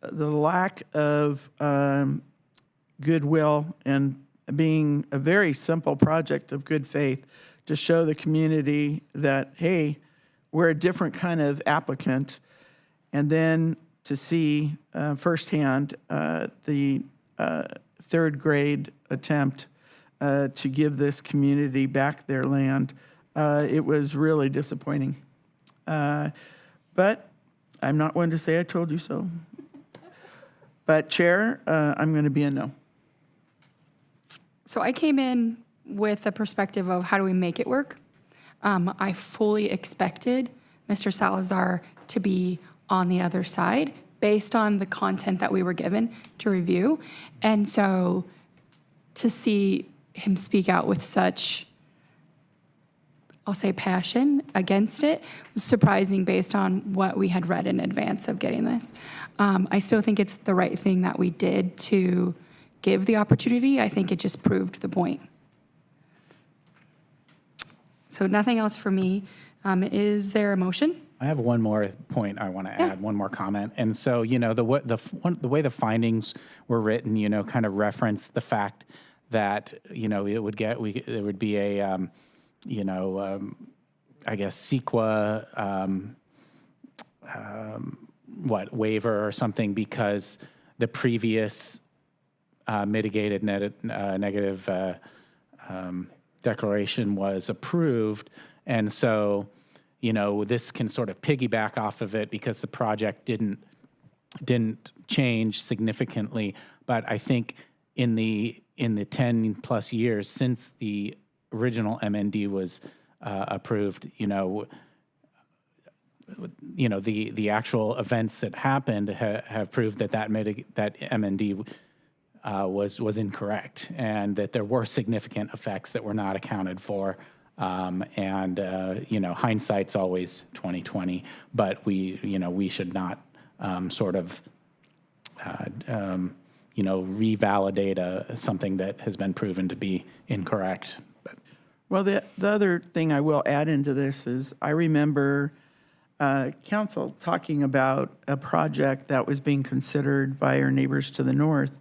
the lack of goodwill and being a very simple project of good faith to show the community that, hey, we're a different kind of applicant, and then to see firsthand the third grade attempt to give this community back their land, it was really disappointing. But I'm not one to say I told you so. But Chair, I'm going to be a no. So I came in with the perspective of how do we make it work? I fully expected Mr. Salazar to be on the other side based on the content that we were given to review. And so to see him speak out with such, I'll say, passion against it was surprising based on what we had read in advance of getting this. I still think it's the right thing that we did to give the opportunity. I think it just proved the point. So nothing else for me. Is there a motion? I have one more point I want to add, one more comment. And so, the way the findings were written, kind of reference the fact that, it would be a, I guess, CEQA, waiver or something because the previous mitigated negative declaration was approved. And so, this can sort of piggyback off of it because the project didn't change significantly. But I think in the 10 plus years since the original MND was approved, the actual events that happened have proved that that MND was incorrect, and that there were significant effects that were not accounted for. Hindsight's always 20/20, but we should not revalidate something that has been proven to be incorrect. Well, the other thing I will add into this is I remember council talking about a project that was being considered by our neighbors to the north,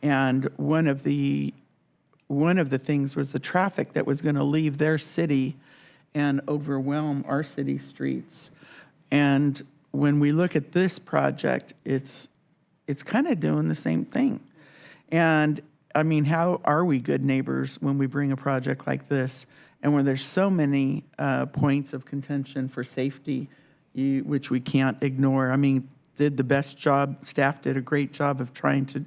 and one of the things was the traffic that was going to leave their city and overwhelm our city streets. And when we look at this project, it's kind of doing the same thing. And I mean, how are we good neighbors when we bring a project like this and when there's so many points of contention for safety, which we can't ignore? I mean, did the best job, staff did a great job of trying to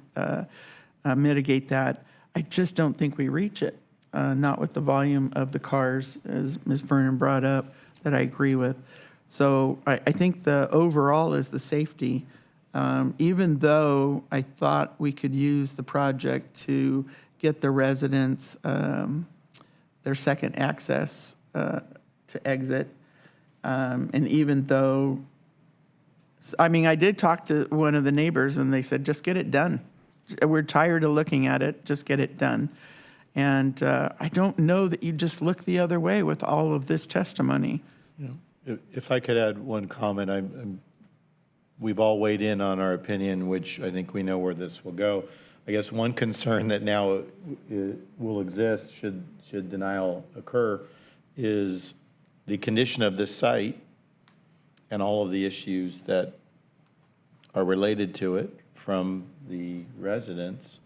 mitigate that. I just don't think we reach it, not with the volume of the cars, as Ms. Vernon brought up, that I agree with. So I think the overall is the safety. Even though I thought we could use the project to get the residents their second access to exit. And even though, I mean, I did talk to one of the neighbors and they said, just get it done. We're tired of looking at it, just get it done. And I don't know that you just look the other way with all of this testimony. If I could add one comment, we've all weighed in on our opinion, which I think we know where this will go. I guess one concern that now will exist should denial occur is the condition of this site and all of the issues that are related to it from the residents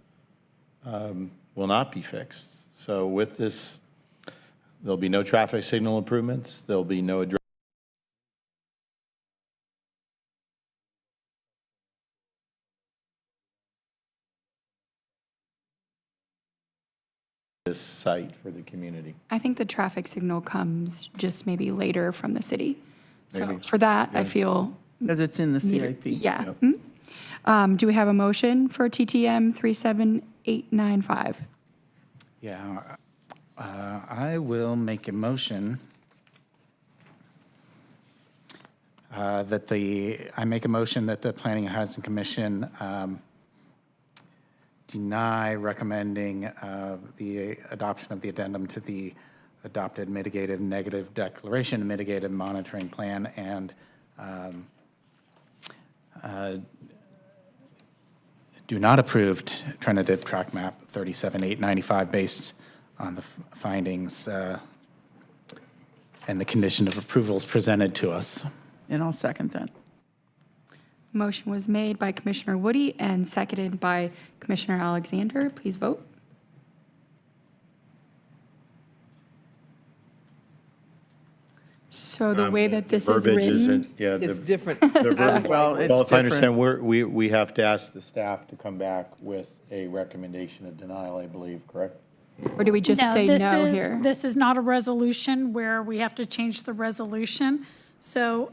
will not be fixed. So with this, there'll be no traffic signal improvements, there'll be no address. This site for the community. I think the traffic signal comes just maybe later from the city. So Maybe. for that, I feel. Because it's in the needed. CIP. Yeah. Do we have a motion for TTM 37895? Yeah, I will make a motion that the Planning and Housing Commission deny recommending the adoption of the addendum to the adopted mitigated negative declaration, mitigated monitoring plan, and do not approve tentative track map 37895 based on the findings and the condition of approvals presented to us. And I'll second that. Motion was made by Commissioner Woody and seconded by Commissioner Alexander. Please vote. So the way that this is Verbiage written, isn't- Yeah. It's the- different. the Sorry. verb- Well, it's Well, if I understand, different. we have to ask the staff to come back with a recommendation of denial, I believe, correct? or do we just say this no is- here? This is not a resolution where we have to change the resolution. So,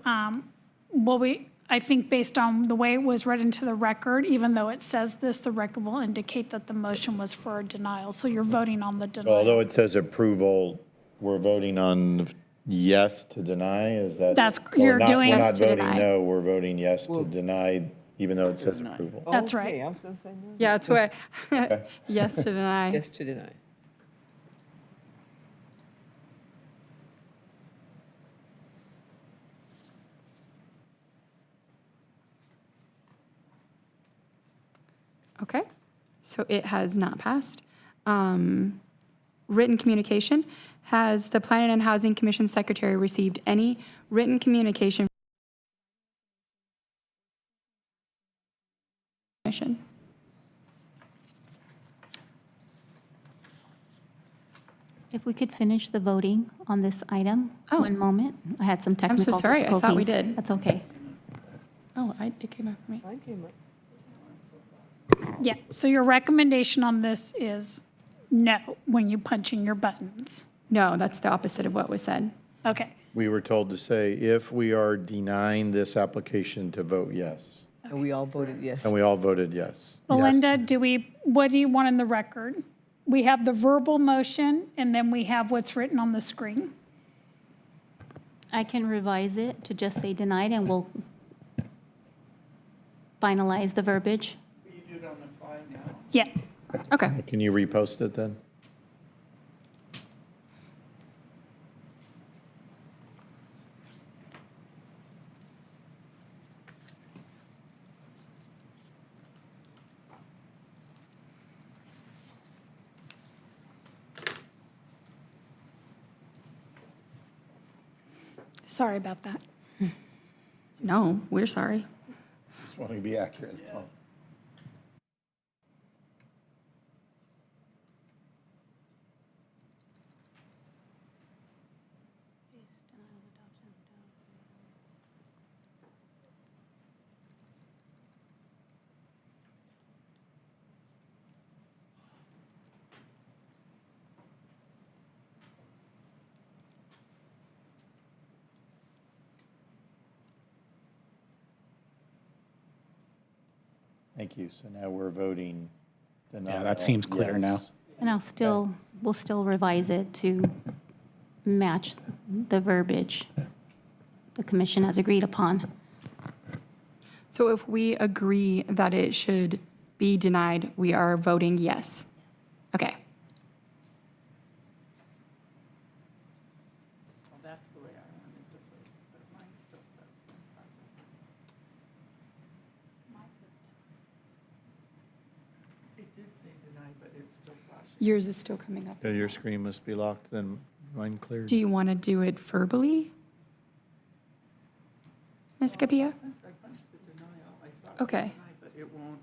I think based on the way it was read into the record, even though it says this, the record will indicate that the motion was for a denial. So you're voting on the So denial. although it says approval, we're voting on yes to deny, is that? That's- or you're not- doing- We're Yes not to voting deny. no, we're voting yes to deny, even though it says approval. That's right. Okay, I was going to say no. Yeah, that's what, yes to deny. Yes to deny. Okay, so it has not passed. Written communication. Has the Planning and Housing Commission Secretary received any written communication? Commission? If we could finish the voting on this item, Oh. one moment. I had some I'm so technical sorry, I thought we difficulties. did. That's okay. Oh, it came up for me. Mine came up. Yeah, so your recommendation on this is no when you punch in your buttons. No, that's the opposite of what was said. Okay. We were told to say, if we are denying this application, to vote yes. And we all voted yes. And we all voted yes. Belinda, what do you want in the record? We have the verbal motion, and then we have what's written on the screen. I can revise it to just say denied, and we'll finalize the verbiage. Will you do it on the fly now? Yeah. Okay. Can you repost it then? Sorry about that. No, we're sorry. Just want to be accurate. that's all. Thank you. So now we're voting denial. Yeah, that seems clear now. yes. And we'll still revise it to match the verbiage the commission has agreed upon. So if we agree that it should be denied, we are voting yes. Okay. Well, that's the way I wanted to put it, but mine still says no problem. It did say denied, but it's still flashing. Yours is still coming up. Yeah, your screen must be locked, then mine cleared. Do you want to do it verbally? Ms. Capia? I punched the denial. I saw it Okay. denied, but it won't.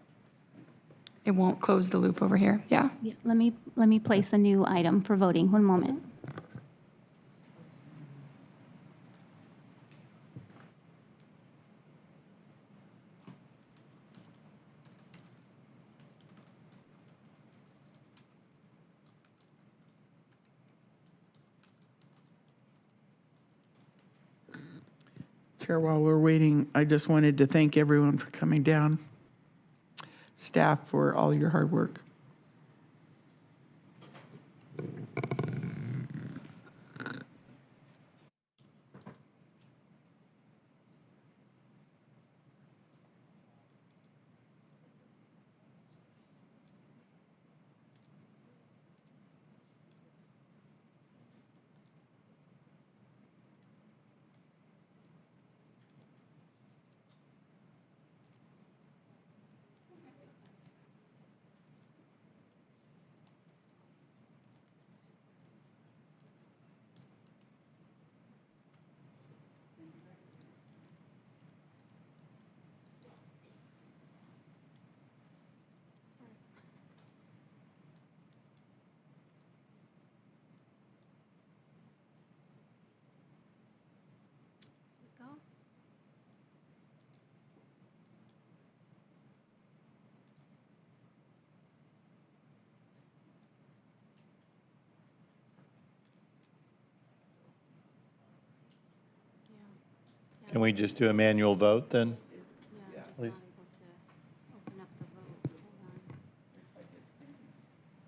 It won't close the loop over here. Yeah. Yeah, let me place a new item for voting. One moment. Chair, while we're waiting, I just wanted to thank everyone for coming down, staff for all your hard work. Can we just do a manual vote then? Please.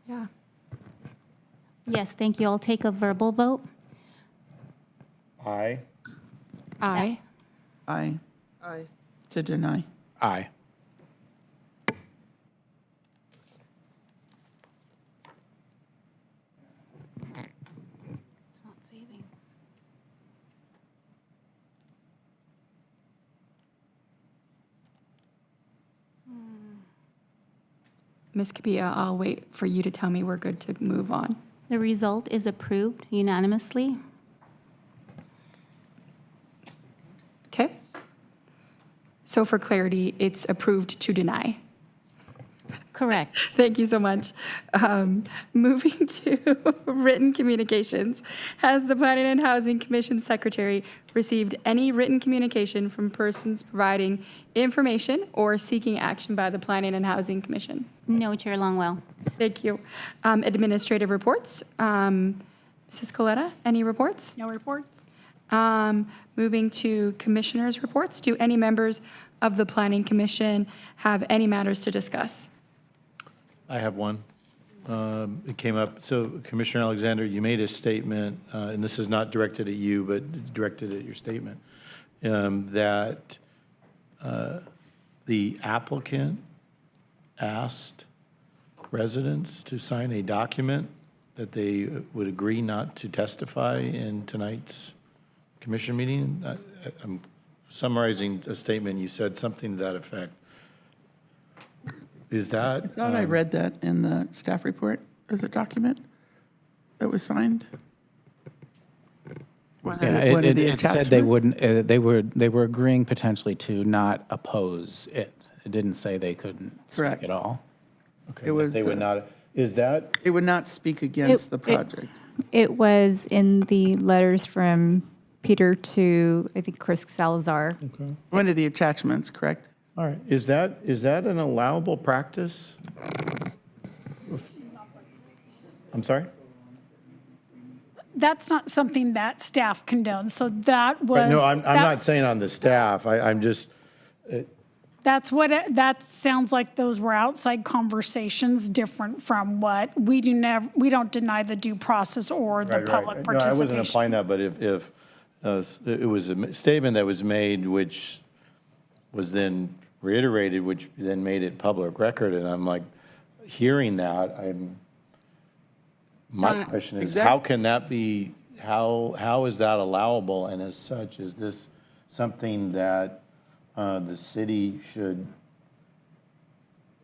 Yeah. Yes, thank you. I'll take a verbal vote. Aye. Aye. Aye. Aye. To deny. Aye. It's not saving. Ms. Capilla, I'll wait for you to tell me we're good to move on. The result is approved unanimously. Okay? So for clarity, it's approved to deny. Correct. Thank you so much. Moving to written communications. Has the Planning and Housing Commission Secretary received any written communication from persons providing information or seeking action by the Planning and Housing Commission? No, Chair Longwell. Thank you. Administrative reports. Mrs. Coletta, any reports? No reports? Moving to commissioners' reports. Do any members of the Planning Commission have any matters to discuss? I have one. It came up, so Commissioner Alexander, you made a statement, and this is not directed at you, but directed at your statement, that the applicant asked residents to sign a document that they would agree not to testify in tonight's commission meeting. I'm summarizing a statement. You said something to that effect. Is that? I thought I read that in the staff report as a document that was signed. Was Yeah, it one of the it said they attachments? wouldn't, they were agreeing potentially to not oppose it. It didn't say they couldn't speak Correct. at all. Okay, It was, they would not, is that? It would not speak against the project. It was in the letters from Peter to, I think, Chris Salazar. One of the attachments, correct? All right, is that an allowable practice? I'm sorry? That's not something that staff condones, so that was. Right, no, I'm that- not saying on the staff, I'm just, That's what, that sounds like those were outside conversations, different from what, we don't deny the due process or the right, public right. No, I wasn't participation. implying that, but if it was a statement that was made, which was then reiterated, which then made it public record, and I'm like, hearing that, my question is, how can that be, how is that allowable? And as such, is this something that the city should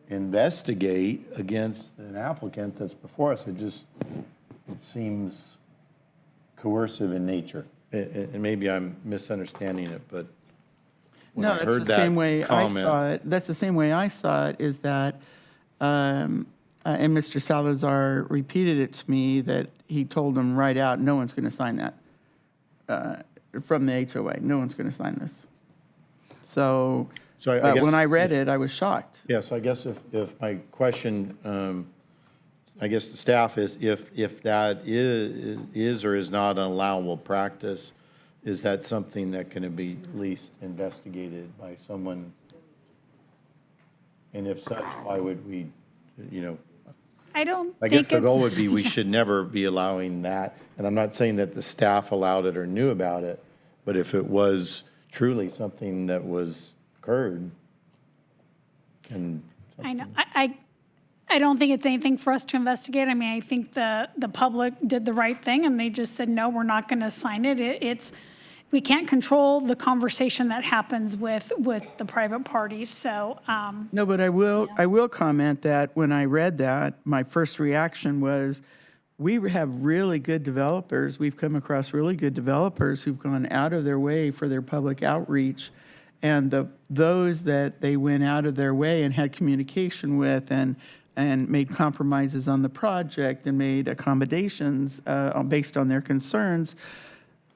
investigate against an applicant that's before us? It just seems coercive in nature. And maybe I'm misunderstanding it, but when No, I that's heard the that same way I comment- saw it. That's the same way I saw it, is that, and Mr. Salazar repeated it to me, that he told them right out, no one's going to sign that from the HOA. No one's going to sign this. So So I guess when I read if- it, I was shocked. Yeah, so I guess if my question, I guess the staff is, if that is or is not an allowable practice, is that something that can be at least investigated by someone? And if such, why would we, I don't I think guess the it's- goal would be, we should never be allowing that. And I'm not saying that the staff allowed it or knew about it, but if it was truly something that was occurred, and I know, I don't think it's anything for us to investigate. I mean, I think the public did the right thing, and they just said, no, we're not going to sign it. We can't control the conversation that happens with the private parties, so. No, but I will comment that when I read that, my first reaction was, we have really good developers. We've come across really good developers who've gone out of their way for their public outreach. And those that they went out of their way and had communication with and made compromises on the project and made accommodations based on their concerns,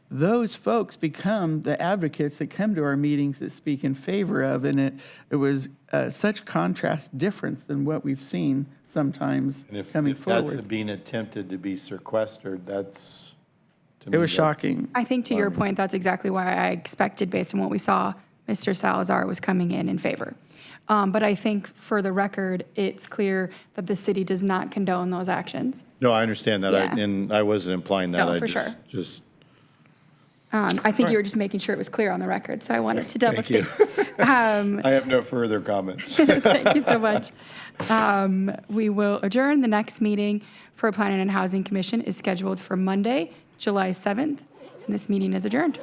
those folks become the advocates that come to our meetings that speak in favor of. And it was such contrast difference than what we've seen sometimes and if coming that's forward. being attempted to be sequestered, that's, It was shocking. I think to your point, that's exactly why I expected, based on what we saw, Mr. Salazar was coming in favor. But I think for the record, it's clear that the city does not condone those actions. No, I understand that, Yeah. and I wasn't implying that. No, I for sure. just, I think you were just making sure it was clear on the record, so I wanted to double Thank state. you. I have no further comments. Thank you so much. We will adjourn. The next meeting for Planning and Housing Commission is scheduled for Monday, July 7th, and this meeting is adjourned.